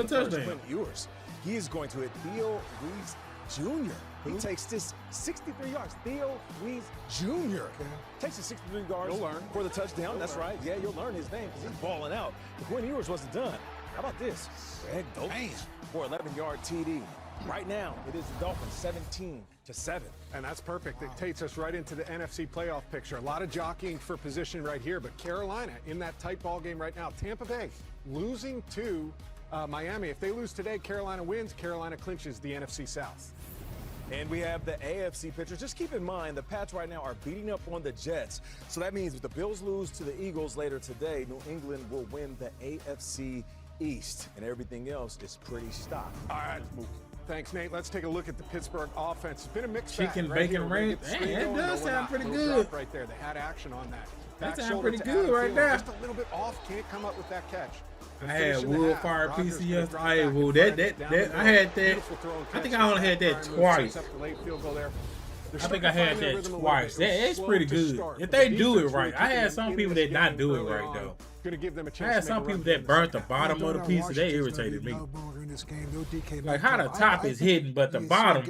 Speaker 7: touchdown.
Speaker 13: Ewers. He is going to hit Theo Wease Jr. He takes this 63 yards. Theo Wease Jr. Takes the 63 yards for the touchdown. That's right. Yeah, you'll learn his name because he's balling out. But Quinn Ewers wasn't done. How about this? Greg Dolphins for 11-yard TD. Right now, it is the Dolphins 17-7.
Speaker 11: And that's perfect. It takes us right into the NFC playoff picture. A lot of jockeying for position right here, but Carolina in that tight ball game right now. Tampa Bay losing to Miami. If they lose today, Carolina wins. Carolina clinches the NFC South.
Speaker 13: And we have the AFC picture. Just keep in mind, the Pats right now are beating up on the Jets. So that means if the Bills lose to the Eagles later today, New England will win the AFC East. And everything else is pretty stocked.
Speaker 11: All right. Thanks, Nate. Let's take a look at the Pittsburgh offense. It's been a mixed
Speaker 7: chicken
Speaker 11: bag.
Speaker 7: Bacon ranch. That does sound pretty good.
Speaker 11: Right there. They had action on that.
Speaker 7: That sounds pretty good right there.
Speaker 11: Just a little bit off. Can't come up with that catch.
Speaker 7: I had wood fire pizza yesterday. Well, that I had that. I think I only had that twice. I think I had that twice. It's pretty good. If they do it right. I had some people that not do it right though. I had some people that burnt the bottom of the pizza. They irritated me. Like how the top is hidden, but the bottom,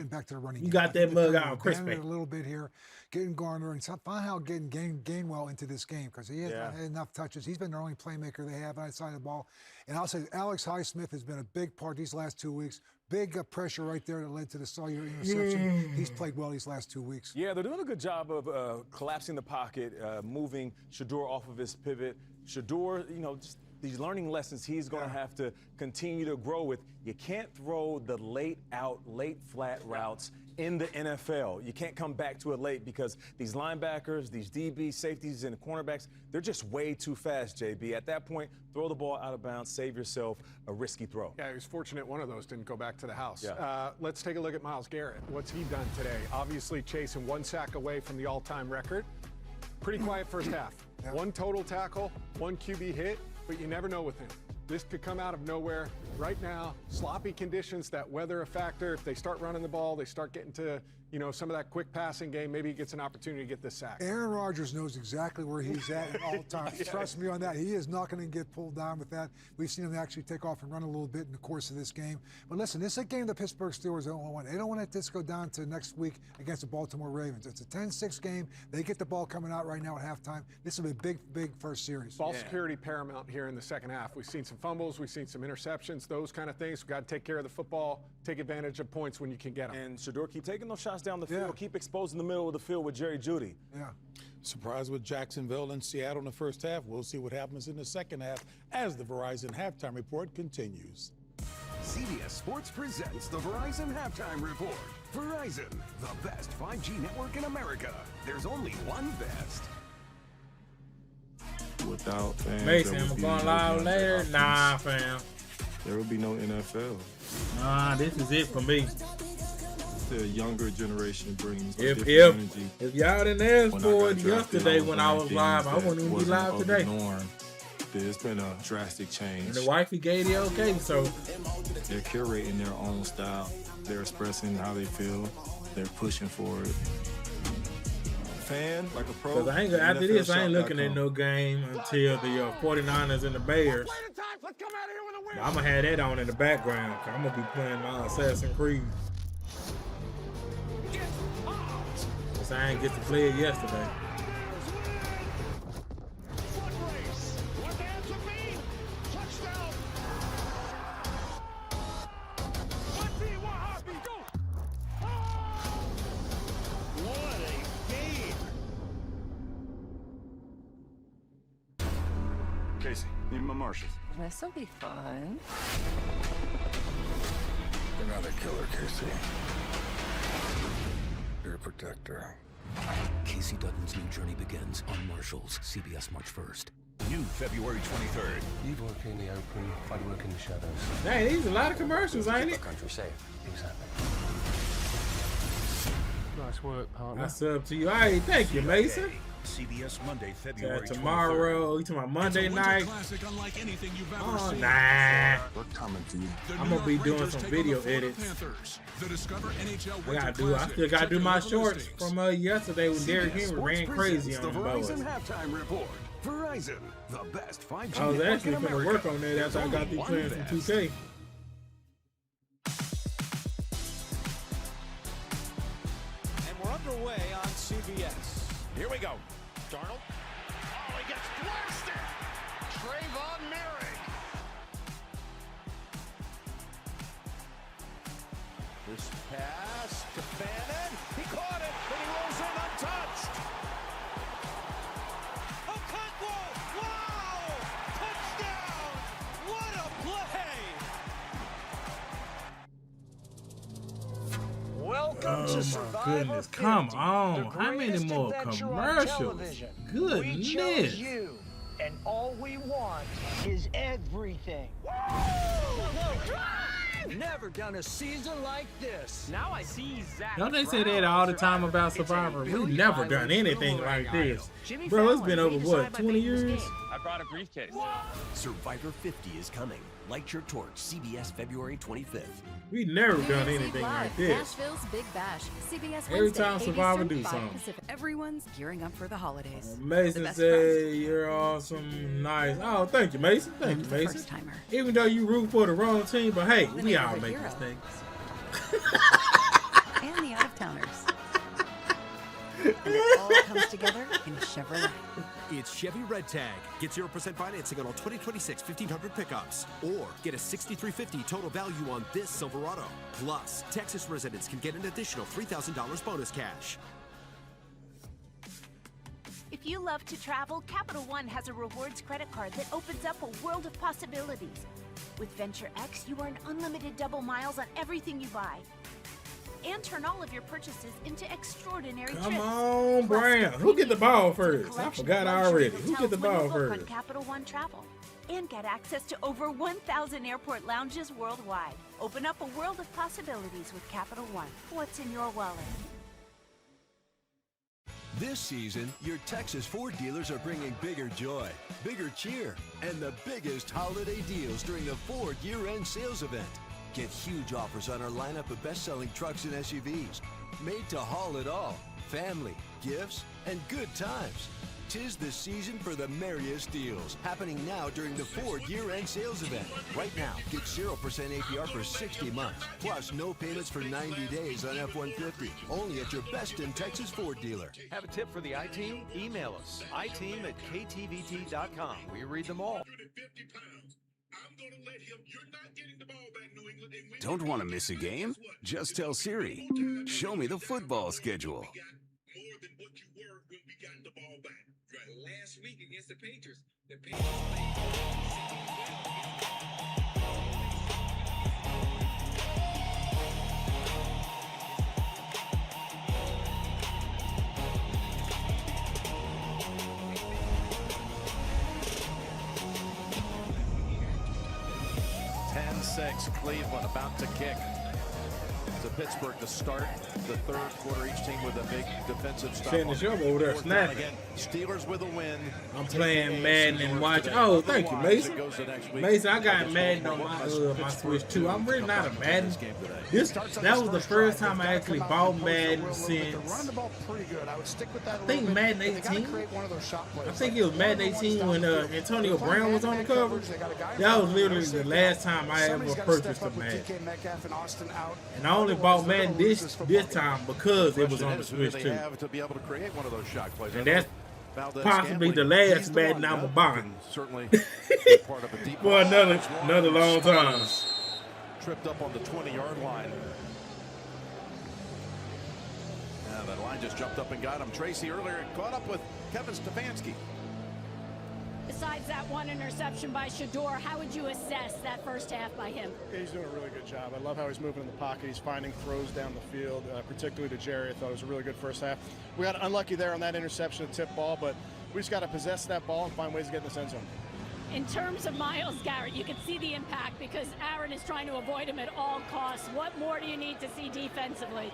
Speaker 7: you got that mug out crispy.
Speaker 5: A little bit here, getting Garner and somehow getting Gainwell into this game because he hasn't had enough touches. He's been the only playmaker they have outside the ball. And I'll say Alex Highsmith has been a big part these last 2 weeks. Big pressure right there that led to the cellular interception. He's played well these last 2 weeks.
Speaker 13: Yeah, they're doing a good job of collapsing the pocket, moving Shedeur off of his pivot. Shedeur, just these learning lessons he's going to have to continue to grow with. You can't throw the late flat routes in the NFL. You can't come back to it late because these linebackers, these DB, safeties, and cornerbacks, they're just way too fast, JB. At that point, throw the ball out of bounds, save yourself a risky throw.
Speaker 11: Yeah, he was fortunate one of those didn't go back to the house.
Speaker 13: Yeah.
Speaker 11: Let's take a look at Myles Garrett. What's he done today? Obviously chasing 1 sack away from the all-time record. Pretty quiet first half. 1 total tackle, 1 QB hit, but you never know with him. This could come out of nowhere. Right now, sloppy conditions, that weather a factor. If they start running the ball, they start getting to, some of that quick passing game, maybe he gets an opportunity to get this sack.
Speaker 5: Aaron Rodgers knows exactly where he's at all times. Trust me on that. He is not going to get pulled down with that. We've seen him actually take off and run a little bit in the course of this game. But listen, this is a game the Pittsburgh Steelers don't want. They don't want this to go down to next week against the Baltimore Ravens. It's a 10-6 game. They get the ball coming out right now at halftime. This will be a big first series.
Speaker 11: Ball security paramount here in the second half. We've seen some fumbles. We've seen some interceptions, those kind of things. We've got to take care of the football, take advantage of points when you can get them.
Speaker 13: And Shedeur, keep taking those shots down the field. Keep exposing the middle of the field with Jerry Jeudy.
Speaker 5: Yeah.
Speaker 26: Surprise with Jacksonville and Seattle in the first half. We'll see what happens in the second half as the Verizon Halftime Report continues.
Speaker 14: CBS Sports presents the Verizon Halftime Report. Verizon, the best 5G network in America. There's only one best.
Speaker 17: Without fans,
Speaker 7: Mason, I'm going live later. Nah, fam.
Speaker 17: There will be no NFL.
Speaker 7: Nah, this is it for me.
Speaker 17: The younger generation brings
Speaker 7: if
Speaker 17: energy.
Speaker 7: If y'all didn't ask for it yesterday when I was live, I wouldn't even be live today.
Speaker 17: There's been a drastic change.
Speaker 7: And the wifey gave the okay, so
Speaker 17: they're curating their own style. They're expressing how they feel. They're pushing for it. fan, like a pro.
Speaker 7: Because I ain't after this, I ain't looking at no game until the 49ers and the Bears. I'm gonna have that on in the background. I'm gonna be playing my Assassin's Creed. Cause I ain't get to play it yesterday.
Speaker 14: Casey, need my marshals.
Speaker 21: This'll be fun.
Speaker 17: You're not a killer, Casey. You're a protector.
Speaker 20: Casey Dutton's new journey begins on Marshals, CBS March 1st.
Speaker 14: New February 23rd.
Speaker 9: You work in the open, I work in the shadows.
Speaker 7: Dang, these a lot of commercials, ain't it?
Speaker 9: Country safe. Exactly. Nice work, partner.
Speaker 7: That's up to you. All right, thank you, Mason.
Speaker 14: CBS Monday, February 23rd.
Speaker 7: Tomorrow, you talking about Monday night?
Speaker 14: Classic unlike anything you've ever
Speaker 7: Oh,
Speaker 14: seen.
Speaker 7: nah.
Speaker 17: We're coming for you.
Speaker 7: I'm gonna be doing some video edits. I still gotta do my shorts from yesterday when Derrick Henry ran crazy on
Speaker 14: the
Speaker 7: them boys.
Speaker 14: Verizon Halftime Report. Verizon, the best 5G
Speaker 7: I was
Speaker 14: network
Speaker 7: actually
Speaker 14: in
Speaker 7: gonna
Speaker 14: America.
Speaker 7: work on that after I got these playing some 2K.
Speaker 1: And we're underway on CBS. Here we go. Darnold. Oh, he gets blasted. Trayvon Merrick. This pass to Bannon. He caught it, but he rolls in untouched. Okonkwo. Wow! Touchdown! What a play!
Speaker 16: Welcome to
Speaker 7: Oh my
Speaker 16: Survivor
Speaker 7: goodness,
Speaker 16: 50,
Speaker 7: come
Speaker 16: the
Speaker 7: on. How many
Speaker 16: greatest
Speaker 7: more
Speaker 16: adventure on
Speaker 7: commercials?
Speaker 16: television. We
Speaker 7: Goodness.
Speaker 16: chose you, and all we want is everything. Never done a season like this. Now I see Zach.
Speaker 7: Don't they say that all the time about Survivor? We've never done anything like this. Bro, it's been over, what, 20 years?
Speaker 12: I brought a briefcase.
Speaker 8: Survivor 50 is coming. Light your torch, CBS February 25th.
Speaker 7: We've never done anything like this.
Speaker 15: Nashville's Big Bash. CBS
Speaker 7: Every
Speaker 15: Wednesday,
Speaker 7: time
Speaker 15: 8
Speaker 7: Survivor
Speaker 15: Eastern,
Speaker 7: do
Speaker 15: 5
Speaker 7: something.
Speaker 15: Pacific. Everyone's gearing up for the holidays.
Speaker 7: Mason
Speaker 15: The best
Speaker 7: said you're awesome, nice. Oh, thank you, Mason. Thank you, Mason.
Speaker 15: first-timer.
Speaker 7: Even though you root for the wrong team, but hey,
Speaker 15: The
Speaker 7: we all
Speaker 15: neighborhood
Speaker 7: make
Speaker 15: hero.
Speaker 7: mistakes.
Speaker 15: and the out-of-towners. And it all comes together in a Chevrolet.
Speaker 8: It's Chevy Red Tag. Get 0% financing on all 2026 1500 pickups. Or get a $6,350 total value on this Silverado. Plus, Texas residents can get an additional $3,000 bonus cash.
Speaker 22: If you love to travel, Capital One has a rewards credit card that opens up a world of possibilities. With Venture X, you earn unlimited double miles on everything you buy. And turn all of your purchases into extraordinary
Speaker 7: Come
Speaker 22: trips.
Speaker 7: on, Brown. Who get the ball first? I forgot already. Who get the ball
Speaker 22: Book on
Speaker 7: first?
Speaker 22: Capital One Travel. And get access to over 1,000 airport lounges worldwide. Open up a world of possibilities with Capital One. What's in your wallet?
Speaker 8: This season, your Texas Ford dealers are bringing bigger joy, bigger cheer, and the biggest holiday deals during the Ford year-end sales event. Get huge offers on our lineup of best-selling trucks and SUVs, made to haul it all, family, gifts, and good times. 'Tis the season for the merriest deals, happening now during the Ford year-end sales event. Right now, get 0% APR for 60 months, plus no payments for 90 days on F-150. Only at your best in Texas Ford dealer.
Speaker 23: Have a tip for the I-Team? Email us, iteam@ktvt.com. We read them all.
Speaker 14: Don't want to miss a game? Just tell Siri, show me the football schedule.
Speaker 24: Last week against the Patriots.
Speaker 1: Cleveland about to kick. To Pittsburgh to start the third quarter. Each team with a big defensive stop.
Speaker 7: Shannon Sharp over there snapping.
Speaker 1: Again, Steelers with a win.
Speaker 7: I'm playing Madden and watching. Oh, thank you, Mason. Mason, I got Madden on my Switch too. I'm really not a Madden. That was the first time I actually bought Madden since. I think Madden 18. I think it was Madden 18 when Antonio Brown was on the cover. That was literally the last time I ever purchased a Madden. And I only bought Madden this time because it was on the Switch too. And that's possibly the last Madden I'm buying. For another long time.
Speaker 1: Tripped up on the 20-yard line. That line just jumped up and got him. Tracy earlier caught up with Kevin Stefanski.
Speaker 10: Besides that one interception by Shador, how would you assess that first half by him?
Speaker 2: He's doing a really good job. I love how he's moving in the pocket. He's finding throws down the field, particularly to Jerry. I thought it was a really good first half. We got unlucky there on that interception, tip ball, but we just got to possess that ball and find ways to get in the end zone.
Speaker 10: In terms of Myles Garrett, you can see the impact because Aaron is trying to avoid him at all costs. What more do you need to see defensively?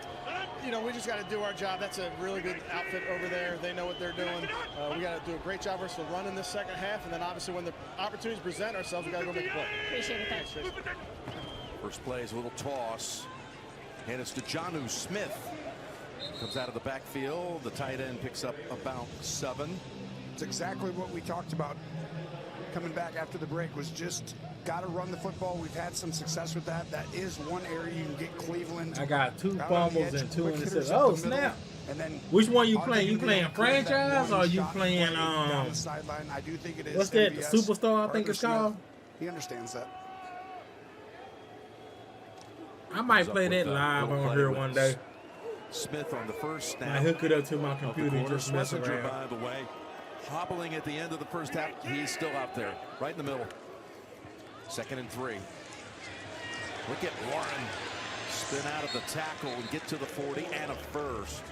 Speaker 2: You know, we just got to do our job. That's a really good outfit over there. They know what they're doing. We got to do a great job versus the run in this second half, and then obviously when the opportunities present ourselves, we got to go make a play.
Speaker 10: Appreciate it. Thanks.
Speaker 1: First play is a little toss. And it's to Jonnu Smith. Comes out of the backfield. The tight end picks up about 7.
Speaker 3: It's exactly what we talked about coming back after the break, was just got to run the football. We've had some success with that. That is one area you can get Cleveland.
Speaker 7: I got 2 fumbles and 2 interceptions. Oh, snap.
Speaker 3: And then
Speaker 7: which one you playing? You playing franchise or you playing
Speaker 3: down the sideline? I do think it is.
Speaker 7: What's that? The Superstar, I think it's called.
Speaker 3: He understands that.
Speaker 7: I might play that live on here one day.
Speaker 1: Smith on the first snap.
Speaker 7: I hook it up to my computer and just mess
Speaker 1: Schlesinger,
Speaker 7: around.
Speaker 1: by the way, hobbling at the end of the first half. He's still out there, right in the middle. 2nd and 3. Look at Warren spin out of the tackle and get to the 40 and a first.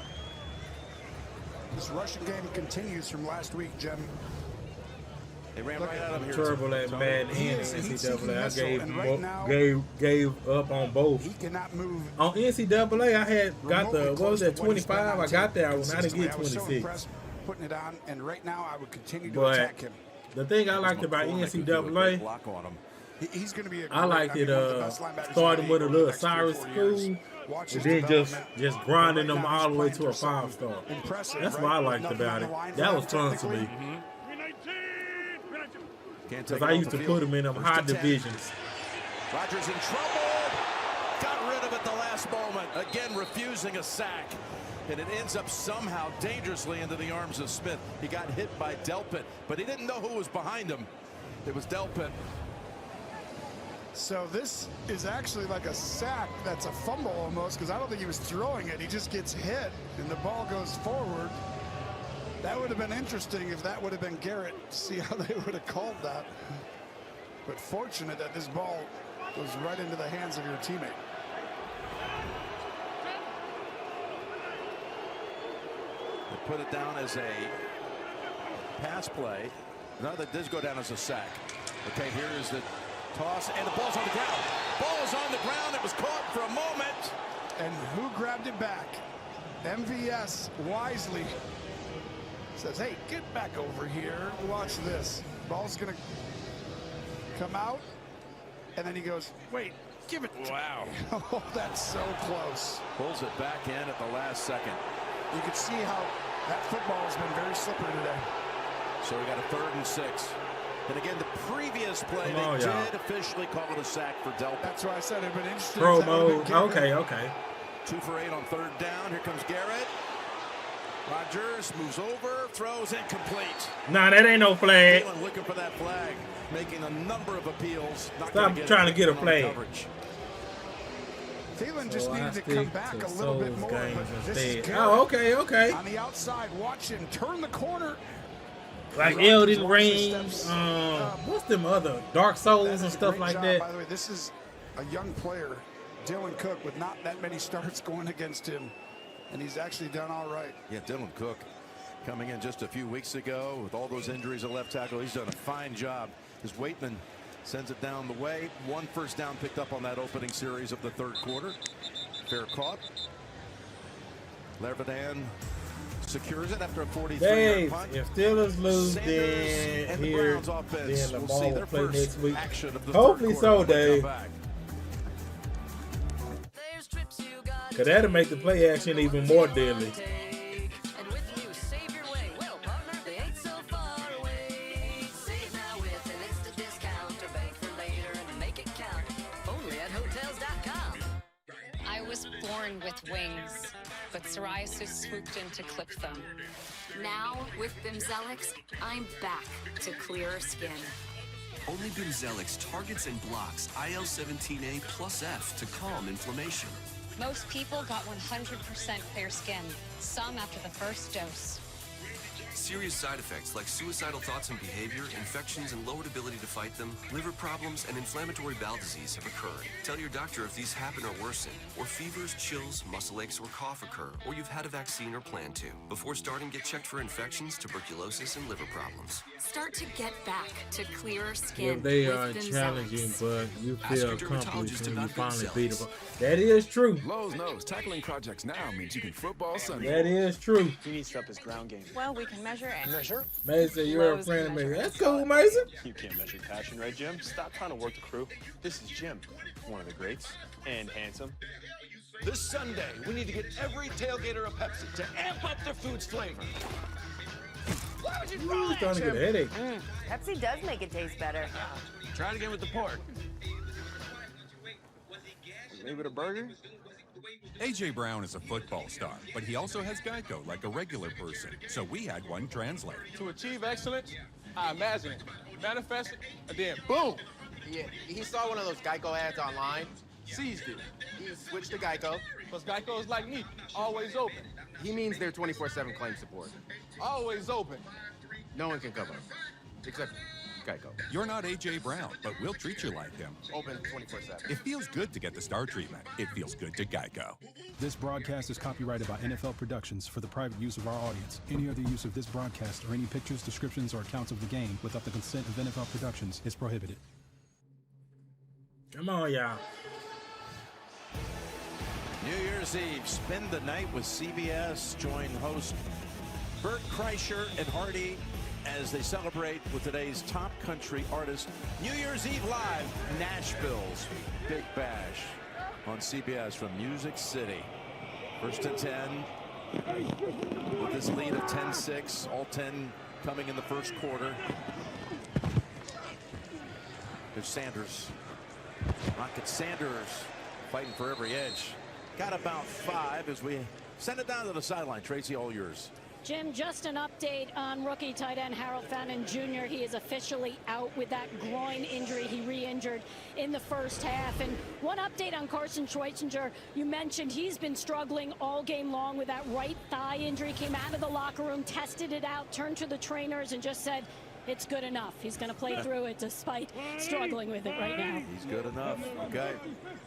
Speaker 3: This rushing game continues from last week, Jim.
Speaker 1: They ran right out of here.
Speaker 7: Terrible at Madden and NCAA. I gave up on both.
Speaker 3: He cannot move.
Speaker 7: On NCAA, I had got the, what was that, 25? I got there when I didn't get 26.
Speaker 3: Putting it on, and right now I would continue to attack him.
Speaker 7: The thing I liked about NCAA,
Speaker 3: he's going to be.
Speaker 7: I liked it starting with a little Cyrus school, and then just grinding them all the way to a 5-star. That's what I liked about it. That was fun to me. Because I used to put them in them high divisions.
Speaker 1: Rodgers in trouble. Got rid of it the last moment. Again, refusing a sack. And it ends up somehow dangerously into the arms of Smith. He got hit by Delpit, but he didn't know who was behind him. It was Delpit.
Speaker 3: So this is actually like a sack that's a fumble almost, because I don't think he was throwing it. He just gets hit, and the ball goes forward. That would have been interesting if that would have been Garrett. See how they would have called that. But fortunate that this ball goes right into the hands of your teammate.
Speaker 1: They put it down as a pass play. No, that does go down as a sack. Okay, here is the toss, and the ball's on the ground. Ball is on the ground. It was caught for a moment.
Speaker 3: And who grabbed it back? MVS wisely says, hey, get back over here. Watch this. Ball's going to come out. And then he goes, wait, give it.
Speaker 1: Wow.
Speaker 3: Oh, that's so close.
Speaker 1: Pulls it back in at the last second.
Speaker 3: You can see how that football has been very slippery today.
Speaker 1: So we got a 3rd and 6. And again, the previous play, they did officially call it a sack for Delpit.
Speaker 3: That's why I said it would be interesting.
Speaker 7: Pro mode. Okay.
Speaker 1: 2 for 8 on 3rd down. Here comes Garrett. Rodgers moves over, throws incomplete.
Speaker 7: Nah, that ain't no flag.
Speaker 1: Looking for that flag, making a number of appeals.
Speaker 7: Stop trying to get a flag.
Speaker 3: Thielen just needed to come back a little bit more. But this is
Speaker 7: oh, okay.
Speaker 3: On the outside, watch him turn the corner.
Speaker 7: Like Elden Ring, what's them other Dark Souls and stuff like that.
Speaker 3: By the way, this is a young player, Dylan Cook, with not that many starts going against him. And he's actually done all right.
Speaker 1: Yeah, Dylan Cook coming in just a few weeks ago with all those injuries at left tackle. He's done a fine job as Waitman sends it down the way. 1 first down picked up on that opening series of the 3rd quarter. Fair caught. Leverdan secures it after a 43-yard
Speaker 7: Dave,
Speaker 1: punt.
Speaker 7: if Steelers lose,
Speaker 1: Sanders and the
Speaker 7: then
Speaker 1: Browns offense will
Speaker 7: Lamar
Speaker 1: see
Speaker 7: will
Speaker 1: their
Speaker 7: play
Speaker 1: first
Speaker 7: next week.
Speaker 1: action of the
Speaker 7: Hopefully
Speaker 1: third
Speaker 7: so,
Speaker 1: quarter when they
Speaker 7: Dave.
Speaker 1: come back.
Speaker 7: Cause that'll make the play action even more deadly.
Speaker 4: I was born with wings, but psoriasis swooped in to clip them.
Speaker 15: Now, with Bimzelx, I'm back to clearer skin.
Speaker 6: Only Bimzelx targets and blocks IL-17A plus F to calm inflammation.
Speaker 4: Most people got 100% clear skin, some after the first dose.
Speaker 6: Serious side effects like suicidal thoughts and behavior, infections and lowered ability to fight them, liver problems, and inflammatory bowel disease have occurred. Tell your doctor if these happen or worsen, or fevers, chills, muscle aches, or cough occur, or you've had a vaccine or plan to. Before starting, get checked for infections, tuberculosis, and liver problems.
Speaker 15: Start to get back to clearer
Speaker 7: Yeah,
Speaker 15: skin.
Speaker 7: they
Speaker 15: with
Speaker 7: are
Speaker 15: Bimzelx.
Speaker 7: challenging, but you
Speaker 6: Ask
Speaker 7: feel
Speaker 6: your dermatologist
Speaker 7: accomplished when you
Speaker 6: about
Speaker 7: finally
Speaker 6: Bimzelx.
Speaker 7: beat them. That is true.
Speaker 17: Lowe's knows tackling projects now means you can football Sunday.
Speaker 7: That is true.
Speaker 11: He needs to up his ground game.
Speaker 18: Well, we can measure it.
Speaker 11: Measure?
Speaker 7: Mason, you're a
Speaker 18: Lowe's
Speaker 7: friend of me.
Speaker 18: measure.
Speaker 7: That's cool, Mason.
Speaker 11: You can't measure passion, right, Jim? Stop trying to work the crew. This is Jim, one of the greats, and handsome. This Sunday, we need to get every tailgater a Pepsi to amp up their food's flavor. Why would you throw
Speaker 7: He's
Speaker 11: that,
Speaker 7: starting to get a
Speaker 11: Jim?
Speaker 7: headache.
Speaker 18: Pepsi does make it taste better.
Speaker 11: Try it again with the pork. Maybe with a burger?
Speaker 19: A.J. Brown is a football star, but he also has Geico like a regular person, so we had one translate.
Speaker 25: To achieve excellence, I imagine it, manifest it, and then boom!
Speaker 27: Yeah, he saw one of those Geico ads online, seized it. He switched to Geico.
Speaker 25: Because Geico is like me, always open.
Speaker 27: He means they're 24/7 claim support.
Speaker 25: Always open.
Speaker 27: No one can cover, except Geico.
Speaker 19: You're not A.J. Brown, but we'll treat you like him.
Speaker 27: Open 24/7.
Speaker 19: It feels good to get the star treatment. It feels good to Geico.
Speaker 28: This broadcast is copyrighted by NFL Productions for the private use of our audience. Any other use of this broadcast or any pictures, descriptions, or accounts of the game without the consent of NFL Productions is prohibited.
Speaker 7: Come on, y'all.
Speaker 1: New Year's Eve, spend the night with CBS. Join host Bert Kreischer and Hardy as they celebrate with today's top country artist. New Year's Eve live, Nashville's Big Bash on CBS from Music City. First and 10 with this lead of 10-6, all 10 coming in the first quarter. There's Sanders. Rocket Sanders fighting for every edge. Got about 5 as we send it down to the sideline. Tracy, all yours.
Speaker 10: Jim, just an update on rookie tight end Harold Fannin Jr. He is officially out with that groin injury. He re-injured in the first half. And one update on Carson Schwarzenegger. You mentioned he's been struggling all game long with that right thigh injury. Came out of the locker room, tested it out, turned to the trainers and just said, it's good enough. He's going to play through it despite struggling with it right now.
Speaker 1: He's good enough. Okay.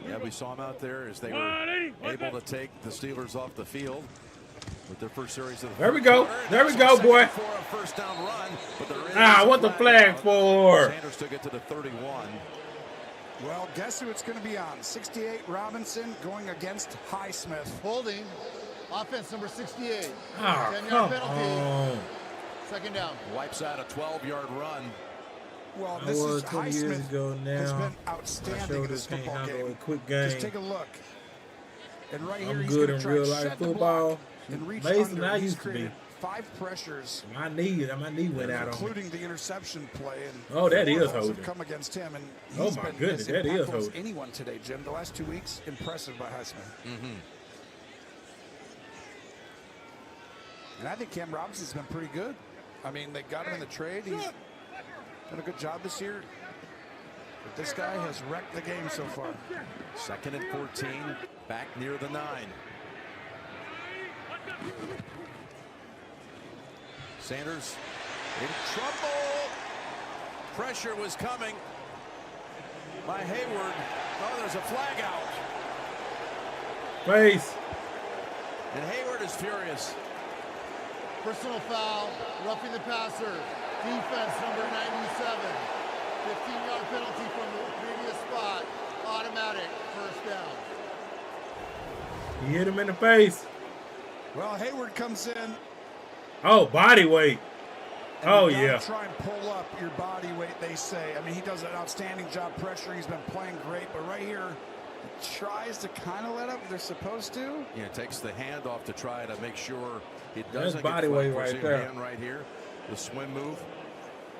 Speaker 1: Yeah, we saw him out there as they were able to take the Steelers off the field with their first series of the
Speaker 7: There we go. There we go, boy.
Speaker 1: for a first down run, but there is
Speaker 7: Ah, what the flag for?
Speaker 1: Sanders took it to the 31.
Speaker 3: Well, guess who it's going to be on? 68 Robinson going against Highsmith.
Speaker 2: Holding. Offense number 68.
Speaker 7: Oh,
Speaker 2: 10-yard
Speaker 7: come
Speaker 2: penalty.
Speaker 7: on.
Speaker 2: Second down.
Speaker 1: Wipes out a 12-yard run.
Speaker 3: Well,
Speaker 7: I
Speaker 3: this
Speaker 7: was
Speaker 3: is
Speaker 7: 20 years
Speaker 3: Highsmith
Speaker 7: ago
Speaker 3: has
Speaker 7: now.
Speaker 3: been
Speaker 7: My
Speaker 3: outstanding in
Speaker 7: shoulders
Speaker 3: this
Speaker 7: can't
Speaker 3: football
Speaker 7: handle
Speaker 3: game.
Speaker 7: a quick game.
Speaker 3: Just take a look. And right here,
Speaker 7: I'm
Speaker 3: he's
Speaker 7: good
Speaker 3: gonna
Speaker 7: in
Speaker 3: try
Speaker 7: real
Speaker 3: and
Speaker 7: life
Speaker 3: shed the
Speaker 7: football.
Speaker 3: block and reach
Speaker 7: Mason,
Speaker 3: under.
Speaker 7: I
Speaker 3: He's
Speaker 7: used to be.
Speaker 3: created 5 pressures,
Speaker 7: My knee went out on me.
Speaker 3: including the interception play. And
Speaker 7: Oh, that
Speaker 3: 4
Speaker 7: is
Speaker 3: balls have
Speaker 7: holding.
Speaker 3: come against him, and
Speaker 7: Oh,
Speaker 3: he's
Speaker 7: my
Speaker 3: been
Speaker 7: goodness,
Speaker 3: as
Speaker 7: that is
Speaker 3: impactful as
Speaker 7: holding.
Speaker 3: anyone today, Jim. The last 2 weeks, impressive by Highsmith.
Speaker 1: Mm-hmm.
Speaker 3: And I think Cam Robinson's been pretty good. I mean, they got him in the trade. He's done a good job this year. But this guy has wrecked the game so far.
Speaker 1: Second and 14, back near the 9. Sanders in trouble. Pressure was coming by Hayward. Oh, there's a flag out.
Speaker 7: Face.
Speaker 1: And Hayward is furious.
Speaker 2: Personal foul, roughing the passer. Defense number 97. 15-yard penalty from the previous spot. Automatic first down.
Speaker 7: He hit him in the face.
Speaker 3: Well, Hayward comes in.
Speaker 7: Oh, body weight. Oh,
Speaker 3: You gotta
Speaker 7: yeah.
Speaker 3: Try and pull up your body weight, they say. I mean, he does an outstanding job pressuring. He's been playing great, but right here, he tries to kind of let up. They're supposed to.
Speaker 5: Yeah, takes the hand off to try to make sure it
Speaker 7: That's
Speaker 5: doesn't
Speaker 7: body
Speaker 5: get
Speaker 7: weight
Speaker 5: flat.
Speaker 7: right
Speaker 5: See
Speaker 7: there.
Speaker 5: hand right here, the swim move.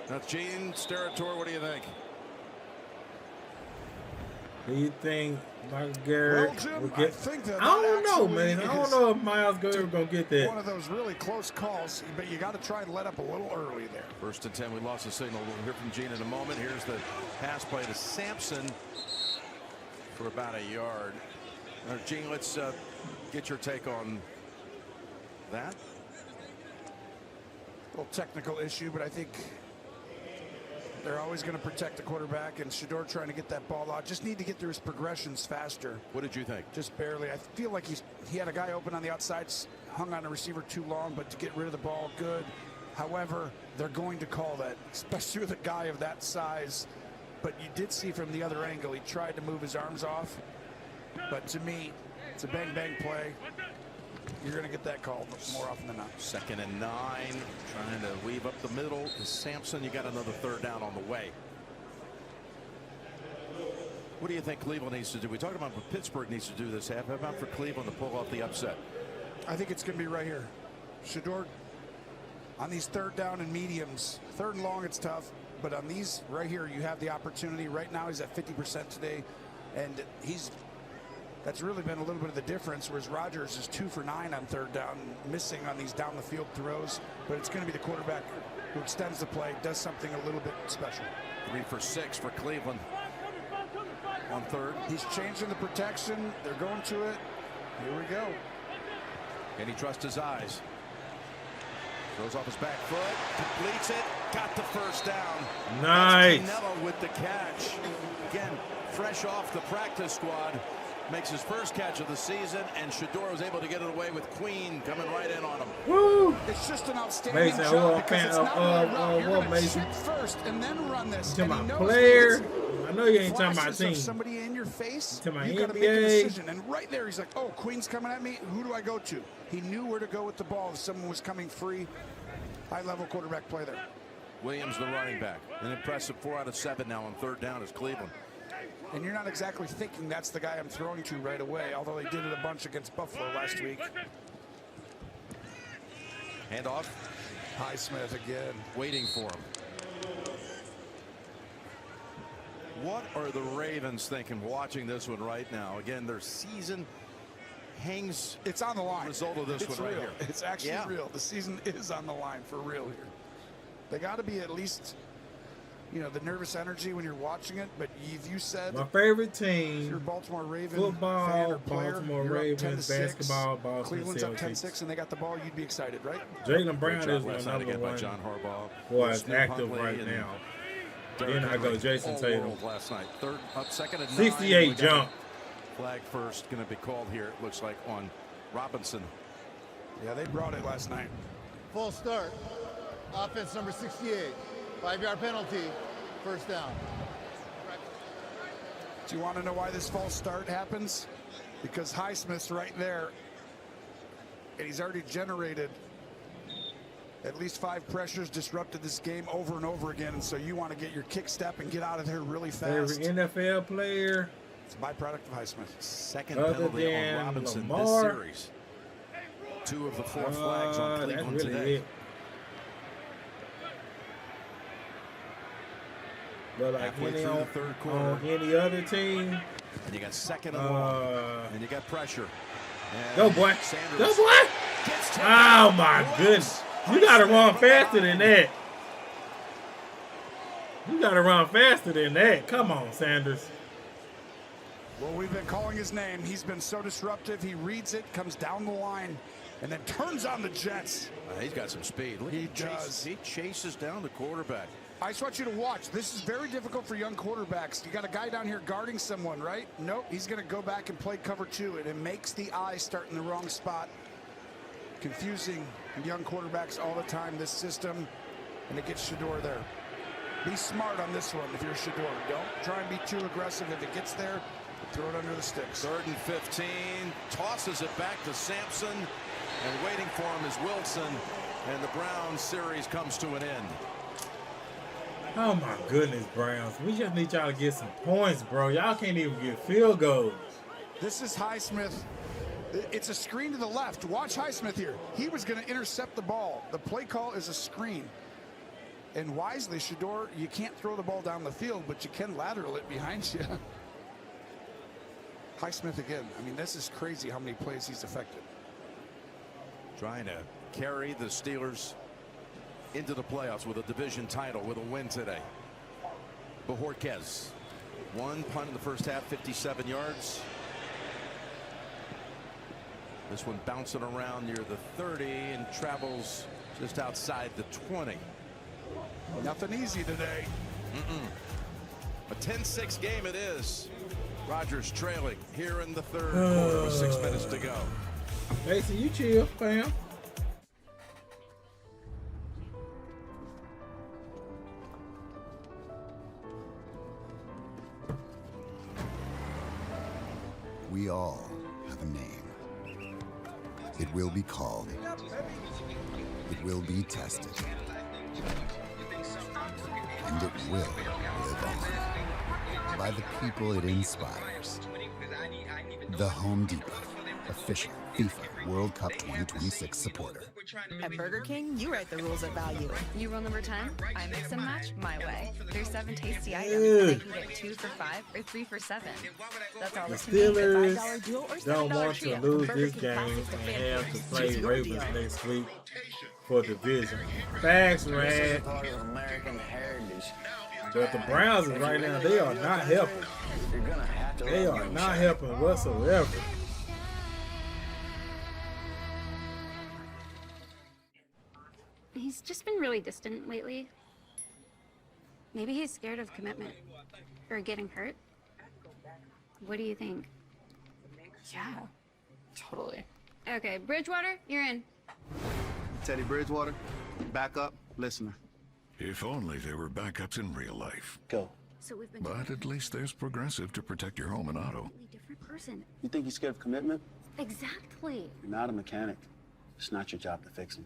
Speaker 5: Now, Gene Steratore, what do you think?
Speaker 7: Do you think Miles Garrett
Speaker 3: Well, Jim,
Speaker 7: will get?
Speaker 3: I think that
Speaker 7: I don't know,
Speaker 3: actually
Speaker 7: man. I don't
Speaker 3: is
Speaker 7: know if Miles Garrett gonna get that.
Speaker 3: One of those really close calls, but you got to try and let up a little early there.
Speaker 5: 1st and 10. We lost the signal. We'll hear from Gene in a moment. Here's the pass play to Sampson for about a yard. Gene, let's get your take on that.
Speaker 3: A little technical issue, but I think they're always going to protect the quarterback, and Shedeur trying to get that ball out. Just need to get through his progressions faster.
Speaker 5: What did you think?
Speaker 3: Just barely. I feel like he had a guy open on the outside, hung on a receiver too long, but to get rid of the ball, good. However, they're going to call that, especially with a guy of that size. But you did see from the other angle, he tried to move his arms off. But to me, it's a bang-bang play. You're going to get that call more often than not.
Speaker 5: 2nd and 9, trying to weave up the middle to Sampson. You got another 3rd down on the way. What do you think Cleveland needs to do? We talked about what Pittsburgh needs to do this half. How about for Cleveland to pull off the upset?
Speaker 3: I think it's going to be right here. Shedeur, on these 3rd down and mediums, 3rd and long, it's tough. But on these right here, you have the opportunity. Right now, he's at 50% today. And that's really been a little bit of the difference, whereas Rodgers is 2 for 9 on 3rd down, missing on these down the field throws. But it's going to be the quarterback who extends the play, does something a little bit special.
Speaker 5: 3 for 6 for Cleveland on 3rd.
Speaker 3: He's changing the protection. They're going to it. Here we go.
Speaker 5: Can he trust his eyes? Throws off his back foot, completes it, got the 1st down.
Speaker 7: Nice.
Speaker 5: That's Pinello with the catch. Again, fresh off the practice squad. Makes his 1st catch of the season, and Shedeur was able to get it away with Queen coming right in on him.
Speaker 7: Woo!
Speaker 3: It's just an outstanding
Speaker 7: Mason,
Speaker 3: job because it's not really a route. You're
Speaker 7: what
Speaker 3: gonna
Speaker 7: Mason?
Speaker 3: shoot first and then run this.
Speaker 7: You
Speaker 3: And
Speaker 7: talking
Speaker 3: he
Speaker 7: about
Speaker 3: knows
Speaker 7: player?
Speaker 3: when
Speaker 7: I know you ain't talking about
Speaker 3: flashes of
Speaker 7: team.
Speaker 3: somebody in your face,
Speaker 7: You talking about
Speaker 3: you got to make a
Speaker 7: NBA?
Speaker 3: decision. And right there, he's like, "Oh, Queen's coming at me. Who do I go to?" He knew where to go with the ball if someone was coming free. High-level quarterback play there.
Speaker 5: Williams, the running back. An impressive 4 out of 7 now on 3rd down is Cleveland.
Speaker 3: And you're not exactly thinking that's the guy I'm throwing to right away, although they did it a bunch against Buffalo last week.
Speaker 5: Handoff.
Speaker 3: Highsmith again.
Speaker 5: Waiting for him. What are the Ravens thinking watching this one right now? Again, their season hangs.
Speaker 3: It's on the line.
Speaker 5: Result of this
Speaker 3: It's
Speaker 5: one right
Speaker 3: real.
Speaker 5: here.
Speaker 3: It's actually real. The season is on the line for real here. They got to be at least, you know, the nervous energy when you're watching it. But you said
Speaker 7: My favorite
Speaker 3: if you're a
Speaker 7: team,
Speaker 3: Baltimore Raven
Speaker 7: football,
Speaker 3: fan or player,
Speaker 7: Baltimore
Speaker 3: you're up 10-6.
Speaker 7: Ravens, basketball, Boston
Speaker 3: Cleveland's up
Speaker 7: Celtics.
Speaker 3: 10-6 and they got the ball, you'd be excited, right?
Speaker 7: Jaylen Brown
Speaker 5: Great job
Speaker 7: is
Speaker 5: last night
Speaker 7: another
Speaker 5: again by
Speaker 7: one
Speaker 5: John Harbaugh.
Speaker 7: who is
Speaker 5: Snoop
Speaker 7: active
Speaker 5: Huntley
Speaker 7: right
Speaker 5: and
Speaker 7: now.
Speaker 5: Derrick
Speaker 7: Then I go
Speaker 5: Henry,
Speaker 7: Jason
Speaker 5: all
Speaker 7: Tatum.
Speaker 5: world last night. 2nd and 9.
Speaker 7: 68
Speaker 5: We got
Speaker 7: jump.
Speaker 5: a Flag first going to be called here. It looks like on Robinson.
Speaker 3: Yeah, they brought it last night.
Speaker 9: Full start. Offense number 68. 5-yard penalty. 1st down.
Speaker 3: Do you want to know why this false start happens? Because Highsmith's right there, and he's already generated at least 5 pressures, disrupted this game over and over again, and so you want to get your kick step and get out of there really fast.
Speaker 7: Favorite NFL player.
Speaker 3: It's a byproduct of Highsmith.
Speaker 5: 2nd
Speaker 7: Other
Speaker 5: penalty on
Speaker 7: than
Speaker 5: Robinson
Speaker 7: Lamar.
Speaker 5: this series. 2 of the 4 flags on
Speaker 7: That's
Speaker 5: Cleveland
Speaker 7: really
Speaker 5: today.
Speaker 7: it. But like
Speaker 5: Halfway
Speaker 7: any,
Speaker 5: through the
Speaker 7: on,
Speaker 5: 3rd quarter.
Speaker 7: on any other team,
Speaker 5: And you got 2nd and long. And you got pressure. And
Speaker 7: go boy,
Speaker 5: Sanders
Speaker 7: go boy.
Speaker 5: gets taken
Speaker 7: Oh
Speaker 5: out.
Speaker 7: my goodness. You gotta run faster than that. You gotta run faster than that. Come on, Sanders.
Speaker 3: Well, we've been calling his name. He's been so disruptive. He reads it, comes down the line, and then turns on the Jets.
Speaker 5: He's got some speed. Look,
Speaker 3: He
Speaker 5: chases,
Speaker 3: does.
Speaker 5: he chases down the quarterback.
Speaker 3: I just want you to watch. This is very difficult for young quarterbacks. You got a guy down here guarding someone, right? Nope, he's going to go back and play cover 2, and it makes the eye start in the wrong spot. Confusing young quarterbacks all the time, this system, and it gets Shedeur there. Be smart on this one if you're Shedeur. Don't try and be too aggressive. If it gets there, Throw it under the sticks.
Speaker 5: 3rd and 15. Tosses it back to Sampson. And waiting for him is Wilson. And the Browns series comes to an end.
Speaker 7: Oh my goodness, Browns. We just need y'all to get some points, bro. Y'all can't even get field goals.
Speaker 3: This is Highsmith. It's a screen to the left. Watch Highsmith here. He was going to intercept the ball. The play call is a screen. And wisely, Shedeur, you can't throw the ball down the field, but you can lateral it behind you. Highsmith again. I mean, this is crazy how many plays he's affected.
Speaker 5: Trying to carry the Steelers into the playoffs with a division title with a win today. Bojorquez. 1 punt in the first half, 57 yards. This one bouncing around near the 30 and travels just outside the 20.
Speaker 3: Nothing easy today.
Speaker 5: A 10-6 game it is. Rodgers trailing here in the 3rd quarter with 6 minutes to go.
Speaker 7: Mason, you chill, fam.
Speaker 8: We all have a name. It will be called. It will be tested. And it will live on by the people it inspires. The Home Depot, official FIFA World Cup 2026 supporter.
Speaker 18: At Burger King, you write the rules of value. You rule number 10, I mix and match my way. There's 7 tasty items. You can get 2 for $5 or 3 for $7. That's all
Speaker 7: The
Speaker 18: it can be.
Speaker 7: Steelers
Speaker 18: $5 dual or
Speaker 7: don't
Speaker 18: $7
Speaker 7: want to
Speaker 18: trio.
Speaker 7: lose
Speaker 18: Burger
Speaker 7: this
Speaker 18: King
Speaker 7: game
Speaker 18: classics
Speaker 7: and
Speaker 18: to
Speaker 7: have to
Speaker 18: fan
Speaker 7: play
Speaker 18: favorites.
Speaker 7: Ravens next week for division. Facts, man.
Speaker 12: Part of American heritage.
Speaker 7: But the Browns right now, they are not helping.
Speaker 12: You're gonna have to
Speaker 7: They are not helping whatsoever.
Speaker 13: He's just been really distant lately. Maybe he's scared of commitment or getting hurt. What do you think?
Speaker 16: Yeah, totally.
Speaker 13: Okay, Bridgewater, you're in.
Speaker 20: Teddy Bridgewater, backup, listener.
Speaker 21: If only there were backups in real life.
Speaker 20: Go.
Speaker 13: So we've been
Speaker 21: But at least there's Progressive to protect your home and auto.
Speaker 13: different person.
Speaker 20: You think he's scared of commitment?
Speaker 13: Exactly.
Speaker 20: You're not a mechanic. It's not your job to fix him.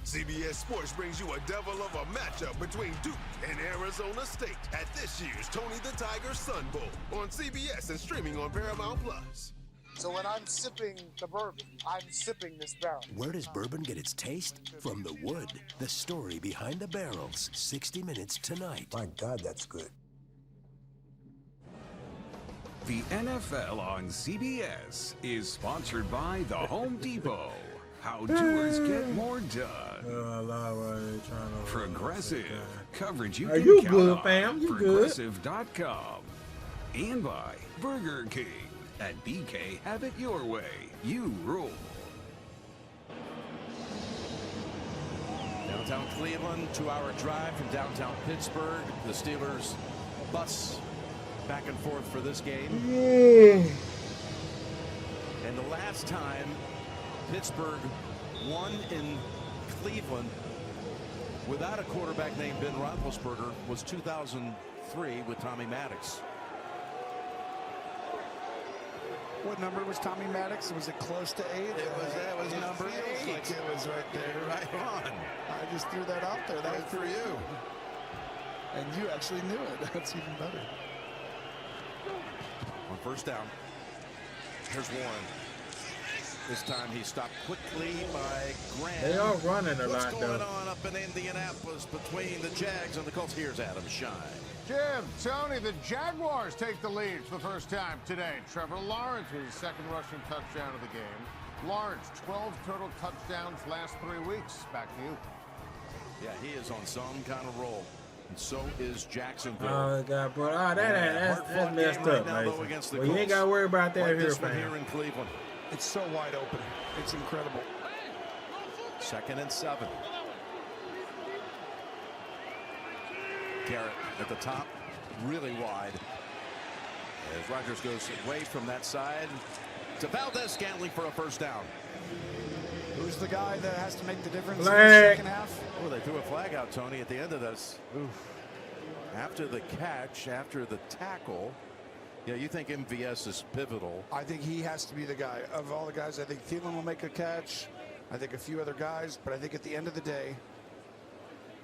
Speaker 22: CBS Sports brings you a devil of a matchup between Duke and Arizona State at this year's Tony the Tiger Sun Bowl on CBS and streaming on Paramount Plus.
Speaker 26: So when I'm sipping the bourbon, I'm sipping this barrel.
Speaker 29: Where does bourbon get its taste? From the wood. The story behind the barrels. 60 Minutes tonight.
Speaker 30: My God, that's good.
Speaker 14: The NFL on CBS is sponsored by The Home Depot. How doers get more done. Progressive. Coverage you
Speaker 7: Are
Speaker 14: can
Speaker 7: you
Speaker 14: count
Speaker 7: good,
Speaker 14: on.
Speaker 7: fam? You good.
Speaker 14: Progressive.com. And by Burger King. At BK, have it your way. You rule.
Speaker 5: Downtown Cleveland, 2-hour drive from downtown Pittsburgh. The Steelers bus back and forth for this game. And the last time Pittsburgh won in Cleveland without a quarterback named Ben Roethlisberger was 2003 with Tommy Maddox.
Speaker 3: What number was Tommy Maddox? Was it close to 8?
Speaker 5: That was number 8.
Speaker 3: Like it was right there.
Speaker 5: Right on.
Speaker 3: I just threw that out there. That was for you. And you actually knew it. That's even better.
Speaker 5: On first down, here's Warren. This time he stopped quickly by Graham.
Speaker 7: They are running a
Speaker 5: What's
Speaker 7: lot,
Speaker 5: going
Speaker 7: though.
Speaker 5: on up in Indianapolis between the Jags and the Colts? Here's Adam Shine.
Speaker 9: Jim, Tony, the Jaguars take the lead for the first time today. Trevor Lawrence with his second rushing touchdown of the game. Lawrence, 12 total touchdowns last 3 weeks. Back to you.
Speaker 5: Yeah, he is on some kind of roll. And so is Jacksonville.
Speaker 7: Oh, God, bro. That's messed up, Mason. Well, you ain't got to worry about that here,
Speaker 5: Here
Speaker 7: fam.
Speaker 5: in Cleveland.
Speaker 3: It's so wide open. It's incredible.
Speaker 5: 2nd and 7. Garrett at the top, really wide. As Rodgers goes away from that side to Valdez-Scantling for a first down.
Speaker 3: Who's the guy that has to make the difference in the
Speaker 7: Flag.
Speaker 3: second half?
Speaker 5: Oh, they threw a flag out, Tony, at the end of this. Oof. After the catch, after the tackle, Yeah, you think MVS is pivotal.
Speaker 3: I think he has to be the guy. Of all the guys, I think Thielen will make a catch. I think a few other guys. But I think at the end of the day,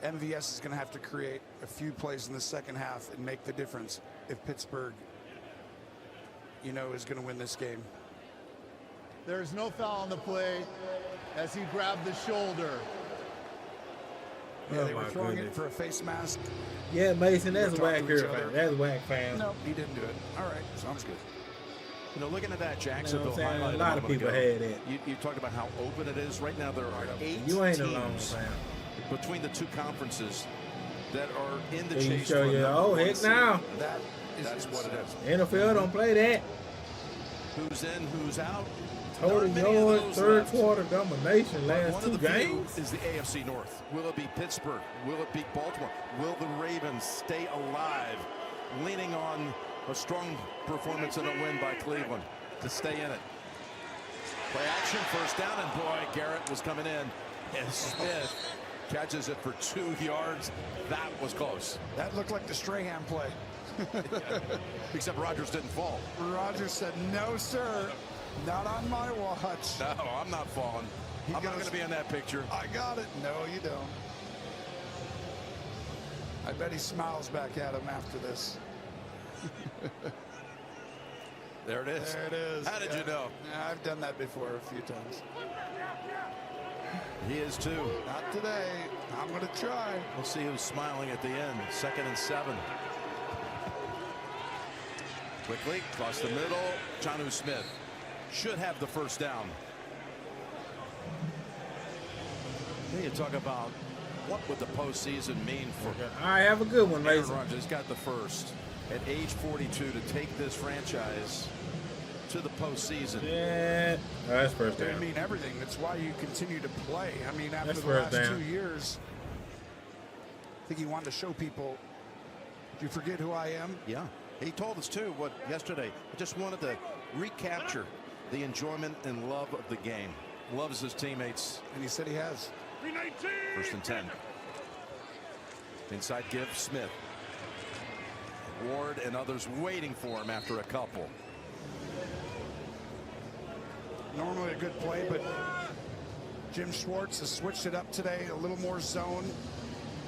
Speaker 3: MVS is going to have to create a few plays in the second half and make the difference if Pittsburgh, you know, is going to win this game.
Speaker 4: There is no foul on the play as he grabbed the shoulder.
Speaker 3: Yeah, they were throwing it for a face mask.
Speaker 7: Yeah, Mason, that's whack here, man. That's whack, fam.
Speaker 3: No, he didn't do it. All right, sounds good.
Speaker 5: You know, looking at that Jacksonville highlight,
Speaker 7: a lot of people had that.
Speaker 5: You talked about how open it is. Right now, there are 8
Speaker 7: you ain't
Speaker 5: teams
Speaker 7: alone, fam.
Speaker 5: between the 2 conferences that are in the
Speaker 7: Can you
Speaker 5: chase.
Speaker 7: show you? Oh, heck now.
Speaker 5: That's what it is.
Speaker 7: NFL don't play that.
Speaker 5: Who's in, who's out?
Speaker 7: Total yards, third quarter domination, last 2 games.
Speaker 5: Is the AFC North. Will it be Pittsburgh? Will it be Baltimore? Will the Ravens stay alive, leaning on a strong performance and a win by Cleveland to stay in it? Play action, first down, and boy, Garrett was coming in. And Smith catches it for 2 yards. That was close.
Speaker 3: That looked like the Strahan play.
Speaker 5: Except Rodgers didn't fall.
Speaker 3: Rodgers said, no, sir. Not on my watch.
Speaker 5: No, I'm not falling. I'm not going to be in that picture.
Speaker 3: I got it. No, you don't. I bet he smiles back at him after this.
Speaker 5: There it is.
Speaker 3: There it is.
Speaker 5: How did you know?
Speaker 3: Yeah, I've done that before a few times.
Speaker 5: He is too.
Speaker 3: Not today. I'm going to try.
Speaker 5: We'll see who's smiling at the end. 2nd and 7. Quickly, across the middle, Jonnu Smith should have the first down. Then you talk about what would the postseason mean for
Speaker 7: All right, have a good one,
Speaker 5: Aaron
Speaker 7: Mason.
Speaker 5: Rodgers. Got the first at age 42 to take this franchise to the postseason.
Speaker 7: Yeah, that's first down.
Speaker 3: I mean everything. That's why you continue to play. I mean, after
Speaker 7: That's
Speaker 3: the last
Speaker 7: first down.
Speaker 3: 2 years, I think he wanted to show people, do you forget who I am?
Speaker 5: Yeah. He told us too what yesterday. I just wanted to recapture the enjoyment and love of the game. Loves his teammates.
Speaker 3: And he said he has.
Speaker 5: 1st and 10. Inside give, Smith. Ward and others waiting for him after a couple.
Speaker 3: Normally a good play, but Jim Schwartz has switched it up today. A little more zone,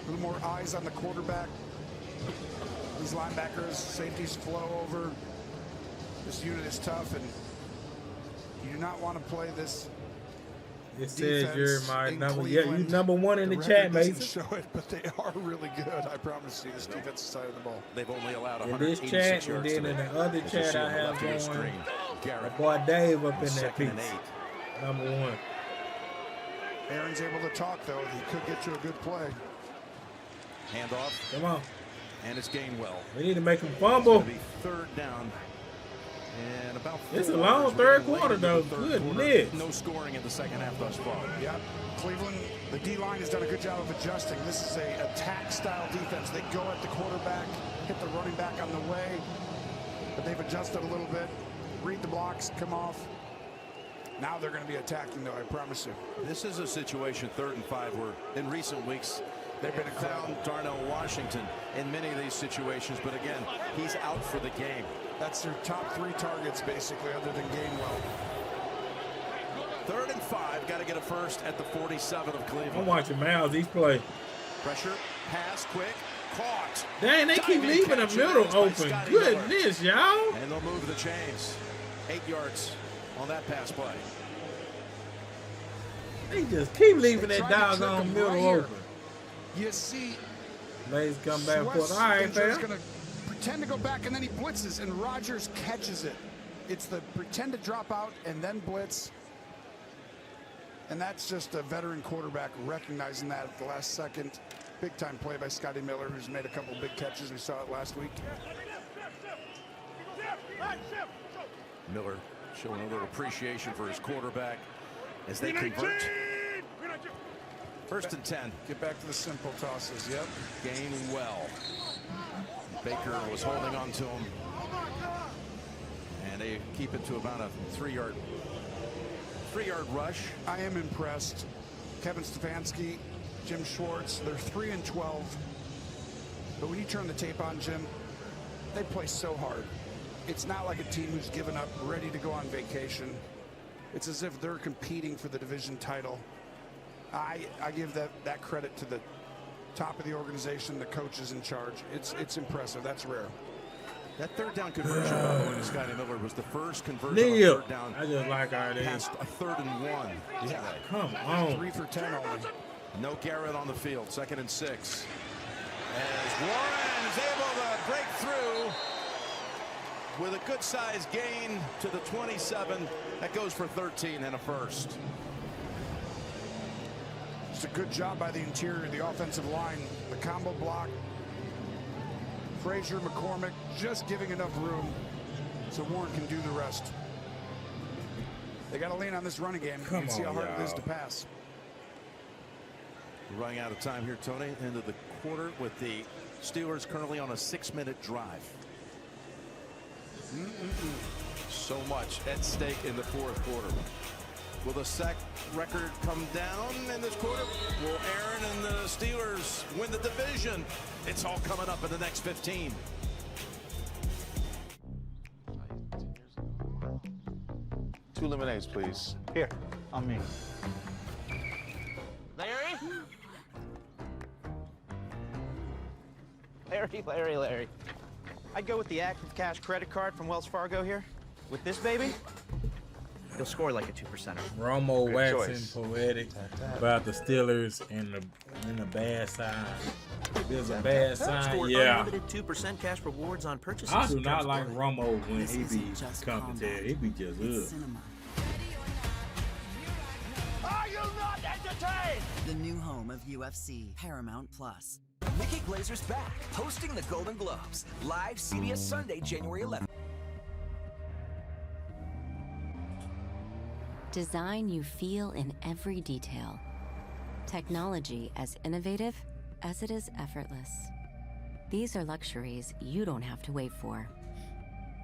Speaker 3: a little more eyes on the quarterback. These linebackers, safeties flow over. This unit is tough, and you do not want to play this.
Speaker 7: It says you're my number. Yeah, you
Speaker 3: Cleveland.
Speaker 7: number 1 in the
Speaker 3: record
Speaker 7: chat,
Speaker 3: doesn't
Speaker 7: Mason.
Speaker 3: show it, but they are really good. I promise you, this defensive side of the ball.
Speaker 5: They've only allowed
Speaker 7: In this
Speaker 5: 186
Speaker 7: chat, and
Speaker 5: yards
Speaker 7: then in
Speaker 5: today.
Speaker 7: the other
Speaker 5: As you
Speaker 7: chat
Speaker 5: see
Speaker 7: I
Speaker 5: on the
Speaker 7: have
Speaker 5: left of your
Speaker 7: going,
Speaker 5: screen,
Speaker 7: my
Speaker 5: Garrett.
Speaker 7: boy Dave up in that
Speaker 5: 2nd and
Speaker 7: piece.
Speaker 5: 8.
Speaker 7: Number 1.
Speaker 3: Aaron's able to talk, though. He could get you a good play.
Speaker 5: Handoff.
Speaker 7: Come on.
Speaker 5: And it's Gainwell.
Speaker 7: We need to make him fumble.
Speaker 5: It'll be 3rd down. And about
Speaker 7: It's a
Speaker 5: 4
Speaker 7: long
Speaker 5: yards.
Speaker 7: third
Speaker 5: We're
Speaker 7: quarter,
Speaker 5: getting late
Speaker 7: though.
Speaker 5: into the third quarter.
Speaker 7: Goodness.
Speaker 5: No scoring in the second half thus far.
Speaker 3: Yeah, Cleveland, the D-line has done a good job of adjusting. This is a attack-style defense. They go at the quarterback, hit the running back on the way, but they've adjusted a little bit. Read the blocks, come off. Now they're going to be attacking, though, I promise you.
Speaker 5: This is a situation, 3rd and 5, where in recent weeks
Speaker 3: They've been
Speaker 5: found Darnell Washington in many of these situations, but again, he's out for the game.
Speaker 3: That's their top 3 targets, basically, other than Gainwell.
Speaker 5: 3rd and 5, got to get a first at the 47 of Cleveland.
Speaker 7: I'm watching Miles. He's play.
Speaker 5: Pressure, pass, quick, caught.
Speaker 7: Dang, they keep
Speaker 5: Diving
Speaker 7: leaving the
Speaker 5: catch,
Speaker 7: middle
Speaker 5: and it's by
Speaker 7: open.
Speaker 5: Scotty Miller.
Speaker 7: Goodness, y'all.
Speaker 5: And they'll move the chains. 8 yards on that pass play.
Speaker 7: They just keep leaving
Speaker 3: They
Speaker 7: that
Speaker 3: tried to trick
Speaker 7: doggone
Speaker 3: him
Speaker 7: middle
Speaker 3: right here.
Speaker 7: open.
Speaker 3: You see,
Speaker 7: Mays come back for it. All right,
Speaker 3: Spencer's
Speaker 7: fam.
Speaker 3: going to pretend to go back, and then he blitzes, and Rodgers catches it. It's the pretend to drop out and then blitz. And that's just a veteran quarterback recognizing that at the last second. Big-time play by Scotty Miller, who's made a couple big catches. We saw it last week.
Speaker 5: Miller showing a little appreciation for his quarterback as they convert. 1st and 10.
Speaker 3: Get back to the simple tosses, yep.
Speaker 5: Gainwell. Baker was holding on to him. And they keep it to about a 3-yard rush.
Speaker 3: I am impressed. Kevin Stefanski, Jim Schwartz, they're 3-12. But when you turn the tape on, Jim, they play so hard. it's not like a team who's given up, ready to go on vacation. It's as if they're competing for the division title. I give that credit to the top of the organization, the coaches in charge. It's impressive. That's rare.
Speaker 5: That third down conversion, by the way, to Scotty Miller was the first conversion
Speaker 7: Neil.
Speaker 5: on third down.
Speaker 7: I just like how it is.
Speaker 5: Past a 3rd and 1.
Speaker 3: Yeah.
Speaker 7: Come on.
Speaker 3: 3 for 10 only.
Speaker 5: No Garrett on the field. 2nd and 6. As Warren is able to break through with a good-sized gain to the 27. That goes for 13 and a first.
Speaker 3: It's a good job by the interior, the offensive line, the combo block. Frazier, McCormick, just giving enough room so Warren can do the rest. They got to lean on this running game. You can see how hard it is to pass.
Speaker 5: We're running out of time here, Tony. End of the quarter with the Steelers currently on a 6-minute drive. So much at stake in the 4th quarter. Will the sack record come down in this quarter? Will Aaron and the Steelers win the division? It's all coming up in the next 15.
Speaker 6: Two lemonades, please.
Speaker 11: Here, on me. Larry. I'd go with the Active Cash credit card from Wells Fargo here. With this baby, you'll score like a 2%er.
Speaker 7: Romo waxing poetic about the Steelers and the bad sign. There's a bad sign, yeah.
Speaker 11: Unlimited 2% cash rewards on purchases.
Speaker 7: I do not like Romo when he be commentary. He be just
Speaker 15: Are you not entertained?
Speaker 17: The new home of UFC, Paramount Plus.
Speaker 15: Nikki Glazer's back, hosting the Golden Globes. Live CBS Sunday, January 11th.
Speaker 19: Design you feel in every detail. Technology as innovative as it is effortless. These are luxuries you don't have to wait for.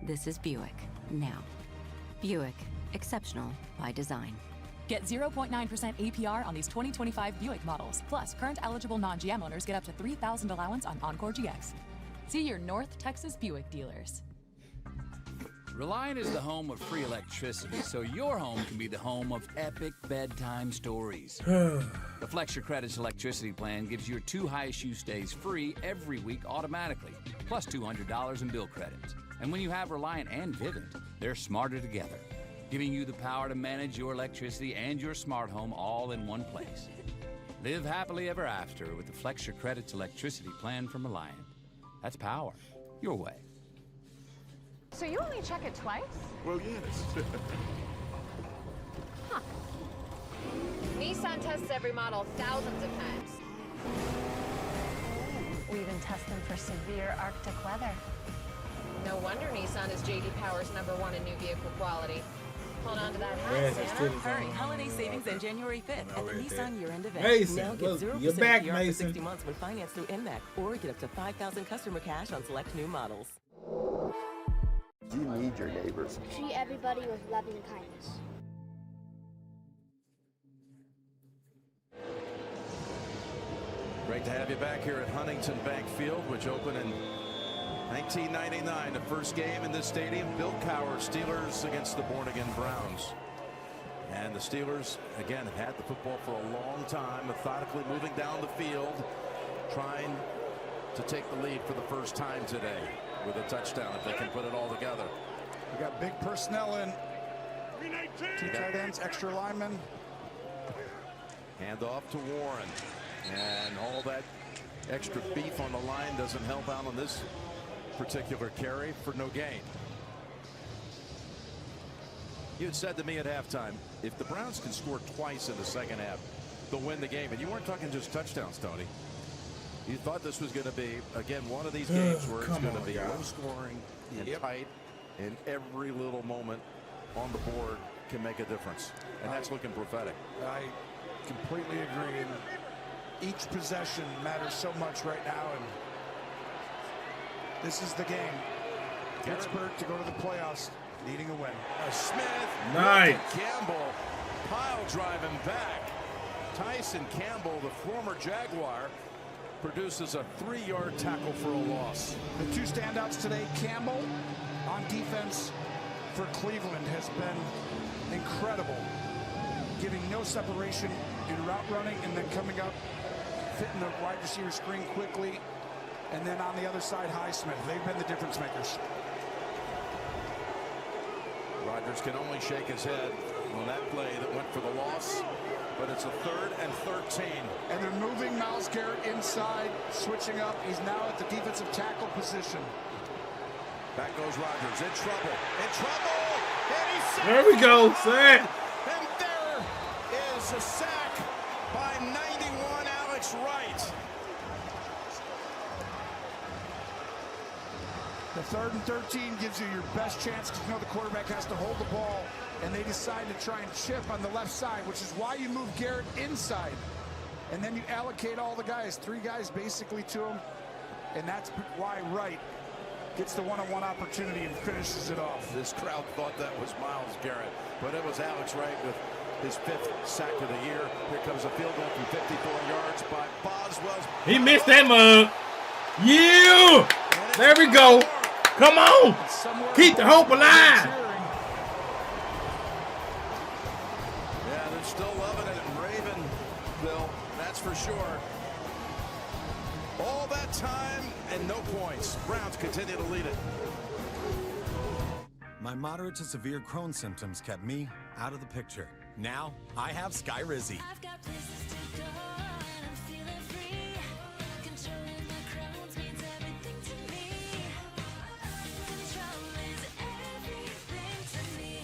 Speaker 19: This is Buick, now. Buick, exceptional by design.
Speaker 23: Get 0.9% APR on these 2025 Buick models. Plus, current eligible non-GM owners get up to $3,000 allowance on Encore GX. See your North Texas Buick dealers.
Speaker 24: Reliant is the home of free electricity, so your home can be the home of epic bedtime stories. The Flex Your Credits electricity plan gives your 2 highest use days free every week automatically, plus $200 in bill credits. And when you have Reliant and Vivint, they're smarter together, giving you the power to manage your electricity and your smart home all in one place. Live happily ever after with the Flex Your Credits electricity plan from Reliant. That's power, your way.
Speaker 25: So you only check it twice?
Speaker 21: Well, yes.
Speaker 25: Huh.
Speaker 18: Nissan tests every model thousands of times.
Speaker 25: We even test them for severe Arctic weather.
Speaker 18: No wonder Nissan is J.D. Power's #1 in new vehicle quality. Hold on to that
Speaker 7: Yes,
Speaker 18: hat,
Speaker 7: it's
Speaker 18: Santa.
Speaker 7: still
Speaker 25: Hurry, holiday savings on January 5th at the Nissan year-end event.
Speaker 7: Mason,
Speaker 25: Now get
Speaker 7: look,
Speaker 25: 0%
Speaker 7: you're back,
Speaker 25: APR
Speaker 7: Mason.
Speaker 25: for 60 months when financed through NMAC, or get up to $5,000 customer cash on select new models.
Speaker 6: You need your neighbors.
Speaker 27: Treat everybody with loving kindness.
Speaker 5: Great to have you back here at Huntington Bank Field, which opened in 1999, the first game in this stadium. Bill Cowher, Steelers against the born-again Browns. And the Steelers, again, have had the football for a long time, methodically moving down the field, trying to take the lead for the first time today with a touchdown if they can put it all together.
Speaker 3: We got big personnel in. 2 tight ends, extra linemen.
Speaker 5: Hand off to Warren. And all that extra beef on the line doesn't help out on this particular carry for no gain. You had said to me at halftime, if the Browns can score twice in the second half, they'll win the game. And you weren't talking just touchdowns, Tony. You thought this was going to be, again, one of these games where it's going to be low scoring and tight, and every little moment on the board can make a difference. And that's looking prophetic.
Speaker 3: I completely agree. And each possession matters so much right now, and this is the game. Pittsburgh to go to the playoffs, needing a win.
Speaker 5: Smith,
Speaker 7: nice.
Speaker 5: Campbell, pile driving back. Tyson Campbell, the former Jaguar, produces a 3-yard tackle for a loss.
Speaker 3: The two standouts today, Campbell on defense for Cleveland has been incredible, giving no separation in route running and then coming up, fitting the wide receiver screen quickly. And then on the other side, Highsmith. They've been the difference makers.
Speaker 5: Rodgers can only shake his head on that play that went for the loss, but it's a 3rd and 13.
Speaker 3: And they're moving Myles Garrett inside, switching up. He's now at the defensive tackle position.
Speaker 5: Back goes Rodgers, in trouble, and he's sacked.
Speaker 7: There we go, sack.
Speaker 5: And there is a sack by 91 Alex Wright.
Speaker 3: The 3rd and 13 gives you your best chance because you know the quarterback has to hold the ball, and they decide to try and chip on the left side, which is why you move Garrett inside. And then you allocate all the guys, 3 guys basically to him, and that's why Wright gets the one-on-one opportunity and finishes it off.
Speaker 5: This crowd thought that was Myles Garrett, but it was Alex Wright with his 5th sack of the year. Here comes a field goal from 54 yards by Boswell.
Speaker 7: He missed that mug. Yeah! There we go. Come on! Keep the hope alive!
Speaker 5: Yeah, they're still loving it in Ravenville, that's for sure. All that time and no points. Browns continue to lead it.
Speaker 1: My moderate to severe Crohn's symptoms kept me out of the picture. Now I have Skyrizi.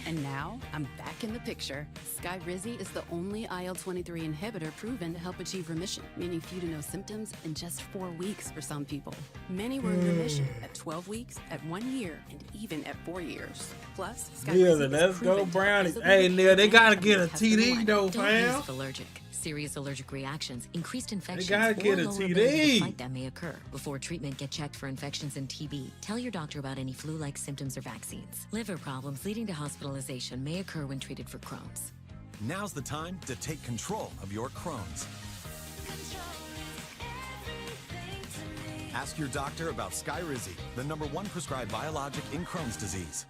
Speaker 2: And now, I'm back in the picture. Skyrizi is the only IL-23 inhibitor proven to help achieve remission, meaning few to no symptoms in just 4 weeks for some people. Many were in remission at 12 weeks, at 1 year, and even at 4 years. Plus,
Speaker 7: Neil, let's go Brownies. Hey, Neil, they got to get a TD, though, fam.
Speaker 19: Allergic. Serious allergic reactions, increased infections,
Speaker 7: gotta get a
Speaker 19: or lower
Speaker 7: TD.
Speaker 19: ability to fight them may occur. Before treatment, get checked for infections and TB. Tell your doctor about any flu-like symptoms or vaccines. Liver problems leading to hospitalization may occur when treated for Crohn's.
Speaker 1: Now's the time to take control of your Crohn's. Ask your doctor about Skyrizi, the #1 prescribed biologic in Crohn's disease.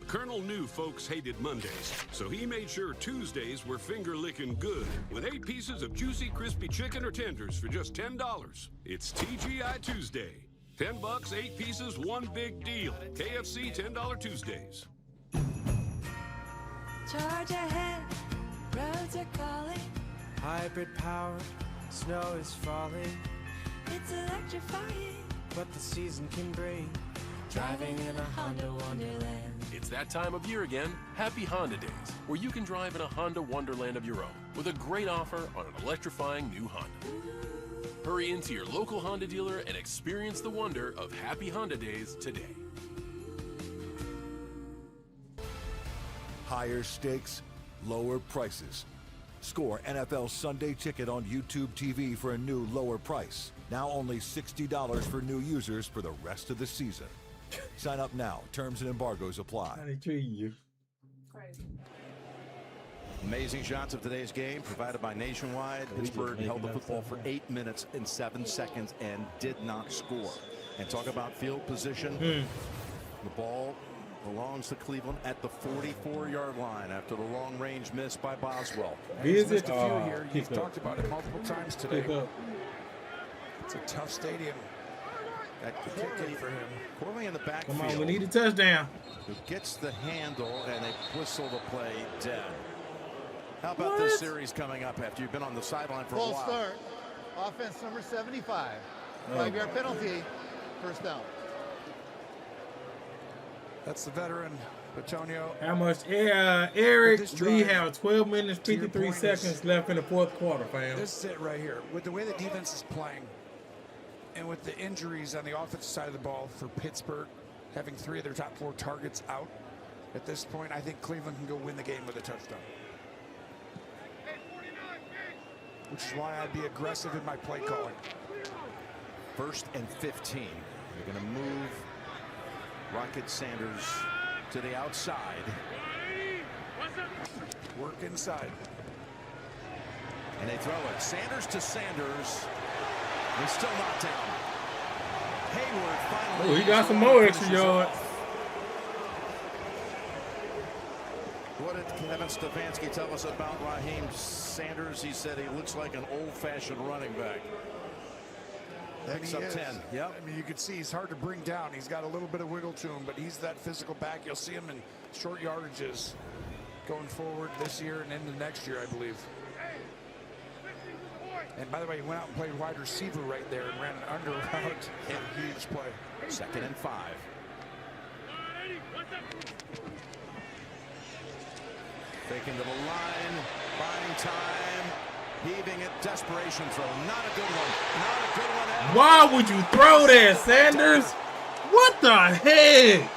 Speaker 14: Colonel knew folks hated Mondays, so he made sure Tuesdays were finger-licking good with 8 pieces of juicy, crispy chicken or tenders for just $10. It's TGI Tuesday. $10, 8 pieces, one big deal. KFC $10 Tuesdays.
Speaker 8: Charge ahead, roads are calling. Hybrid power, snow is falling. It's electrifying, what the season can bring. Driving in a Honda Wonderland.
Speaker 10: It's that time of year again. Happy Honda Days, where you can drive in a Honda Wonderland of your own with a great offer on an electrifying new Honda. Hurry into your local Honda dealer and experience the wonder of Happy Honda Days today.
Speaker 12: Higher stakes, lower prices. Score NFL Sunday Ticket on YouTube TV for a new lower price. Now only $60 for new users for the rest of the season. Sign up now. Terms and embargoes apply.
Speaker 7: How they treat you?
Speaker 5: Amazing shots of today's game provided by Nationwide. Pittsburgh held the football for 8 minutes and 7 seconds and did not score. And talk about field position. The ball belongs to Cleveland at the 44-yard line after the long-range miss by Boswell.
Speaker 3: He's missed a few here. You've talked about it multiple times today. It's a tough stadium. For him. Corley in the backfield.
Speaker 7: Come on, we need a touchdown.
Speaker 5: Who gets the handle and they whistle the play dead. How about this series coming up after you've been on the sideline for a while?
Speaker 4: Full start. Offense number 75. 5-yard penalty. First down.
Speaker 3: That's the veteran, Petonio.
Speaker 7: How much? Eric, we have 12 minutes, 53 seconds left in the fourth quarter, fam.
Speaker 3: This is it right here. With the way the defense is playing, and with the injuries on the offensive side of the ball for Pittsburgh, having 3 of their top 4 targets out, at this point, I think Cleveland can go win the game with a touchdown. Which is why I'd be aggressive in my play calling.
Speaker 5: 1st and 15. They're going to move Rocket Sanders to the outside.
Speaker 3: Work inside.
Speaker 5: And they throw it. Sanders to Sanders. He's still knocked down. Hayward finally.
Speaker 7: Oh, he got some more extra yards.
Speaker 5: What did Kevin Stefanski tell us about Raheem Sanders? He said he looks like an old-fashioned running back. Picks up 10. Yep.
Speaker 3: I mean, you can see he's hard to bring down. He's got a little bit of wiggle to him, but he's that physical back. You'll see him in short yardages going forward this year and into next year, I believe. And by the way, he went out and played wide receiver right there and ran an under route. Huge play.
Speaker 5: 2nd and 5. Faking to the line, buying time, heaving it, desperation throw. Not a good one. Not a good one at all.
Speaker 7: Why would you throw that, Sanders? What the heck?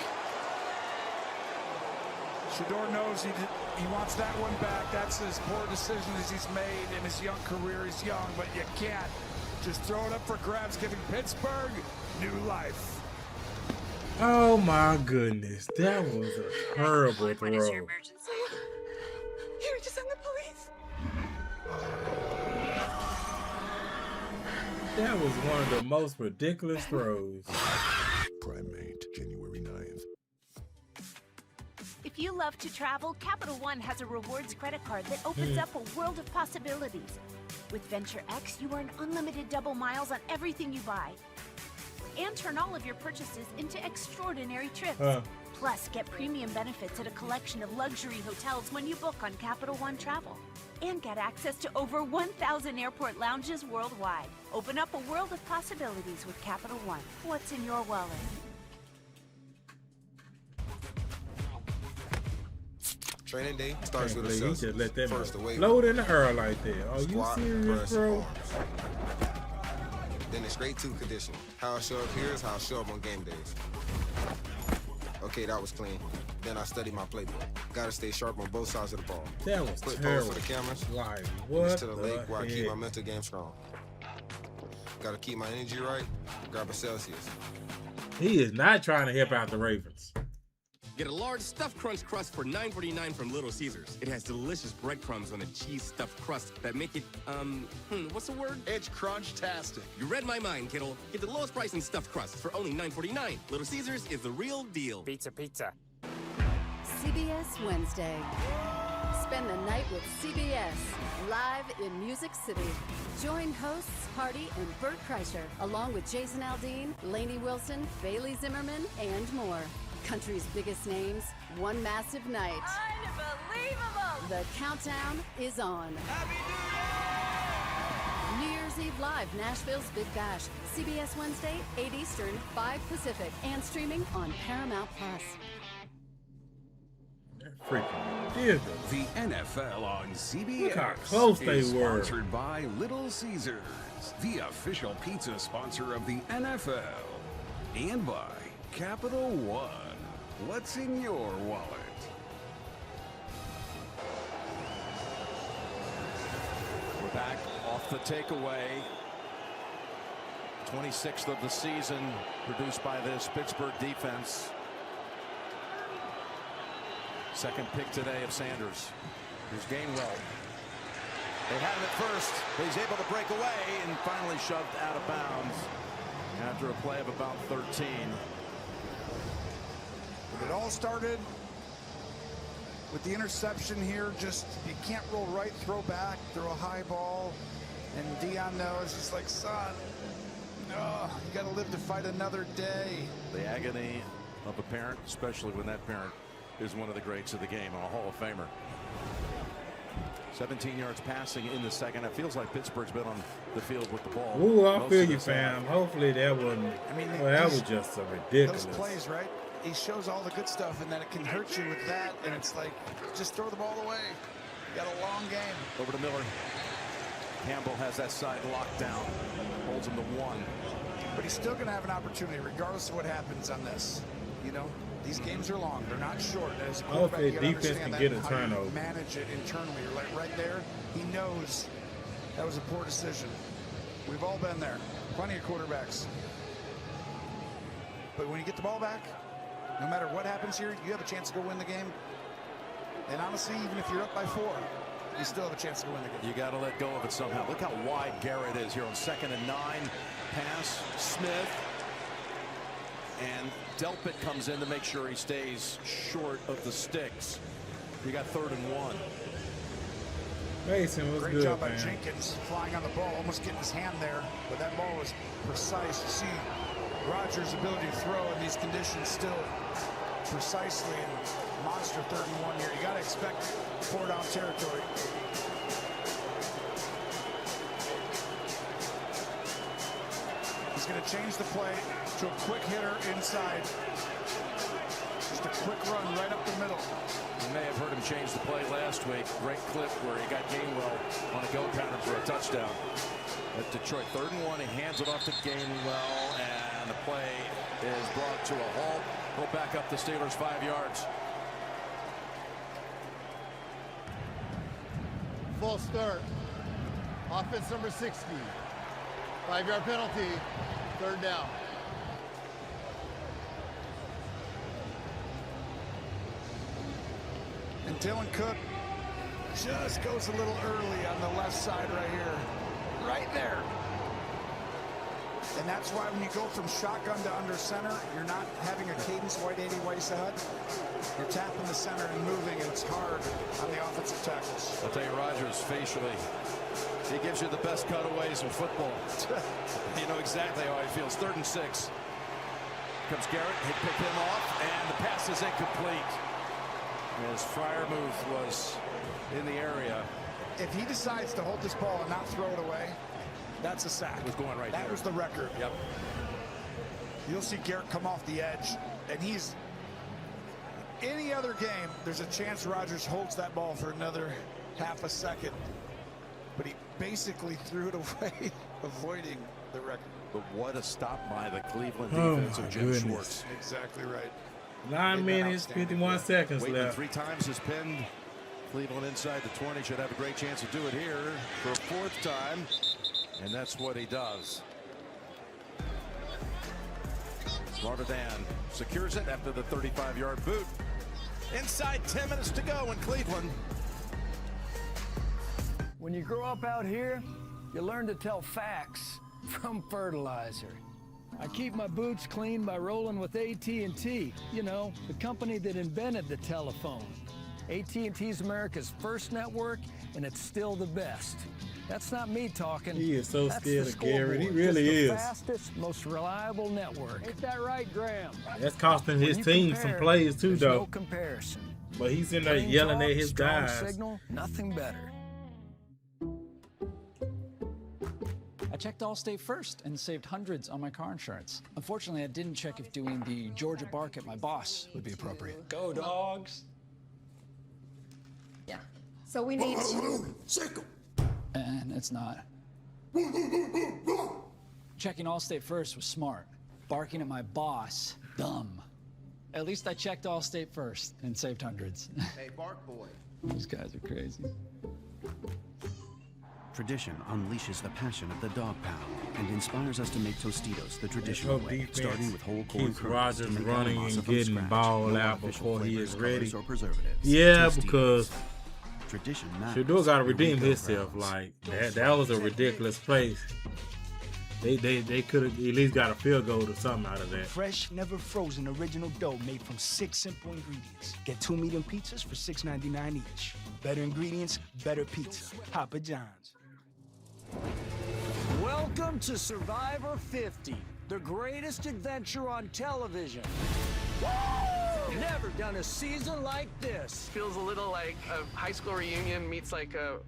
Speaker 3: Shedeur knows he wants that one back. That's as poor decision as he's made in his young career. He's young, but you can't just throw it up for grabs, giving Pittsburgh new life.
Speaker 7: Oh my goodness, that was a terrible throw.
Speaker 18: What is your emergency? Here, just send the police.
Speaker 7: That was one of the most ridiculous throws.
Speaker 21: Primate, January 9th.
Speaker 9: If you love to travel, Capital One has a rewards credit card that opens up a world of possibilities. With Venture X, you earn unlimited double miles on everything you buy. And turn all of your purchases into extraordinary trips. Plus, get premium benefits at a collection of luxury hotels when you book on Capital One Travel. And get access to over 1,000 airport lounges worldwide. Open up a world of possibilities with Capital One. What's in your wallet?
Speaker 11: Training day starts with a
Speaker 7: He
Speaker 11: sales.
Speaker 7: just let that
Speaker 11: First away.
Speaker 7: load in the air like that. Are you
Speaker 11: Squat,
Speaker 7: serious,
Speaker 11: press,
Speaker 7: bro?
Speaker 11: arms. Then it's straight to conditioning. How I show up here is how I show up on game days. Okay, that was clean. Then I study my playbook. Gotta stay sharp on both sides of the ball.
Speaker 7: That was
Speaker 11: Quick
Speaker 7: terrible.
Speaker 11: pose for the cameras.
Speaker 7: Like,
Speaker 11: Finish
Speaker 7: what
Speaker 11: to the
Speaker 7: the
Speaker 11: lake where I keep
Speaker 7: heck?
Speaker 11: my mental game strong. Gotta keep my energy right. Grab a Celsius.
Speaker 7: He is not trying to help out the Ravens.
Speaker 13: Get a large stuffed crunch crust for $9.49 from Little Caesars. It has delicious breadcrumbs on a cheese stuffed crust that make it, what's the word?
Speaker 4: It's crunch-tastic.
Speaker 13: You read my mind, kiddo. Get the lowest price in stuffed crust for only $9.49. Little Caesars is the real deal.
Speaker 16: Pizza, pizza.
Speaker 2: CBS Wednesday. Spend the night with CBS, live in Music City. Join hosts Hardy and Bert Kreischer, along with Jason Aldean, Lainey Wilson, Bailey Zimmerman, and more. Country's biggest names, one massive night.
Speaker 9: Unbelievable!
Speaker 2: The countdown is on. New Year's Eve live, Nashville's Big Bash. CBS Wednesday, 8 Eastern, 5 Pacific, and streaming on Paramount Plus.
Speaker 7: Freaking ridiculous.
Speaker 14: The NFL on CBS
Speaker 7: Look how close they
Speaker 14: is
Speaker 7: were.
Speaker 14: sponsored by Little Caesars, the official pizza sponsor of the NFL, and by Capital One. What's in your wallet?
Speaker 5: We're back off the takeaway. 26th of the season produced by this Pittsburgh defense. Second pick today of Sanders. Here's Gainwell. They had him at first, but he's able to break away and finally shoved out of bounds after a play of about 13.
Speaker 3: It all started with the interception here. Just, you can't roll right, throw back, throw a high ball. And Dion knows, he's like, son, no, you got to live to fight another day.
Speaker 5: The agony of a parent, especially when that parent is one of the greats of the game, a Hall of Famer. 17 yards passing in the second. It feels like Pittsburgh's been on the field with the ball.
Speaker 7: Ooh, I
Speaker 5: most
Speaker 7: feel
Speaker 5: of
Speaker 7: you,
Speaker 5: this
Speaker 7: fam.
Speaker 5: half.
Speaker 7: Hopefully that wasn't.
Speaker 3: I mean,
Speaker 7: well, that was just so ridiculous.
Speaker 3: Those plays, right? He shows all the good stuff, and then it can hurt you with that, and it's like, just throw the ball away. You got a long game.
Speaker 5: Over to Miller. Campbell has that side locked down. Holds him to 1.
Speaker 3: But he's still going to have an opportunity, regardless of what happens on this. You know, these games are long. They're not short. As a
Speaker 7: Hopefully
Speaker 3: quarterback, you gotta
Speaker 7: defense can
Speaker 3: understand
Speaker 7: get
Speaker 3: that
Speaker 7: a
Speaker 3: and how you
Speaker 7: turnover.
Speaker 3: manage it internally. Like right there, he knows that was a poor decision. We've all been there. Plenty of quarterbacks. But when you get the ball back, no matter what happens here, you have a chance to go win the game. And honestly, even if you're up by 4, you still have a chance to win the game.
Speaker 5: You got to let go of it somehow. Look how wide Garrett is here on 2nd and 9. Pass, Smith. And Delpit comes in to make sure he stays short of the sticks. You got 3rd and 1.
Speaker 7: Mason was
Speaker 3: Great
Speaker 7: good,
Speaker 3: job by
Speaker 7: man.
Speaker 3: Jenkins flying on the ball, almost getting his hand there, but that ball was precise. You see Rodgers' ability to throw in these conditions still precisely in monster 3rd and 1 here. You got to expect 4-down territory. He's going to change the play to a quick hitter inside. Just a quick run right up the middle.
Speaker 5: You may have heard him change the play last week. Great clip where he got Gainwell on a go pattern for a touchdown. At Detroit, 3rd and 1, he hands it off to Gainwell, and the play is brought to a halt. We'll back up the Steelers 5 yards.
Speaker 4: Full start. Offense number 60. 5-yard penalty. 3rd down.
Speaker 3: And Dylan Cook just goes a little early on the left side right here. Right there. And that's why when you go from shotgun to under center, you're not having a cadence wide 80 ways ahead. You're tapping the center and moving, and it's hard on the offensive tackles.
Speaker 5: I'll tell you, Rodgers, facially, he gives you the best cutaways in football. You know exactly how he feels. 3rd and 6. Comes Garrett, he picked him off, and the pass is incomplete. As Freiermuth was in the area.
Speaker 3: If he decides to hold this ball and not throw it away, that's a sack.
Speaker 5: It was going right
Speaker 3: That
Speaker 5: there.
Speaker 3: was the record.
Speaker 5: Yep.
Speaker 3: You'll see Garrett come off the edge, and he's... Any other game, there's a chance Rodgers holds that ball for another half a second. But he basically threw it away, avoiding the record.
Speaker 5: But what a stop by the Cleveland
Speaker 7: Oh,
Speaker 5: defense
Speaker 7: my
Speaker 5: of Jim
Speaker 7: goodness.
Speaker 5: Schwartz.
Speaker 3: Exactly right.
Speaker 7: 9 minutes, 51 seconds
Speaker 5: Waitman
Speaker 7: left.
Speaker 5: 3 times has pinned Cleveland inside the 20. Should have a great chance to do it here for a 4th time. And that's what he does. Marvin secures it after the 35-yard boot. Inside 10 minutes to go in Cleveland.
Speaker 15: When you grow up out here, you learn to tell facts from fertilizer. I keep my boots clean by rolling with AT&T, you know, the company that invented the telephone. AT&T's America's first network, and it's still the best. That's not me talking.
Speaker 7: He is so
Speaker 15: That's
Speaker 7: scared
Speaker 15: the
Speaker 7: of Garrett. He
Speaker 15: scoreboard.
Speaker 7: really
Speaker 15: Just
Speaker 7: is.
Speaker 15: the fastest, most reliable network. Ain't that right, Graham?
Speaker 7: That's costing his
Speaker 15: When you
Speaker 7: team
Speaker 15: compare,
Speaker 7: some plays too,
Speaker 15: there's
Speaker 7: though.
Speaker 15: no comparison.
Speaker 7: But he's in there
Speaker 15: Plain
Speaker 7: yelling
Speaker 15: talk,
Speaker 7: at his
Speaker 15: strong
Speaker 7: guys.
Speaker 15: signal, nothing better.
Speaker 16: I checked Allstate first and saved hundreds on my car insurance. Unfortunately, I didn't check if doing the Georgia bark at my boss would be appropriate. Go, dogs!
Speaker 17: Yeah. So we need.
Speaker 16: And it's not. Checking Allstate first was smart. Barking at my boss, dumb. At least I checked Allstate first and saved hundreds.
Speaker 20: Hey, Bark Boy.
Speaker 16: These guys are crazy.
Speaker 22: Tradition unleashes the passion of the dog pound and inspires us to make Tostitos the traditional
Speaker 7: Hope
Speaker 22: way,
Speaker 7: defense
Speaker 22: starting with whole corn
Speaker 7: keeps
Speaker 22: kernels
Speaker 7: Rodgers
Speaker 22: to make
Speaker 7: running
Speaker 22: Alamasa
Speaker 7: and
Speaker 22: from
Speaker 7: getting
Speaker 22: scratch.
Speaker 7: ball
Speaker 22: No
Speaker 7: out
Speaker 22: artificial
Speaker 7: before he
Speaker 22: flavors,
Speaker 7: is ready.
Speaker 22: colors, or preservatives.
Speaker 7: Yeah,
Speaker 22: Tostitos.
Speaker 7: because
Speaker 22: Tradition matters.
Speaker 7: Shador got to
Speaker 22: Here we
Speaker 7: redeem
Speaker 22: go,
Speaker 7: himself.
Speaker 22: Browns.
Speaker 7: Like that was a ridiculous place. They could have at least got a field goal or something out of that.
Speaker 23: Fresh, never frozen original dough made from 6 simple ingredients. Get 2 medium pizzas for $6.99 each. Better ingredients, better pizza. Papa John's.
Speaker 15: Welcome to Survivor 50, the greatest adventure on television. Never done a season like this.
Speaker 26: Feels a little like a high school reunion meets like a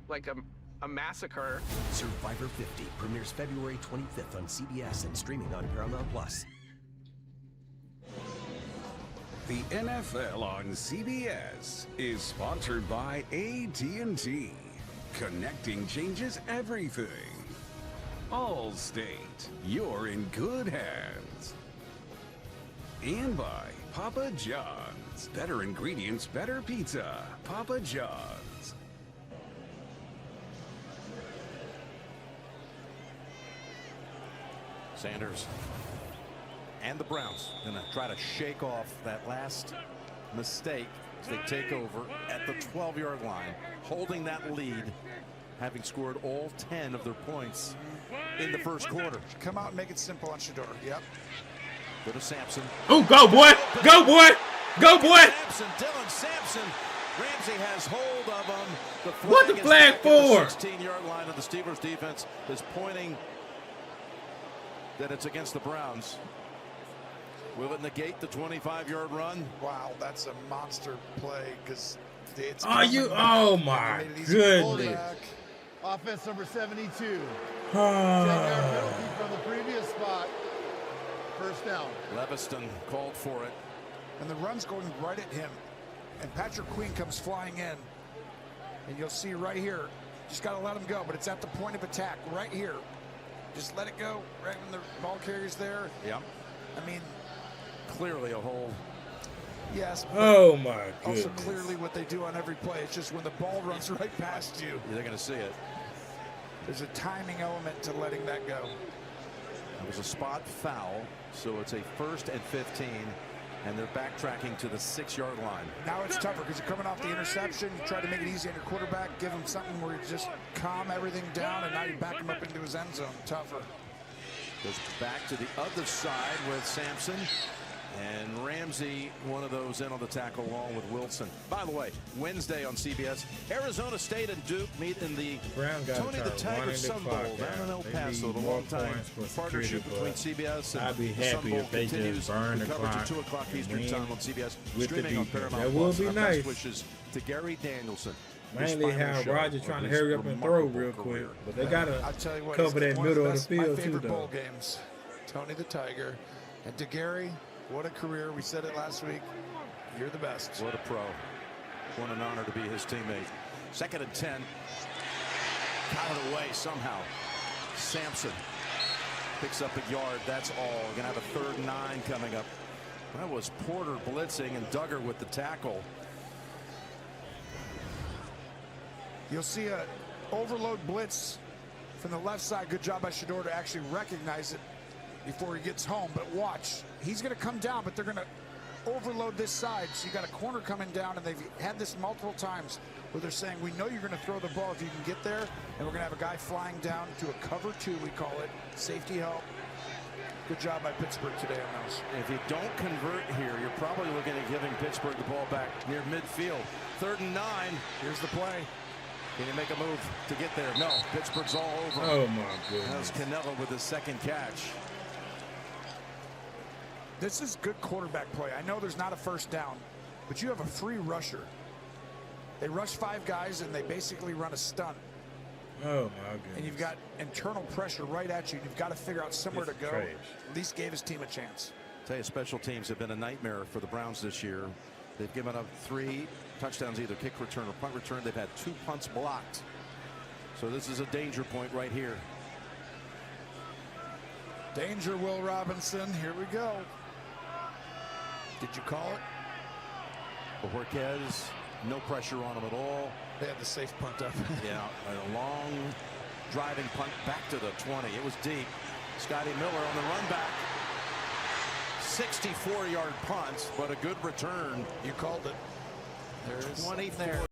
Speaker 26: massacre.
Speaker 28: Survivor 50 premieres February 25th on CBS and streaming on Paramount Plus.
Speaker 14: The NFL on CBS is sponsored by AT&T. Connecting changes everything. Allstate, you're in good hands. And by Papa John's. Better ingredients, better pizza. Papa John's.
Speaker 5: Sanders and the Browns going to try to shake off that last mistake as they take over at the 12-yard line, holding that lead, having scored all 10 of their points in the first quarter.
Speaker 3: Come out and make it simple on Shedeur. Yep.
Speaker 5: Go to Sampson.
Speaker 7: Oh, go boy! Go boy! Go boy!
Speaker 5: Sampson, Dylan Sampson. Ramsey has hold of him.
Speaker 7: What the flag for?
Speaker 5: 16-yard line of the Steelers defense is pointing that it's against the Browns. Will it negate the 25-yard run?
Speaker 3: Wow, that's a monster play because it's.
Speaker 7: Oh my goodness!
Speaker 4: Offense number 72. 10-yard penalty from the previous spot. First down.
Speaker 5: Leviston called for it.
Speaker 3: And the run's going right at him. And Patrick Queen comes flying in. And you'll see right here. Just got to let him go, but it's at the point of attack right here. Just let it go right when the ball carrier's there.
Speaker 5: Yeah.
Speaker 3: I mean,
Speaker 5: clearly a hole.
Speaker 3: Yes.
Speaker 7: Oh my goodness.
Speaker 3: Also clearly what they do on every play. It's just when the ball runs right past you.
Speaker 5: They're going to see it.
Speaker 3: There's a timing element to letting that go.
Speaker 5: It was a spot foul, so it's a 1st and 15, and they're backtracking to the 6-yard line.
Speaker 3: Now it's tougher because you're coming off the interception. You try to make it easy on your quarterback, give him something where you just calm everything down, and now you back him up into his end zone. Tougher.
Speaker 5: Goes back to the other side with Sampson. And Ramsey, one of those in on the tackle along with Wilson. By the way, Wednesday on CBS, Arizona State and Duke meet in the Tony the Tiger Sun Bowl down in El Paso. The long-time partnership between CBS and
Speaker 7: I'd be
Speaker 5: the Sun
Speaker 7: happy
Speaker 5: Bowl
Speaker 7: if they
Speaker 5: continues.
Speaker 7: just burn the
Speaker 5: Coverage
Speaker 7: clock
Speaker 5: at 2 o'clock Eastern Time on CBS.
Speaker 7: With the
Speaker 5: Streaming on
Speaker 7: defense.
Speaker 5: Paramount
Speaker 7: That will
Speaker 5: Plus.
Speaker 7: be
Speaker 5: Our
Speaker 7: nice.
Speaker 5: best wishes to Gary Danielson.
Speaker 7: Mainly how Roger trying to hurry up and throw real quick, but they gotta cover that middle of the field
Speaker 3: my
Speaker 7: too,
Speaker 3: favorite
Speaker 7: though.
Speaker 3: bowl games. Tony the Tiger and to Gary. What a career. We said it last week. You're the best.
Speaker 5: What a pro. What an honor to be his teammate. 2nd and 10. Got it away somehow. Sampson picks up a yard. That's all. Gonna have a 3rd and 9 coming up. That was Porter blitzing and Duggar with the tackle.
Speaker 3: You'll see a overload blitz from the left side. Good job by Shedeur to actually recognize it before he gets home. But watch, he's going to come down, but they're going to overload this side. So you got a corner coming down, and they've had this multiple times where they're saying, we know you're going to throw the ball if you can get there, and we're going to have a guy flying down to a cover 2, we call it, safety help. Good job by Pittsburgh today on those.
Speaker 5: If you don't convert here, you're probably looking at giving Pittsburgh the ball back near midfield. 3rd and 9.
Speaker 3: Here's the play.
Speaker 5: Can you make a move to get there? No. Pittsburgh's all over.
Speaker 7: Oh my goodness.
Speaker 5: That was Canelo with his 2nd catch.
Speaker 3: This is good quarterback play. I know there's not a first down, but you have a free rusher. They rush 5 guys, and they basically run a stunt.
Speaker 7: Oh, my goodness.
Speaker 3: And you've got internal pressure right at you. You've got to figure out somewhere to go.
Speaker 7: Trash.
Speaker 3: At least gave his team a chance.
Speaker 5: I'll tell you, special teams have been a nightmare for the Browns this year. They've given up 3 touchdowns, either kick return or punt return. They've had 2 punts blocked. So this is a danger point right here.
Speaker 3: Danger, Will Robinson. Here we go. Did you call it?
Speaker 5: Jorquez, no pressure on him at all.
Speaker 3: They had the safe punt up.
Speaker 5: Yeah, a long driving punt back to the 20. It was deep. Scotty Miller on the run back. 64-yard punt, but a good return.
Speaker 3: You called it. There's
Speaker 5: 24.
Speaker 3: there.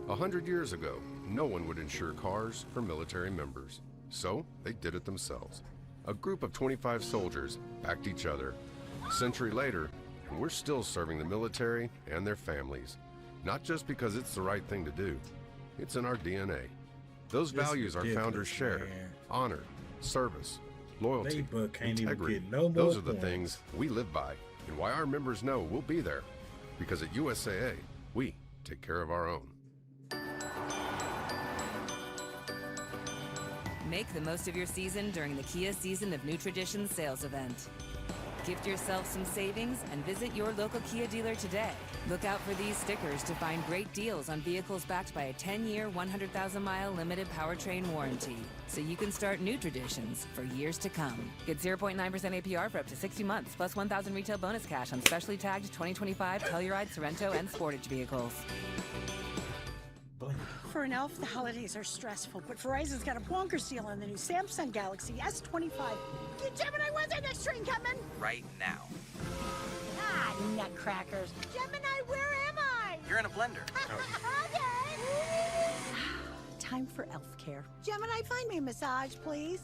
Speaker 1: A 100 years ago, no one would insure cars for military members. So they did it themselves. A group of 25 soldiers backed each other. A century later, and we're still serving the military and their families. Not just because it's the right thing to do. It's in our DNA. Those values our founders shared. Honor, service, loyalty,
Speaker 7: Ladybug can't even
Speaker 1: integrity.
Speaker 7: get no more
Speaker 1: Those are the
Speaker 7: points.
Speaker 1: things we live by and why our members know we'll be there. Because at USAA, we take care of our own.
Speaker 6: Make the most of your season during the Kia Season of New Traditions sales event. Gift yourself some savings and visit your local Kia dealer today. Look out for these stickers to find great deals on vehicles backed by a 10-year, 100,000-mile limited powertrain warranty. So you can start new traditions for years to come. Get 0.9% APR for up to 60 months, plus 1,000 retail bonus cash on specially tagged 2025 Telluride, Sorento, and Sportage vehicles.
Speaker 8: For an elf, the holidays are stressful, but Verizon's got a bonkers deal on the new Samsung Galaxy S25. Gemini, when's our next train coming?
Speaker 17: Right now.
Speaker 8: Ah, nutcrackers. Gemini, where am I?
Speaker 17: You're in a blender.
Speaker 8: Okay. Time for elf care. Gemini, find me a massage, please.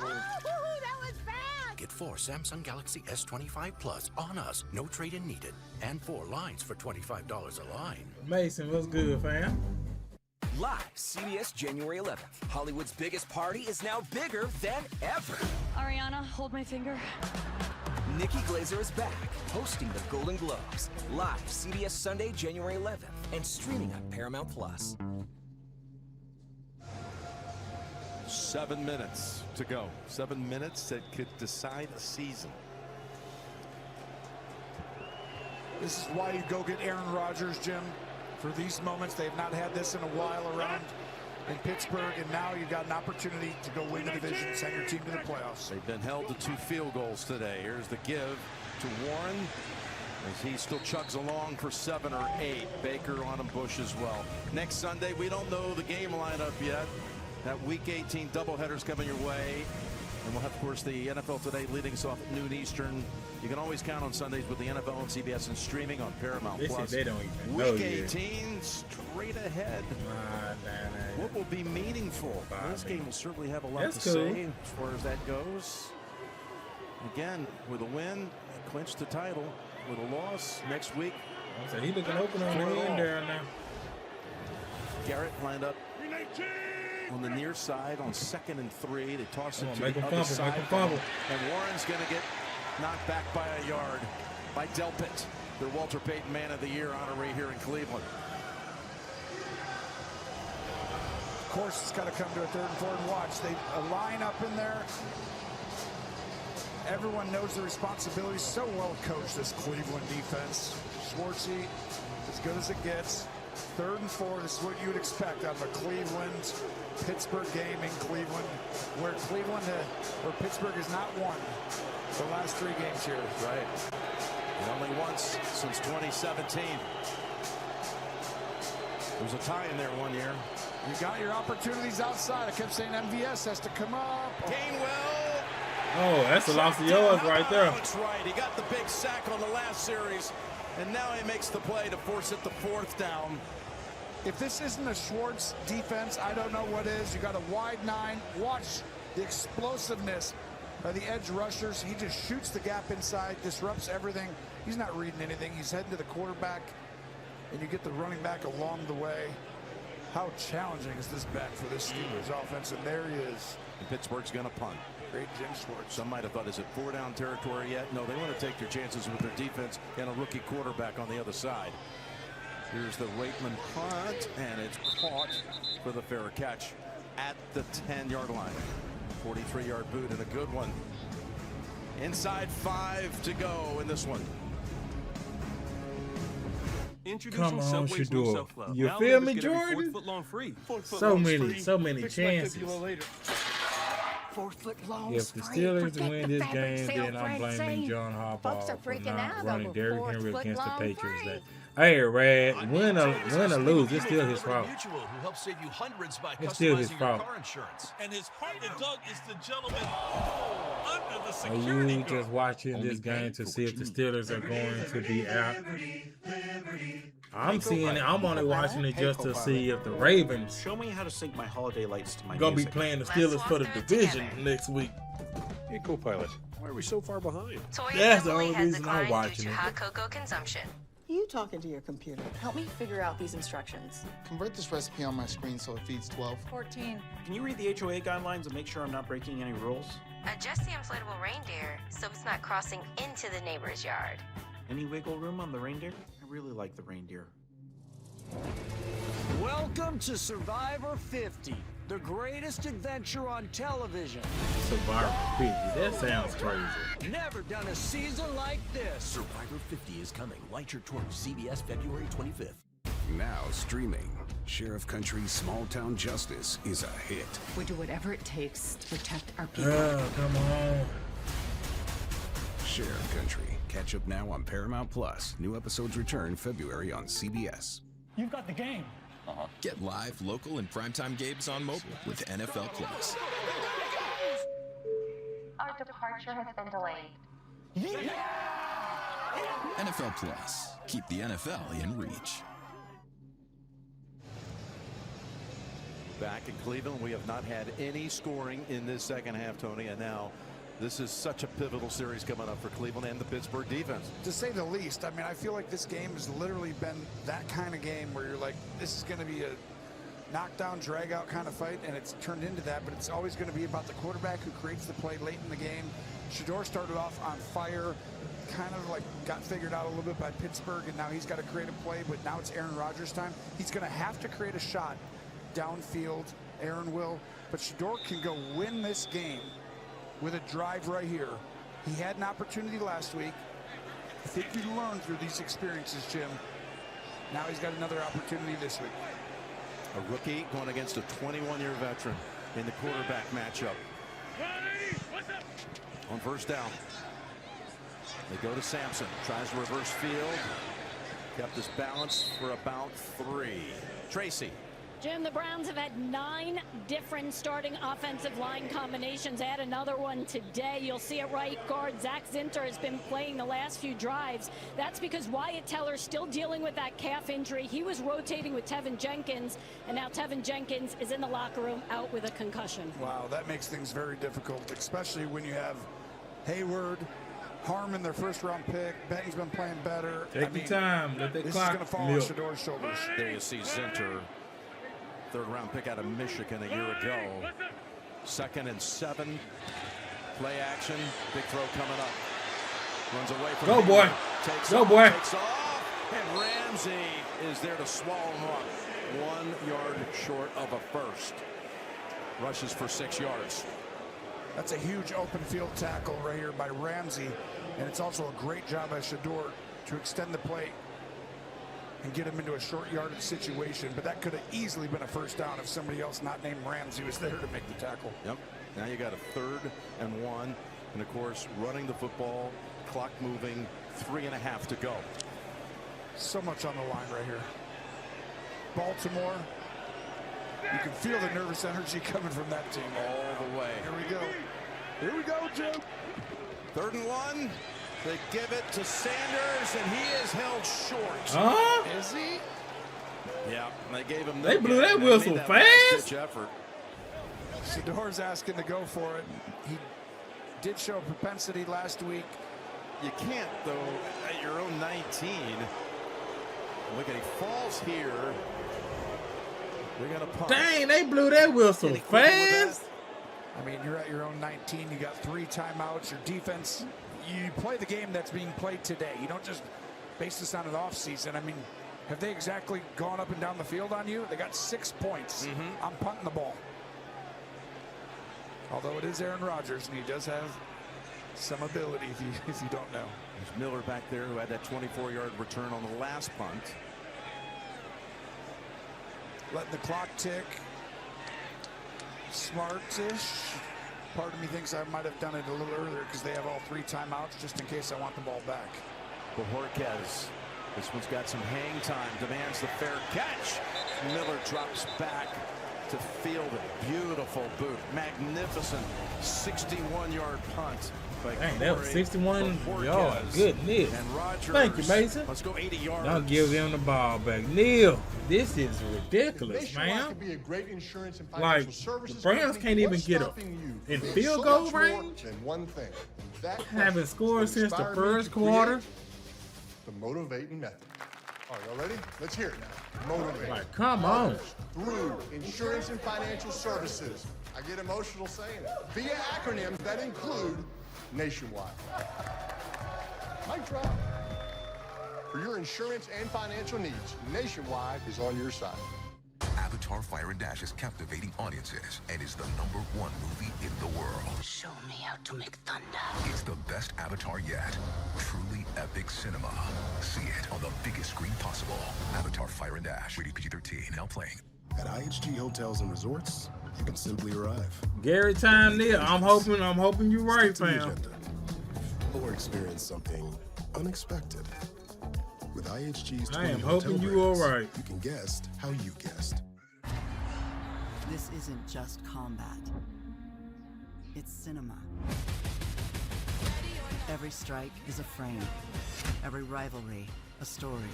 Speaker 8: Oh, that was fast.
Speaker 17: Get 4 Samsung Galaxy S25 Plus on us. No trade-in needed. And 4 lines for $25 a line.
Speaker 7: Mason, what's good, fam?
Speaker 28: Live, CBS January 11th. Hollywood's biggest party is now bigger than ever.
Speaker 18: Ariana, hold my finger.
Speaker 28: Nikki Glazer is back, hosting the Golden Globes. Live, CBS Sunday, January 11th, and streaming on Paramount Plus.
Speaker 5: 7 minutes to go. 7 minutes that could decide a season.
Speaker 3: This is why you go get Aaron Rodgers, Jim. For these moments, they've not had this in a while around in Pittsburgh, and now you've got an opportunity to go win the division, send your team to the playoffs.
Speaker 5: They've been held to 2 field goals today. Here's the give to Warren as he still chugs along for 7 or 8. Baker on him, Bush as well. Next Sunday, we don't know the game lineup yet. That Week 18 doubleheader's coming your way. And we'll have, of course, the NFL Today leading us off at noon Eastern. You can always count on Sundays with the NFL on CBS and streaming on Paramount Plus.
Speaker 7: They don't even know
Speaker 5: Week
Speaker 7: yet.
Speaker 5: 18 straight ahead. What will be meaningful? This game will certainly have a lot
Speaker 7: That's
Speaker 5: to
Speaker 7: cool.
Speaker 5: say as far as that goes. Again, with a win, clinch the title. With a loss next week.
Speaker 7: So he looking open on the end there now.
Speaker 5: Garrett lined up on the near side on 2nd and 3. They toss it to
Speaker 7: make
Speaker 5: the
Speaker 7: him
Speaker 5: other
Speaker 7: fumble,
Speaker 5: side.
Speaker 7: make him fumble.
Speaker 5: And Warren's going to get knocked back by a yard by Delpit, the Walter Payton Man of the Year honoree here in Cleveland.
Speaker 3: Of course, it's got to come to a 3rd and 4 and watch. They line up in there. Everyone knows the responsibility. So well coached, this Cleveland defense. Schwartzy, as good as it gets. 3rd and 4, this is what you would expect out of a Cleveland-Pittsburgh game in Cleveland, where Pittsburgh has not won the last 3 games here.
Speaker 5: Right. And only once since 2017. There was a tie in there one year.
Speaker 3: You got your opportunities outside. I kept saying MVS has to come up.
Speaker 5: Gainwell.
Speaker 7: Oh, that's a loss of yards right there.
Speaker 5: That's right. He got the big sack on the last series, and now he makes the play to force it to 4th down.
Speaker 3: If this isn't a Schwartz defense, I don't know what is. You got a wide 9. Watch the explosiveness of the edge rushers. He just shoots the gap inside, disrupts everything. He's not reading anything. He's heading to the quarterback, and you get the running back along the way. How challenging is this bet for this Steelers offense? And there he is.
Speaker 5: And Pittsburgh's going to punt.
Speaker 3: Great Jim Schwartz.
Speaker 5: Some might have thought, is it 4-down territory yet? No, they want to take their chances with their defense and a rookie quarterback on the other side. Here's the Raitman punt, and it's caught for the fair catch at the 10-yard line. 43-yard boot and a good one. Inside 5 to go in this one.
Speaker 7: Come on, Shador. You feel me, Jordan? So many chances.
Speaker 8: 4 foot long.
Speaker 7: If the Steelers win this game, then I'm blaming John Harbaugh for not running Derrick Henry against the Patriots. Hey, Rad, win or lose, it's still his fault.
Speaker 19: Who helps save you hundreds by
Speaker 7: It's still his
Speaker 19: customizing your
Speaker 7: fault.
Speaker 19: car insurance.
Speaker 20: And his partner Doug is the gentleman under the
Speaker 7: Are
Speaker 20: security
Speaker 7: you
Speaker 20: guard.
Speaker 7: just watching this game to see if the Steelers are going to be out? I'm only watching it just to see if the Ravens
Speaker 24: Show me how to sync my holiday lights to my
Speaker 7: gonna be
Speaker 24: music.
Speaker 7: playing the Steelers for the division next week.
Speaker 24: Hey, co-pilot, why are we so far behind?
Speaker 7: That's the only reason I'm watching it.
Speaker 18: cocoa consumption.
Speaker 8: You talking to your computer.
Speaker 18: Help me figure out these instructions.
Speaker 25: Convert this recipe on my screen so it feeds 12.
Speaker 18: 14.
Speaker 24: Can you read the HOA guidelines and make sure I'm not breaking any rules?
Speaker 9: Adjust the inflatable reindeer so it's not crossing into the neighbor's yard.
Speaker 24: Any wiggle room on the reindeer? I really like the reindeer.
Speaker 15: Welcome to Survivor 50, the greatest adventure on television.
Speaker 7: Survivor 50, that sounds crazy.
Speaker 15: Never done a season like this.
Speaker 17: Survivor 50 is coming. Light your torch, CBS, February 25th.
Speaker 14: Now streaming, Sheriff Country's Small Town Justice is a hit.
Speaker 10: We do whatever it takes to protect our people.
Speaker 7: Oh, come on.
Speaker 14: Sheriff Country. Catch up now on Paramount Plus. New episodes return February on CBS.
Speaker 15: You've got the game.
Speaker 11: Get live, local, and primetime games on mobile with NFL Plus.
Speaker 9: Our departure has been delayed.
Speaker 11: NFL Plus. Keep the NFL in reach.
Speaker 5: Back in Cleveland, we have not had any scoring in this second half, Tony, and now this is such a pivotal series coming up for Cleveland and the Pittsburgh defense.
Speaker 3: To say the least. I mean, I feel like this game has literally been that kind of game where you're like, this is going to be a knockdown, drag-out kind of fight, and it's turned into that, but it's always going to be about the quarterback who creates the play late in the game. Shedeur started off on fire, kind of like got figured out a little bit by Pittsburgh, and now he's got to create a play, but now it's Aaron Rodgers' time. He's going to have to create a shot downfield. Aaron will, but Shedeur can go win this game with a drive right here. He had an opportunity last week. I think we learned through these experiences, Jim. Now he's got another opportunity this week.
Speaker 5: A rookie going against a 21-year veteran in the quarterback matchup. On first down, they go to Sampson. Tries to reverse field. Kept his balance for about 3. Tracy.
Speaker 8: Jim, the Browns have had 9 different starting offensive line combinations. Add another one today. You'll see it right guard. Zach Zinter has been playing the last few drives. That's because Wyatt Teller's still dealing with that calf injury. He was rotating with Tevin Jenkins, and now Tevin Jenkins is in the locker room out with a concussion.
Speaker 3: Wow, that makes things very difficult, especially when you have Hayward, Harmon, their first-round pick. Benton's been playing better.
Speaker 7: Take your time. Let that
Speaker 3: this
Speaker 7: clock
Speaker 3: is going to fall on Shedeur's shoulders.
Speaker 5: There you see Zinter. Third-round pick out of Michigan a year ago. 2nd and 7. Play action. Big throw coming up. Runs away from
Speaker 7: Go, boy. Go,
Speaker 5: off,
Speaker 7: boy.
Speaker 5: Takes off. And Ramsey is there to swallow him up. 1 yard short of a first. Rushes for 6 yards.
Speaker 3: That's a huge open field tackle right here by Ramsey. And it's also a great job by Shedeur to extend the play and get him into a short yardage situation, but that could have easily been a first down if somebody else not named Ramsey was there to make the tackle.
Speaker 5: Yep. Now you got a 3rd and 1, and of course running the football, clock moving, 3.5 to go.
Speaker 3: So much on the line right here. Baltimore, you can feel the nervous energy coming from that team.
Speaker 5: All the way.
Speaker 3: Here we go. Here we go, Jim.
Speaker 5: 3rd and 1. They give it to Sanders, and he is held short.
Speaker 7: Huh?
Speaker 5: Is he? Yeah, they gave him.
Speaker 7: They blew that whistle fast.
Speaker 5: Effort.
Speaker 3: Shedeur's asking to go for it. He did show propensity last week.
Speaker 5: You can't, though, at your own 19. Look at, he falls here. They're gonna punt.
Speaker 7: Dang, they blew that whistle fast.
Speaker 3: I mean, you're at your own 19. You got 3 timeouts. Your defense. You play the game that's being played today. You don't just base this on an off season. I mean, have they exactly gone up and down the field on you? They got 6 points. I'm punting the ball. Although it is Aaron Rodgers, and he does have some ability if you don't know.
Speaker 5: There's Miller back there who had that 24-yard return on the last punt.
Speaker 3: Letting the clock tick. Smart-ish. Part of me thinks I might have done it a little earlier because they have all 3 timeouts just in case I want the ball back.
Speaker 5: Bojorquez. This one's got some hang time. Demands the fair catch. Miller drops back to field it. Beautiful boot. Magnificent 61-yard punt.
Speaker 7: Dang, that was 61 yards. Goodness. Thank you, Mason.
Speaker 5: Let's go 80 yards.
Speaker 7: Don't give them the ball back. Neil, this is ridiculous, man.
Speaker 4: Could be a great insurance and
Speaker 7: Like,
Speaker 4: financial services
Speaker 7: the Browns
Speaker 4: company.
Speaker 7: can't even
Speaker 4: What's
Speaker 7: get up
Speaker 4: stopping you
Speaker 7: in
Speaker 4: from
Speaker 7: field
Speaker 4: so
Speaker 7: goal
Speaker 4: much more
Speaker 7: range.
Speaker 4: than one thing. That
Speaker 7: Haven't scored since the
Speaker 4: inspired me
Speaker 7: first
Speaker 4: to create
Speaker 7: quarter.
Speaker 4: The motivating method. All right, y'all ready? Let's hear it now. Motivate.
Speaker 7: Like, come on.
Speaker 4: Through insurance and financial services.
Speaker 2: I get emotional saying it. Via acronyms that include Nationwide. Mic drop. For your insurance and financial needs, Nationwide is on your side.
Speaker 12: Avatar Fire and Dash is captivating audiences and is the #1 movie in the world.
Speaker 13: Show me how to make thunder.
Speaker 12: It's the best Avatar yet. Truly epic cinema. See it on the biggest screen possible. Avatar Fire and Dash, rated PG-13, now playing.
Speaker 16: At IHG Hotels and Resorts, you can simply arrive.
Speaker 7: Gary time near. I'm hoping you're right, fam.
Speaker 16: Or experience something unexpected. With IHG's
Speaker 7: I am
Speaker 16: 20
Speaker 7: hoping
Speaker 16: hotel
Speaker 7: you all
Speaker 16: brands,
Speaker 7: right.
Speaker 16: You can guest how you guessed.
Speaker 21: This isn't just combat. It's cinema. Every strike is a frame. Every rivalry, a story.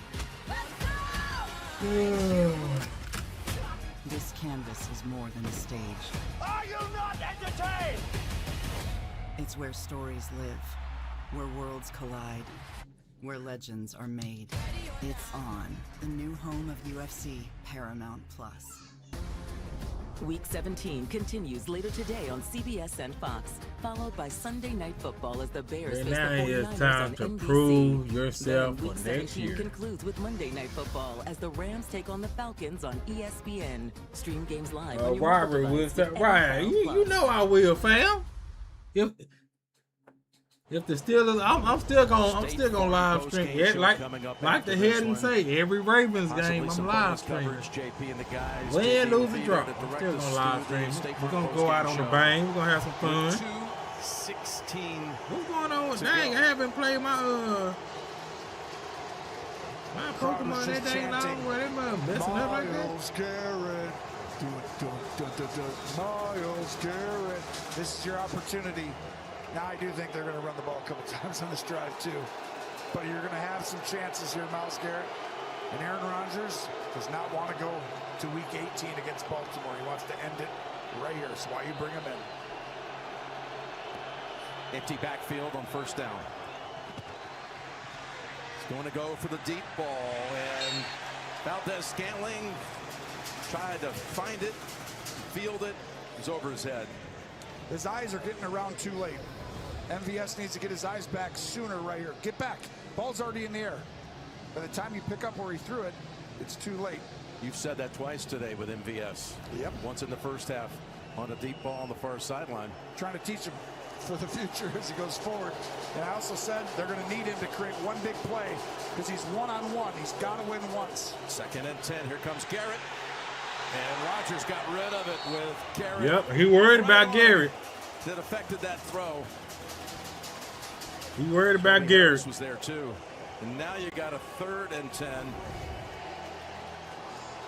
Speaker 21: This canvas is more than a stage.
Speaker 13: Are you not entertained?
Speaker 21: It's where stories live, where worlds collide, where legends are made. It's on the new home of UFC, Paramount Plus.
Speaker 6: Week 17 continues later today on CBS and Fox, followed by Sunday Night Football as the Bears
Speaker 7: And
Speaker 6: face
Speaker 7: now
Speaker 6: the 49ers
Speaker 7: it's time
Speaker 6: on
Speaker 7: to
Speaker 6: NBC.
Speaker 7: prove yourself
Speaker 6: Then
Speaker 7: for
Speaker 6: Week
Speaker 7: next
Speaker 6: 17
Speaker 7: year.
Speaker 6: concludes with Monday Night Football as the Rams take on the Falcons on ESPN. Stream games live on your
Speaker 7: Robert
Speaker 6: mobile
Speaker 7: will
Speaker 6: device
Speaker 7: start.
Speaker 6: and
Speaker 7: Right,
Speaker 6: Paramount
Speaker 7: you know I will, fam. If the Steelers, I'm still gonna live stream. Yeah, like the head and say every Ravens game, I'm live streaming. Win, lose, or draw, I'm still gonna live stream. We're gonna go out on the bang. We're gonna have some fun.
Speaker 5: 2-16.
Speaker 7: What's going on? Dang, I haven't played my Pokemon that dang long. Where they messing up like that?
Speaker 3: Myles Garrett. Myles Garrett. This is your opportunity. Now, I do think they're going to run the ball a couple times on this drive, too. But you're going to have some chances here, Myles Garrett. And Aaron Rodgers does not want to go to Week 18 against Baltimore. He wants to end it right here. That's why you bring him in.
Speaker 5: Empty backfield on first down. He's going to go for the deep ball. And Valdez-Scantling tried to find it, field it. It's over his head.
Speaker 3: His eyes are getting around too late. MVS needs to get his eyes back sooner right here. Get back. Ball's already in the air. By the time you pick up where he threw it, it's too late.
Speaker 5: You've said that twice today with MVS.
Speaker 3: Yep.
Speaker 5: Once in the first half on a deep ball on the far sideline.
Speaker 3: Trying to teach him for the future as he goes forward. And I also said they're going to need him to create one big play because he's one-on-one. He's got to win once.
Speaker 5: 2nd and 10. Here comes Garrett. And Rodgers got rid of it with Garrett.
Speaker 7: Yep, he worried about Garrett.
Speaker 5: That affected that throw.
Speaker 7: He worried about Garrett.
Speaker 5: Was there too. And now you got a 3rd and 10.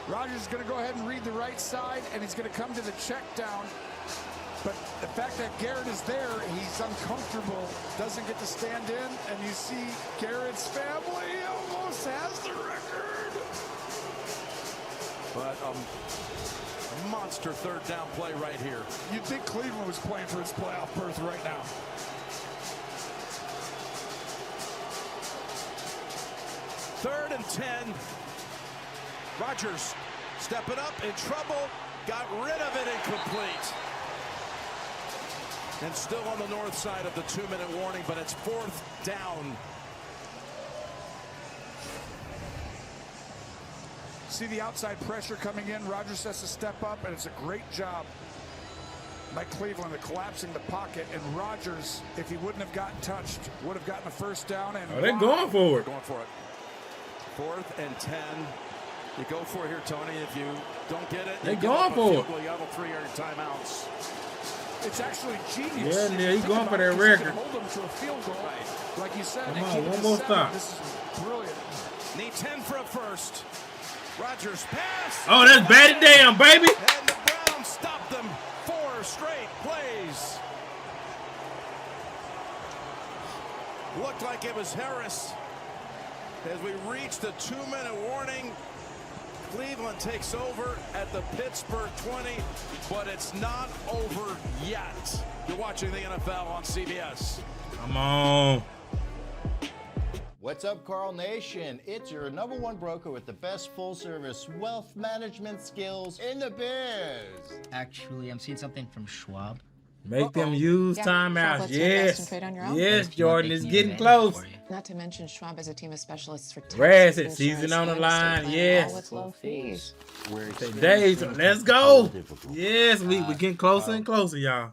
Speaker 3: Rodgers is going to go ahead and read the right side, and he's going to come to the check down. But the fact that Garrett is there, he's uncomfortable, doesn't get to stand in, and you see Garrett's family almost has the record.
Speaker 5: But monster 3rd down play right here.
Speaker 3: You'd think Cleveland was playing for its playoff berth right now.
Speaker 5: Third and 10. Rodgers stepping up in trouble. Got rid of it, incomplete. And still on the north side of the 2-minute warning, but it's 4th down.
Speaker 3: See the outside pressure coming in. Rodgers has to step up, and it's a great job by Cleveland at collapsing the pocket. And Rodgers, if he wouldn't have gotten touched, would have gotten a 1st down. And
Speaker 7: they're going for it.
Speaker 5: Going for it. 4th and 10. You go for it here, Tony. If you don't get it,
Speaker 7: they're going for it.
Speaker 5: You have a 3-yard timeouts.
Speaker 3: It's actually genius.
Speaker 7: Yeah, he's going for that record.
Speaker 3: Hold them to a field goal, like you said.
Speaker 7: Come on, one more stop.
Speaker 3: This is brilliant.
Speaker 5: Need 10 for a 1st. Rodgers pass.
Speaker 7: Oh, that's batted down, baby.
Speaker 5: And the Browns stop them. 4 straight plays. Looked like it was Harris. As we reach the 2-minute warning, Cleveland takes over at the Pittsburgh 20, but it's not over yet. You're watching the NFL on CBS.
Speaker 7: Come on.
Speaker 1: What's up, Carl Nation? It's your #1 broker with the best full-service wealth management skills in the biz.
Speaker 19: Actually, I'm seeing something from Schwab.
Speaker 7: Make them use timeouts.
Speaker 22: Schwab lets you invest and
Speaker 7: Yes.
Speaker 22: trade on your own.
Speaker 7: Yes,
Speaker 19: If you want,
Speaker 7: Jordan
Speaker 19: they
Speaker 7: is
Speaker 19: can
Speaker 7: getting
Speaker 19: do
Speaker 7: close.
Speaker 19: anything
Speaker 22: Not to mention, Schwab has a team of specialists for taxes,
Speaker 7: Raz it,
Speaker 22: insurance,
Speaker 7: season on the
Speaker 22: and estate
Speaker 7: line.
Speaker 22: planning,
Speaker 7: Yes.
Speaker 22: all with low fees.
Speaker 7: Say days. Let's go. Yes, we getting closer and closer, y'all.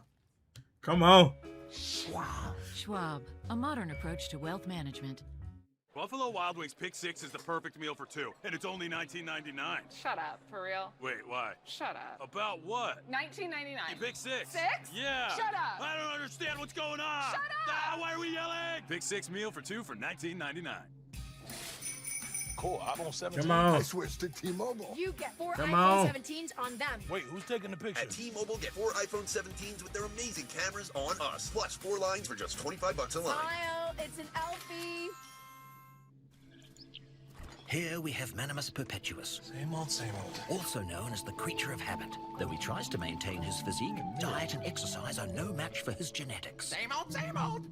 Speaker 7: Come on.
Speaker 23: Schwab, a modern approach to wealth management.
Speaker 25: Buffalo Wild Wings Pick 6 is the perfect meal for two, and it's only $19.99.
Speaker 26: Shut up, for real?
Speaker 25: Wait, why?
Speaker 26: Shut up.
Speaker 25: About what?
Speaker 26: $19.99.
Speaker 25: You pick 6.
Speaker 26: 6?
Speaker 25: Yeah.
Speaker 26: Shut up.
Speaker 25: I don't understand what's going on.
Speaker 26: Shut up.
Speaker 25: Why are we yelling? Pick 6 meal for two for $19.99.
Speaker 27: Cool, iPhone 17.
Speaker 7: Come on.
Speaker 27: I switched to T-Mobile.
Speaker 28: You get 4
Speaker 7: Come
Speaker 28: iPhone
Speaker 7: on.
Speaker 28: 17s on them.
Speaker 27: Wait, who's taking the picture?
Speaker 29: At T-Mobile, get 4 iPhone 17s with their amazing cameras on us. Plus 4 lines for just $25 a line.
Speaker 28: Smile, it's an Elfie.
Speaker 17: Here we have Manimus perpetuus.
Speaker 27: Same old, same old.
Speaker 17: Also known as the creature of habit. Though he tries to maintain his physique, diet and exercise are no match for his genetics.
Speaker 28: Same old, same old.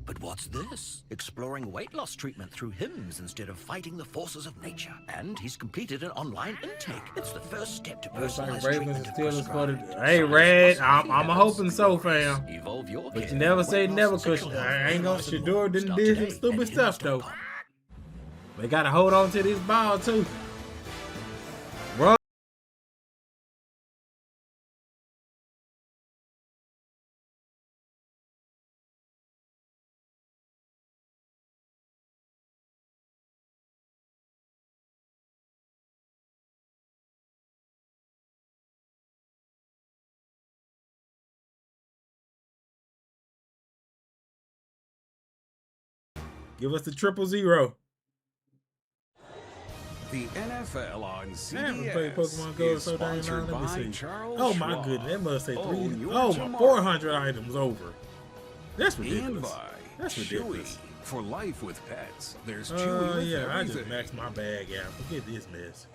Speaker 17: But what's this? Exploring weight loss treatment through hymns instead of fighting the forces of nature. And he's completed an online intake. It's the first step to
Speaker 7: Looks like
Speaker 17: personalized
Speaker 7: Ravens
Speaker 17: treatment
Speaker 7: and
Speaker 17: of
Speaker 7: Steelers for the.
Speaker 17: prescribed.
Speaker 7: Hey, Red, I'm hoping so, fam.
Speaker 17: Evolve your
Speaker 7: But
Speaker 17: care
Speaker 7: you never
Speaker 17: for
Speaker 7: say
Speaker 17: weight
Speaker 7: never,
Speaker 17: loss and
Speaker 7: cause
Speaker 17: sexual
Speaker 7: I
Speaker 17: health.
Speaker 7: ain't gonna. Shador didn't
Speaker 17: Start
Speaker 7: do some
Speaker 17: today
Speaker 7: stupid
Speaker 17: at
Speaker 7: stuff though.
Speaker 17: hims.com.
Speaker 7: They gotta hold on to this ball too. Run. Give us the 000.
Speaker 14: The NFL on
Speaker 7: I haven't played Pokemon
Speaker 14: CBS
Speaker 7: Go
Speaker 14: is
Speaker 7: so dang long.
Speaker 14: sponsored
Speaker 7: Let me
Speaker 14: by
Speaker 7: see.
Speaker 14: Charles
Speaker 7: Oh my
Speaker 14: Schwab.
Speaker 7: goodness, that must say
Speaker 14: Own
Speaker 7: 3.
Speaker 14: your
Speaker 7: Oh,
Speaker 14: tomorrow.
Speaker 7: 400 items over. That's
Speaker 14: And
Speaker 7: ridiculous.
Speaker 14: by
Speaker 7: That's
Speaker 14: Chewy.
Speaker 7: ridiculous.
Speaker 14: For life with pets, there's Chewy with
Speaker 7: Yeah, I
Speaker 14: everything.
Speaker 7: just maxed my bag out. Forget this mess.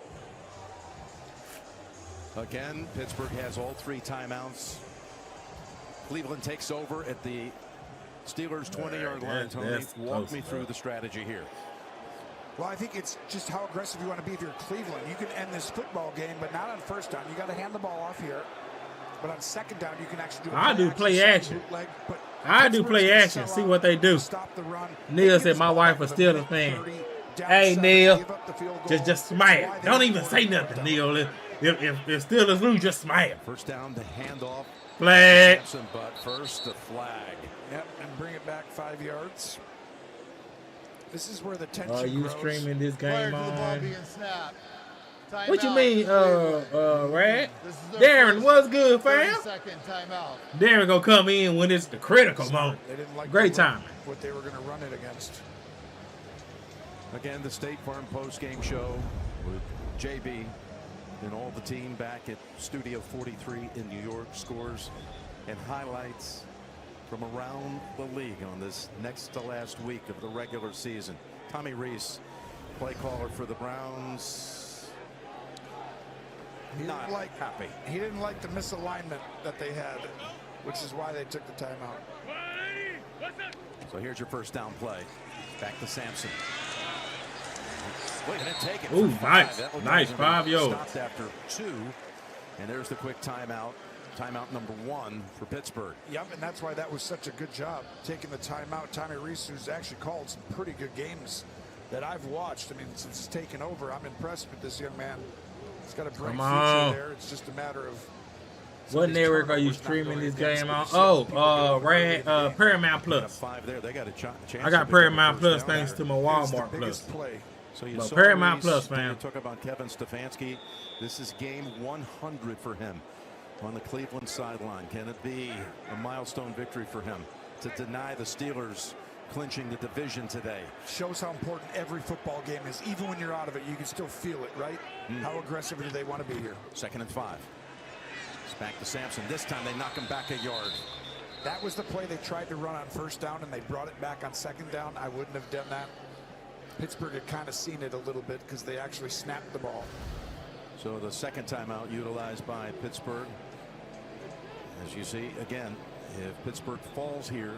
Speaker 5: Again, Pittsburgh has all 3 timeouts. Cleveland takes over at the Steelers' 20-yard line. Tony,
Speaker 7: that's
Speaker 5: walk
Speaker 7: close.
Speaker 5: me through the strategy here.
Speaker 3: Well, I think it's just how aggressive you want to be if you're Cleveland. You can end this football game, but not on first down. You got to hand the ball off here. But on second down, you can actually do
Speaker 7: I do play action.
Speaker 3: bootleg, but
Speaker 7: I do play
Speaker 3: Pittsburgh's
Speaker 7: action.
Speaker 3: gonna
Speaker 7: See
Speaker 3: sell
Speaker 7: what they do.
Speaker 3: Stop the run.
Speaker 7: Neil said my wife was still a fan. Hey, Neil, just smile. Don't even say nothing, Neil. If Steelers lose, just smile.
Speaker 5: First down, the handoff.
Speaker 7: Flag.
Speaker 5: Sampson, but first, the flag.
Speaker 3: Yep, and bring it back 5 yards. This is where the tension
Speaker 7: Are you
Speaker 3: grows.
Speaker 7: streaming this
Speaker 4: Prior
Speaker 7: game
Speaker 4: to the ball
Speaker 7: on?
Speaker 4: being snapped.
Speaker 7: What you
Speaker 4: Timeout.
Speaker 7: mean, Rad?
Speaker 4: This is their
Speaker 7: Darren,
Speaker 4: first
Speaker 7: what's good, fam?
Speaker 4: 30-second timeout.
Speaker 7: Darren gonna come in when it's the critical moment.
Speaker 3: They didn't like
Speaker 7: Great
Speaker 3: the run-
Speaker 7: timing.
Speaker 3: what they were going to run it against.
Speaker 5: Again, the State Farm post-game show with JB and all the team back at Studio 43 in New York. Scores and highlights from around the league on this next to last week of the regular season. Tommy Reese, play caller for the Browns.
Speaker 3: He
Speaker 5: Not
Speaker 3: didn't like
Speaker 5: happy.
Speaker 3: He didn't like the misalignment that they had, which is why they took the timeout.
Speaker 5: So here's your first down play. Back to Sampson. Wait, and then take it.
Speaker 7: Ooh,
Speaker 5: for 5.
Speaker 7: nice.
Speaker 5: That looked
Speaker 7: Nice,
Speaker 5: like
Speaker 7: 5 yards.
Speaker 5: Stopped after 2. And there's the quick timeout. Timeout number 1 for Pittsburgh.
Speaker 3: Yep, and that's why that was such a good job, taking the timeout. Tommy Reese, who's actually called some pretty good games that I've watched. I mean, since he's taken over, I'm impressed with this young man. He's got a bright
Speaker 7: Come
Speaker 3: future
Speaker 7: on.
Speaker 3: there. It's just a matter of
Speaker 7: What network are you streaming this game on? Oh, Rad, Paramount Plus.
Speaker 5: 5 there. They got a chance.
Speaker 7: I got
Speaker 5: to pick up
Speaker 7: Paramount
Speaker 5: a
Speaker 7: Plus
Speaker 5: first down
Speaker 7: thanks
Speaker 5: there.
Speaker 7: to my Walmart Plus.
Speaker 3: play.
Speaker 5: So you
Speaker 7: But
Speaker 5: saw
Speaker 7: Paramount
Speaker 5: Reese,
Speaker 7: Plus, fam.
Speaker 5: You talk about Kevin Stefanski. This is game 100 for him on the Cleveland sideline. Can it be a milestone victory for him to deny the Steelers clinching the division today?
Speaker 3: Shows how important every football game is. Even when you're out of it, you can still feel it, right? How aggressive do they want to be here?
Speaker 5: 2nd and 5. It's back to Sampson. This time they knock him back a yard.
Speaker 3: That was the play they tried to run on first down, and they brought it back on second down. I wouldn't have done that. Pittsburgh had kind of seen it a little bit because they actually snapped the ball.
Speaker 5: So the second timeout utilized by Pittsburgh. As you see, again, if Pittsburgh falls here,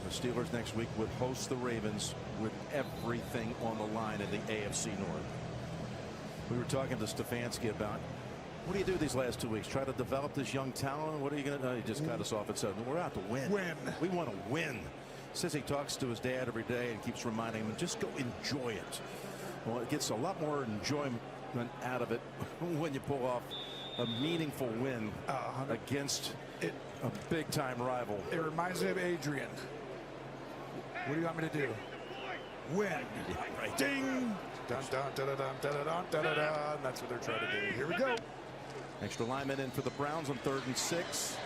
Speaker 5: The Steelers next week would host the Ravens with everything on the line in the AFC North. We were talking to Stefanski about, what do you do these last 2 weeks? Try to develop this young talent? What are you going to do? He just cut us off and said, we're out to win. We want to win. Says he talks to his dad every day and keeps reminding him, just go enjoy it. Well, it gets a lot more enjoyment out of it when you pull off a meaningful win against a big-time rival.
Speaker 3: It reminds me of Adrian. What do you want me to do? Win.
Speaker 5: Yeah, right.
Speaker 3: Ding. Dun, dun, dun, dun, dun, dun, dun, dun, dun. That's what they're trying to do. Here we go.
Speaker 5: Extra lineman in for the Browns on 3rd and 6.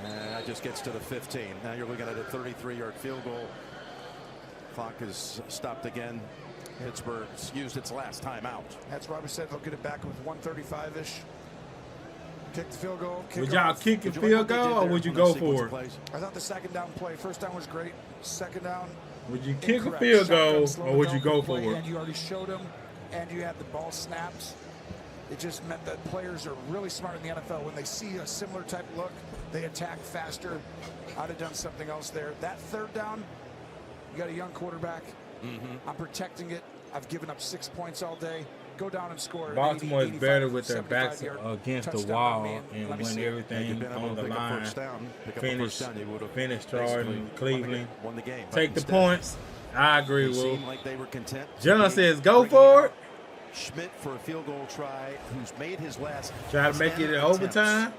Speaker 5: And that just gets to the 15. Now you're looking at a 33-yard field goal. Clock is stopped again. Pittsburgh's used its last timeout.
Speaker 3: That's why we said they'll get it back with 1:35-ish. Kick the field goal.
Speaker 7: Would y'all kick a field goal or would you go for it?
Speaker 3: I thought the second down play. First down was great. Second down.
Speaker 7: Would you kick a field goal or would you go for it?
Speaker 3: And you already showed them, and you had the ball snaps. It just meant that players are really smart in the NFL. When they see a similar type look, they attack faster. I'd have done something else there. That third down, you got a young quarterback. I'm protecting it. I've given up 6 points all day. Go down and score.
Speaker 7: Baltimore is better with their backs against the wall and when everything on the line. Finish Jordan, Cleveland.
Speaker 5: Won the game.
Speaker 7: Take the points. I agree with.
Speaker 5: Seemed like they were content.
Speaker 7: John says go for it.
Speaker 5: Schmidt for a field goal try, who's made his last.
Speaker 7: Try to make it in overtime.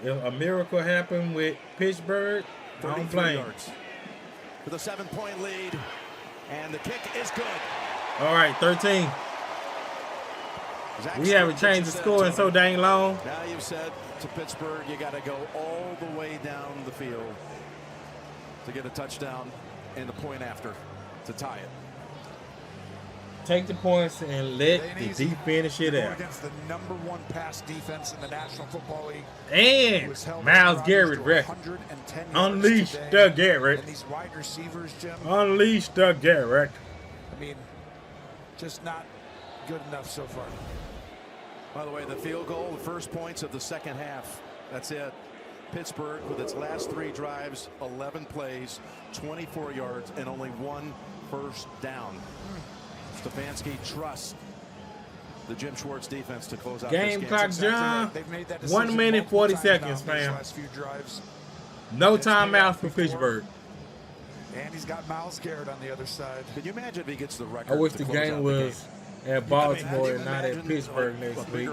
Speaker 7: If a miracle happened with Pittsburgh, I'm playing.
Speaker 5: With a 7-point lead, and the kick is good.
Speaker 7: All right, 13. We haven't changed the score in so dang long.
Speaker 5: Now you've said to Pittsburgh, you got to go all the way down the field to get a touchdown and the point after to tie it.
Speaker 7: Take the points and let the D finish it out.
Speaker 3: Against the #1 pass defense in the National Football League.
Speaker 7: And Myles Garrett record. Unleash the Garrett.
Speaker 3: And these wide receivers, Jim.
Speaker 7: Unleash the Garrett.
Speaker 3: I mean, just not good enough so far.
Speaker 5: By the way, the field goal, the first points of the second half. That's it. Pittsburgh, with its last 3 drives, 11 plays, 24 yards, and only 1 first down. Stefanski trusts the Jim Schwartz defense to close out
Speaker 7: game
Speaker 5: this
Speaker 7: clock, John. 1 minute 40 seconds, fam. No timeouts for Pittsburgh.
Speaker 3: And he's got Myles Garrett on the other side.
Speaker 5: Can you imagine if he gets the record?
Speaker 7: I wish the game was at Baltimore and not at Pittsburgh next week.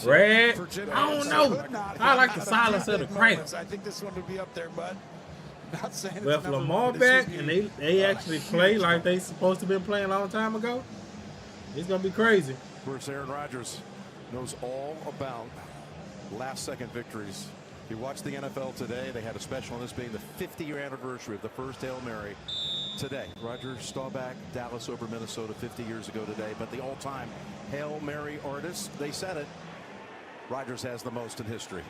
Speaker 7: Red? I don't know. I like the silence of the crank.
Speaker 3: I think this one would be up there, but not saying it's
Speaker 7: With Lamar back and they actually play like they supposed to be playing a long time ago, it's going to be crazy.
Speaker 5: Of course, Aaron Rodgers knows all about last-second victories. If you watch the NFL today, they had a special on this being the 50-year anniversary of the first Hail Mary today. Roger Staubach, Dallas over Minnesota 50 years ago today. But the all-time Hail Mary artist, they said it, Rodgers has the most in history.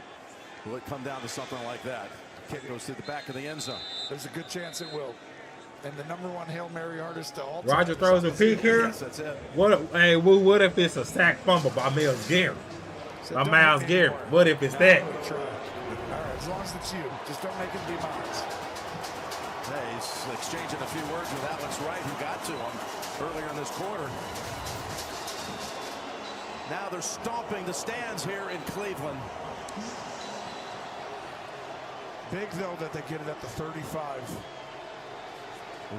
Speaker 5: Will it come down to something like that? Kick goes through the back of the end zone.
Speaker 3: There's a good chance it will. And the #1 Hail Mary artist to all time.
Speaker 7: Roger throws a peek here.
Speaker 5: Yes, that's it.
Speaker 7: What if it's a sack fumble by Myles Garrett? By Myles Garrett. What if it's that?
Speaker 3: All right, as long as it's you, just don't make it be Myles.
Speaker 5: Hey, he's exchanging a few words with Alex Wright, who got to him earlier in this quarter. Now they're stomping the stands here in Cleveland.
Speaker 3: Big, though, that they get it at the 35.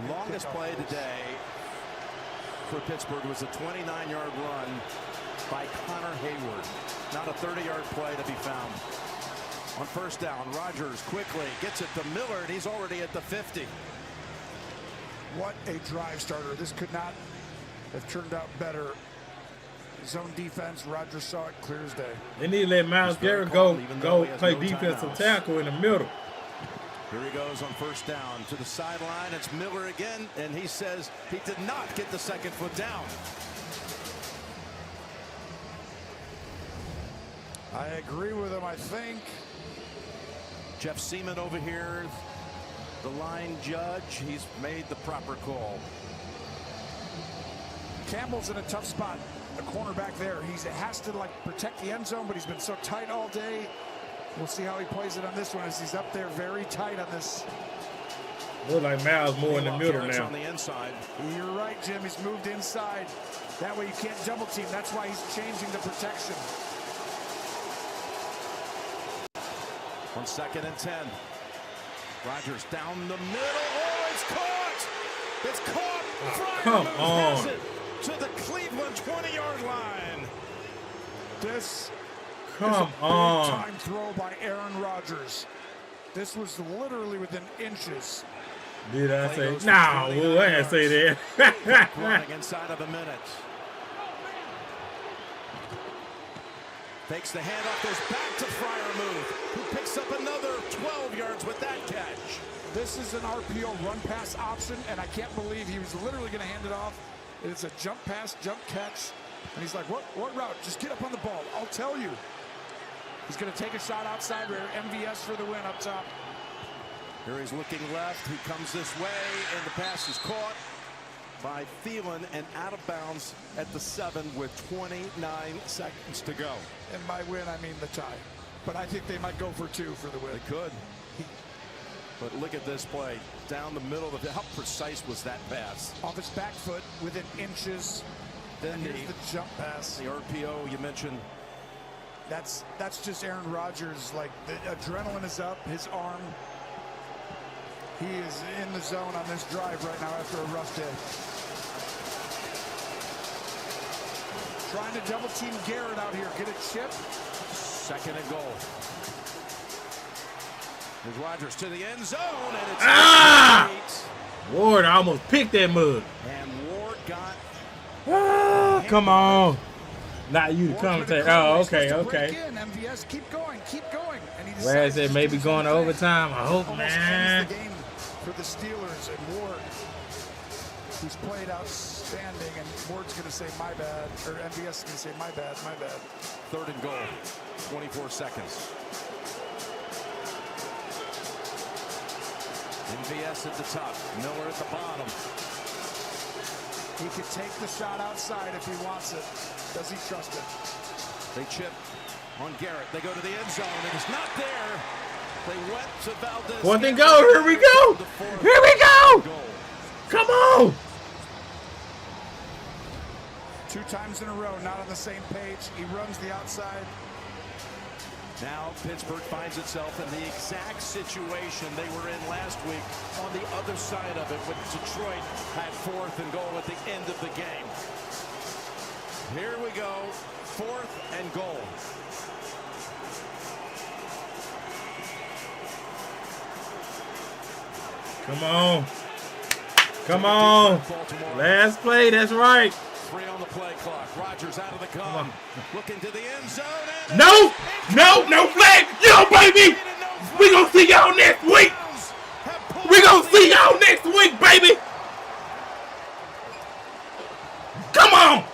Speaker 5: Longest play today for Pittsburgh was a 29-yard run by Connor Hayward. Not a 30-yard play to be found. On first down, Rodgers quickly gets it to Miller, and he's already at the 50.
Speaker 3: What a drive starter. This could not have turned out better. Zone defense, Rodgers saw it clear as day.
Speaker 7: They need to let Myles Garrett go play defensive tackle in the middle.
Speaker 5: Here he goes on first down to the sideline. It's Miller again, and he says he did not get the second foot down.
Speaker 3: I agree with him, I think.
Speaker 5: Jeff Seaman over here, the line judge. He's made the proper call.
Speaker 3: Campbell's in a tough spot. A cornerback there. He has to protect the end zone, but he's been so tight all day. We'll see how he plays it on this one as he's up there very tight on this.
Speaker 7: Look like Mal's more in the middle
Speaker 5: Garrett's
Speaker 7: now.
Speaker 5: on the inside.
Speaker 3: You're right, Jim. He's moved inside. That way you can't double team. That's why he's changing the protection.
Speaker 5: 1 second and 10. Rodgers down the middle. Oh, it's caught! It's caught!
Speaker 7: Come on.
Speaker 5: Has it to the Cleveland 20-yard line.
Speaker 3: This
Speaker 7: Come
Speaker 3: is a
Speaker 7: on.
Speaker 3: big-time throw by Aaron Rodgers. This was literally within inches.
Speaker 7: Did I say? No, well, I didn't say that.
Speaker 5: Running inside of a minute. Takes the handoff, goes back to Freiermuth, who picks up another 12 yards with that catch.
Speaker 3: This is an RPO run pass option, and I can't believe he was literally going to hand it off. It's a jump pass, jump catch. And he's like, what route? Just get up on the ball. I'll tell you. He's going to take a shot outside where MVS for the win up top.
Speaker 5: Here he's looking left. He comes this way, and the pass is caught by Thielen and out of bounds at the 7 with 29 seconds to go.
Speaker 3: And by win, I mean the tie. But I think they might go for 2 for the win.
Speaker 5: They could. But look at this play. Down the middle of it. How precise was that pass?
Speaker 3: Off his back foot within inches.
Speaker 5: Then
Speaker 3: here's the jump pass.
Speaker 5: The RPO you mentioned.
Speaker 3: That's just Aaron Rodgers. Like, the adrenaline is up. His arm. He is in the zone on this drive right now after a rough day. Trying to double team Garrett out here. Get a chip.
Speaker 5: 2nd and goal. Here's Rodgers to the end zone, and it's
Speaker 7: Ward almost picked that mug.
Speaker 5: And Ward got.
Speaker 7: Come on. Not you to commentate. Oh, okay.
Speaker 3: MVS, keep going. And he
Speaker 7: Where is it? Maybe going to overtime. I hope, man.
Speaker 3: The game for the Steelers and Ward, who's played outstanding, and Ward's going to say my bad, or MVS is going to say my bad.
Speaker 5: 3rd and goal. 24 seconds. MVS at the top. Miller at the bottom.
Speaker 3: He could take the shot outside if he wants it. Does he trust it?
Speaker 5: They chip on Garrett. They go to the end zone. It is not there. They went to Valdez.
Speaker 7: 4th and go. Here we go. Here we go. Come on.
Speaker 3: 2 times in a row, not on the same page. He runs the outside.
Speaker 5: Now Pittsburgh finds itself in the exact situation they were in last week on the other side of it when Detroit had 4th and goal at the end of the game. Here we go, 4th and goal.
Speaker 7: Come on. Come on. Last play. That's right.
Speaker 5: 3 on the play clock. Rodgers out of the gun. Looking to the end zone.
Speaker 7: No flag. Yo, baby. We gonna see y'all next week. We gonna see y'all next week, baby. Come on.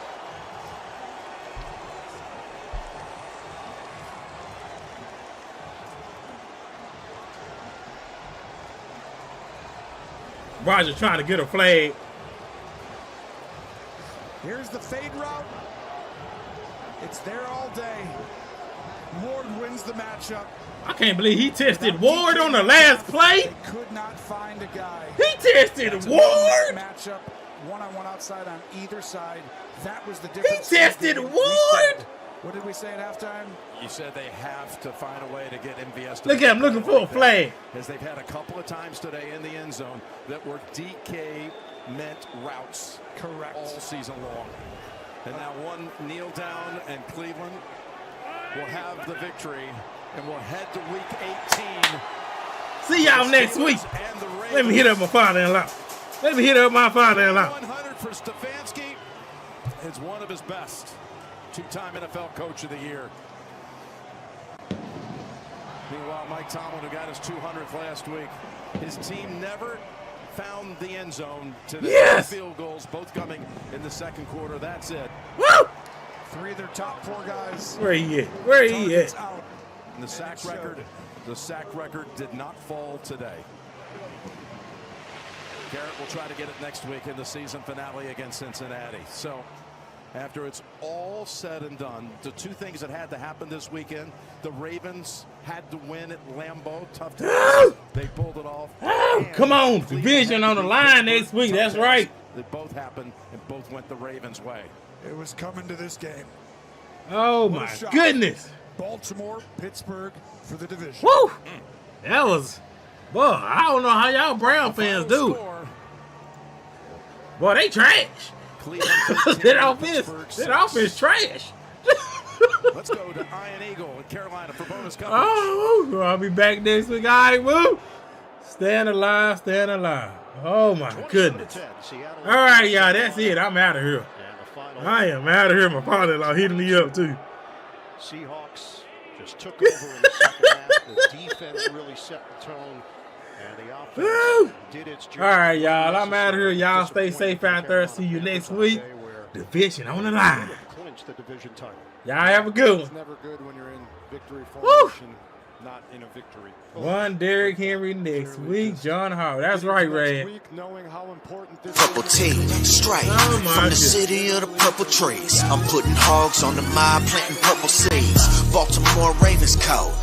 Speaker 7: Rodgers trying to get a flag.
Speaker 3: Here's the fade route. It's there all day. Ward wins the matchup.
Speaker 7: I can't believe he tested Ward on the last play.
Speaker 3: They could not find a guy.
Speaker 7: He tested Ward.
Speaker 3: Matchup, one-on-one outside on either side. That was the difference.
Speaker 7: He tested Ward.
Speaker 3: What did we say at halftime?
Speaker 5: You said they have to find a way to get MVS to
Speaker 7: Look at him looking for a flag.
Speaker 5: As they've had a couple of times today in the end zone that were DK meant routes.
Speaker 3: Correct.
Speaker 5: All season long. And now one kneel down, and Cleveland will have the victory, and we'll head to week 18.
Speaker 7: See y'all next week. Let me hit up my father-in-law.
Speaker 5: 100 for Stefanski. It's one of his best. 2-time NFL Coach of the Year. Meanwhile, Mike Tomlin, who got his 200th last week, his team never found the end zone to the field goals, both coming in the 2nd quarter. That's it.
Speaker 7: Woo!
Speaker 3: 3 of their top 4 guys.
Speaker 7: Where he at?
Speaker 5: And the sack record did not fall today. Garrett will try to get it next week in the season finale against Cincinnati. So after it's all said and done, the two things that had to happen this weekend, the Ravens had to win at Lambeau. Tough to they pulled it off.
Speaker 7: Come on, division on the line next week. That's right.
Speaker 5: They both happened and both went the Ravens' way.
Speaker 3: It was coming to this game.
Speaker 7: Oh, my goodness.
Speaker 3: Baltimore, Pittsburgh for the division.
Speaker 7: Woo! That was, boy, I don't know how y'all Brown fans do it. Boy, they trash. That offense trash.
Speaker 5: Let's go to Iron Eagle in Carolina for bonus coverage.
Speaker 7: Oh, I'll be back next week. All right, woo. Stand alive, stand alive. Oh, my goodness. All right, y'all, that's it. I'm out of here. I am out of here. My father-in-law hitting me up, too.
Speaker 8: Seahawks just took over in the second half. The defense really set the tone, and the offense did its job.
Speaker 7: All right, y'all. I'm out of here. Y'all stay safe out there. See you next week. Division on the line.
Speaker 8: The division title.
Speaker 7: Y'all have a good one.
Speaker 8: It's never good when you're in victory formation, not in a victory.
Speaker 7: One Derrick Henry next week. John Howard. That's right, Ray.
Speaker 9: Purple T, straight from the city of the purple trees. I'm putting hogs on the mob, planting purple seeds. Baltimore Ravens code.